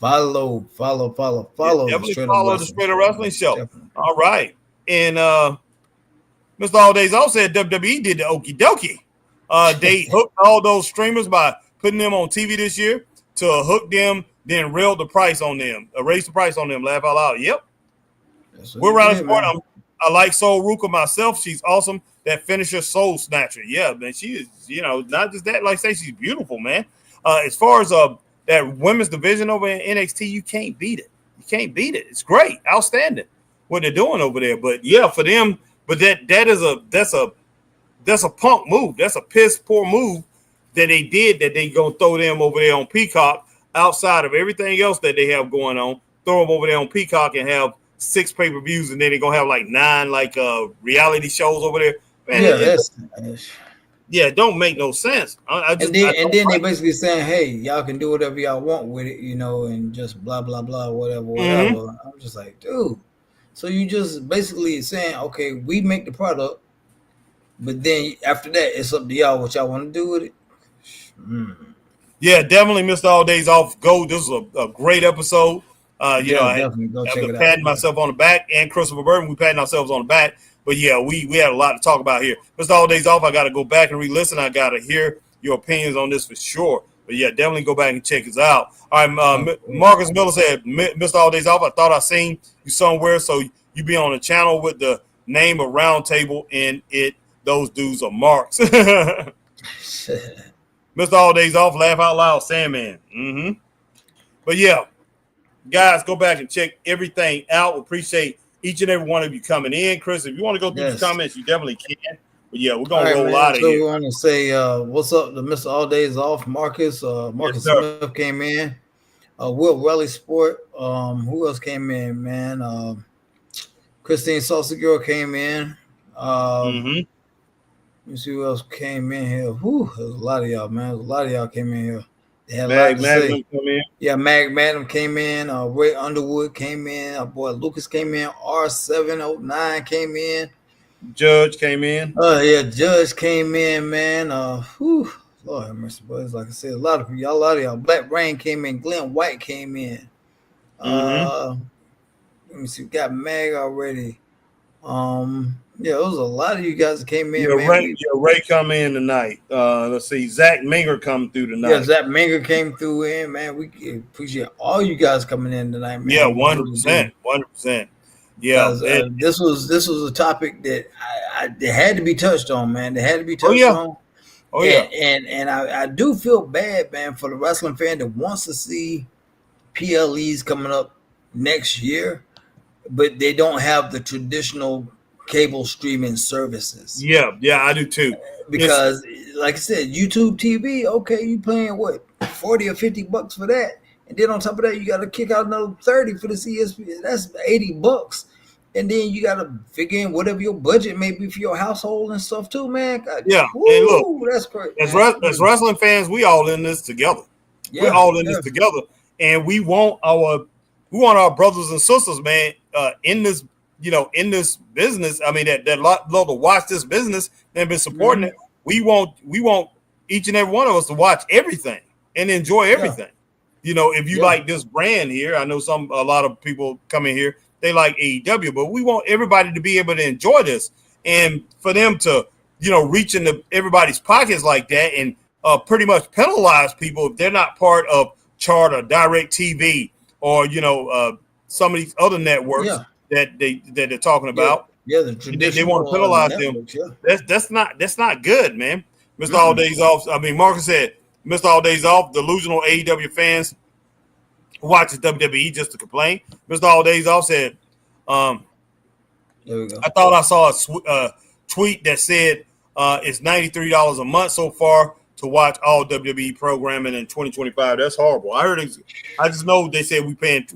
Follow. Definitely follow the Straight Wrestling Show. Definitely. All right. And Mr. All Days Off said WWE did the okie dokie. They hooked all those streamers by putting them on TV this year to hook them, then raise the price on them. Laugh out loud. Yep. We're Rally Sport. I like Soul Ruka myself. She's awesome. That finisher Soul Snatcher. Yeah, man. She is, not just that, like I say, she's beautiful, man. As far as that women's division over in NXT, you can't beat it. You can't beat it. It's great, outstanding what they're doing over there. But yeah, for them, but that's a punk move. That's a piss poor move that they did, that they gonna throw them over there on Peacock outside of everything else that they have going on. Throw them over there on Peacock and have 6 pay-per-views, and then they're gonna have like 9 reality shows over there. Man, it don't make no sense. And then they basically saying, hey, y'all can do whatever y'all want with it, and just blah blah blah, whatever. Mm-hmm. I'm just like, dude. So you just basically saying, okay, we make the product, but then after that, it's up to y'all what y'all want to do with it. Yeah, definitely missed all days off. Go. This is a great episode. Definitely go check it out. Patting myself on the back, and Christopher Burton, we patting ourselves on the back. But yeah, we had a lot to talk about here. Missed all days off. I got to go back and re-listen. I got to hear your opinions on this for sure. But yeah, definitely go back and check us out. All right, Marcus Miller said, missed all days off. I thought I seen you somewhere, so you be on the channel with the name of Round Table in it. Those dudes are marks. Missed all days off. Laugh out loud, Sandman. Mm-hmm. But yeah, guys, go back and check everything out. We appreciate each and every one of you coming in. Chris, if you want to go through the comments, you definitely can. But yeah, we're gonna roll out of here. We want to say what's up to Mr. All Days Off, Marcus. Marcus Smith came in. Will Raleigh Sport. Who else came in, man? Christine Salsa Girl came in. Let me see who else came in here. Whew, there's a lot of y'all, man. There's a lot of y'all came in here. They had a lot to say. Come in. Yeah, Madam came in. Ray Underwood came in. Our boy Lucas came in. R709 came in. Judge came in. Judge came in, man. Lord have mercy, boys. Like I said, a lot of y'all. Black Rain came in. Glenn White came in. Let me see. We got Mag already. Yeah, it was a lot of you guys that came in. Ray come in tonight. Let's see, Zach Minger come through tonight. Yeah, Zach Minger came through in, man. We appreciate all you guys coming in tonight, man. Yeah, 100%. Yeah, this was a topic that it had to be touched on, man. It had to be touched on. Oh yeah. And I do feel bad, man, for the wrestling fan that wants to see PLEs coming up next year, but they don't have the traditional cable streaming services. Yeah, I do too. Because, like I said, YouTube TV, okay, you paying what, $40 or $50 for that, and then on top of that, you got to kick out another $30 for this ESPN. That's $80, and then you got to figure in whatever your budget may be for your household and stuff too, man. God, yeah, woo, and look, that's great. As wrestling fans, we all in this together. Yeah, we're all in this together, and we want our brothers and sisters, man, in this. In this business, I mean that love to watch this business and been supporting it. We want each and every one of us to watch everything and enjoy everything. If you like this brand here, I know a lot of people come in here, they like AEW, but we want everybody to be able to enjoy this, and for them to reach into everybody's pockets like that and pretty much penalize people if they're not part of Charter, Direct TV, or some of these other networks. Yeah. That they're talking about. Yeah, they want to penalize them. Yeah. That's not good, man. Missed all days off. I mean, Marcus said missed all days off. Delusional AEW fans who watches WWE just to complain. Missed all days off said, there we go. I thought I saw a tweet that said it's $93 a month so far to watch all WWE programming in 2025. That's horrible. I just know they said we're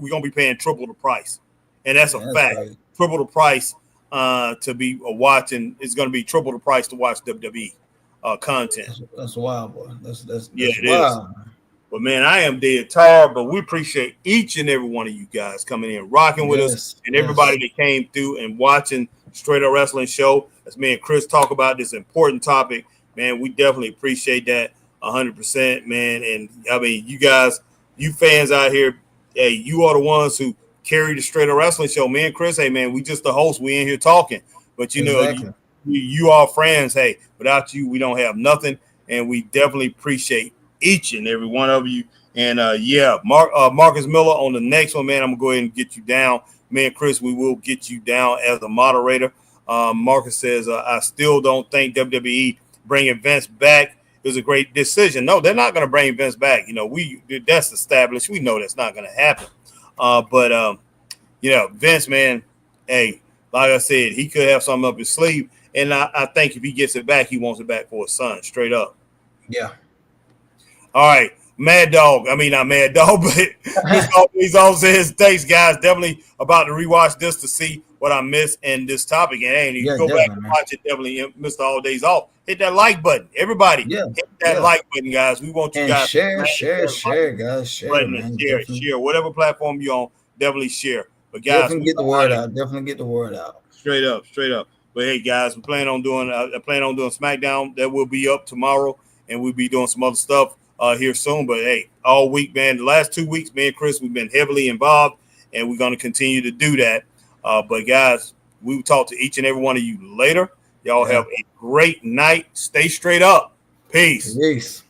gonna be paying triple the price. And that's a fact. Right. Triple the price to be watching. It's going to be triple the price to watch WWE content. That's wild, boy. That's it wild. Is. But man, I am dead tired. But we appreciate each and every one of you guys coming in, rocking with us, and everybody that came through and watching Straight Up Wrestling Show. As me and Chris talk about this important topic, man, we definitely appreciate that 100%, man. And I mean, you guys, you fans out here, hey, you are the ones who carry the Straight Up Wrestling Show. Me and Chris, hey man, we just the host. We in here talking, but you all friends. Hey, without you, we don't have nothing, and we definitely appreciate each and every one of you. And Marcus Miller on the next one, man. I'm gonna go ahead and get you down. Me and Chris, we will get you down as the moderator. Marcus says, I still don't think WWE bringing Vince back is a great decision. No, they're not going to bring Vince back. That's established. We know that's not going to happen. But Vince, man, hey, like I said, he could have something up his sleeve. And I think if he gets it back, he wants it back for his son, straight up. Yeah. All right. Mad Dog. I mean, not Mad Dog, but he's always says, thanks, guys. Definitely about to rewatch this to see what I missed in this topic. And hey, you go back and watch it, definitely missed all days off. Hit that like button. Everybody, hit that like button, guys. We want you guys to share, guys. Share, man. Share. Whatever platform you're on, definitely share. But guys, definitely get the word out. Definitely get the word out. Straight up. But hey, guys, we plan on doing SmackDown. That will be up tomorrow, and we'll be doing some other stuff here soon. But hey, all week, man, the last 2 weeks, me and Chris, we've been heavily involved, and we're going to continue to do that. But guys, we will talk to each and every one of you later. Y'all have a great night. Stay straight up. Peace.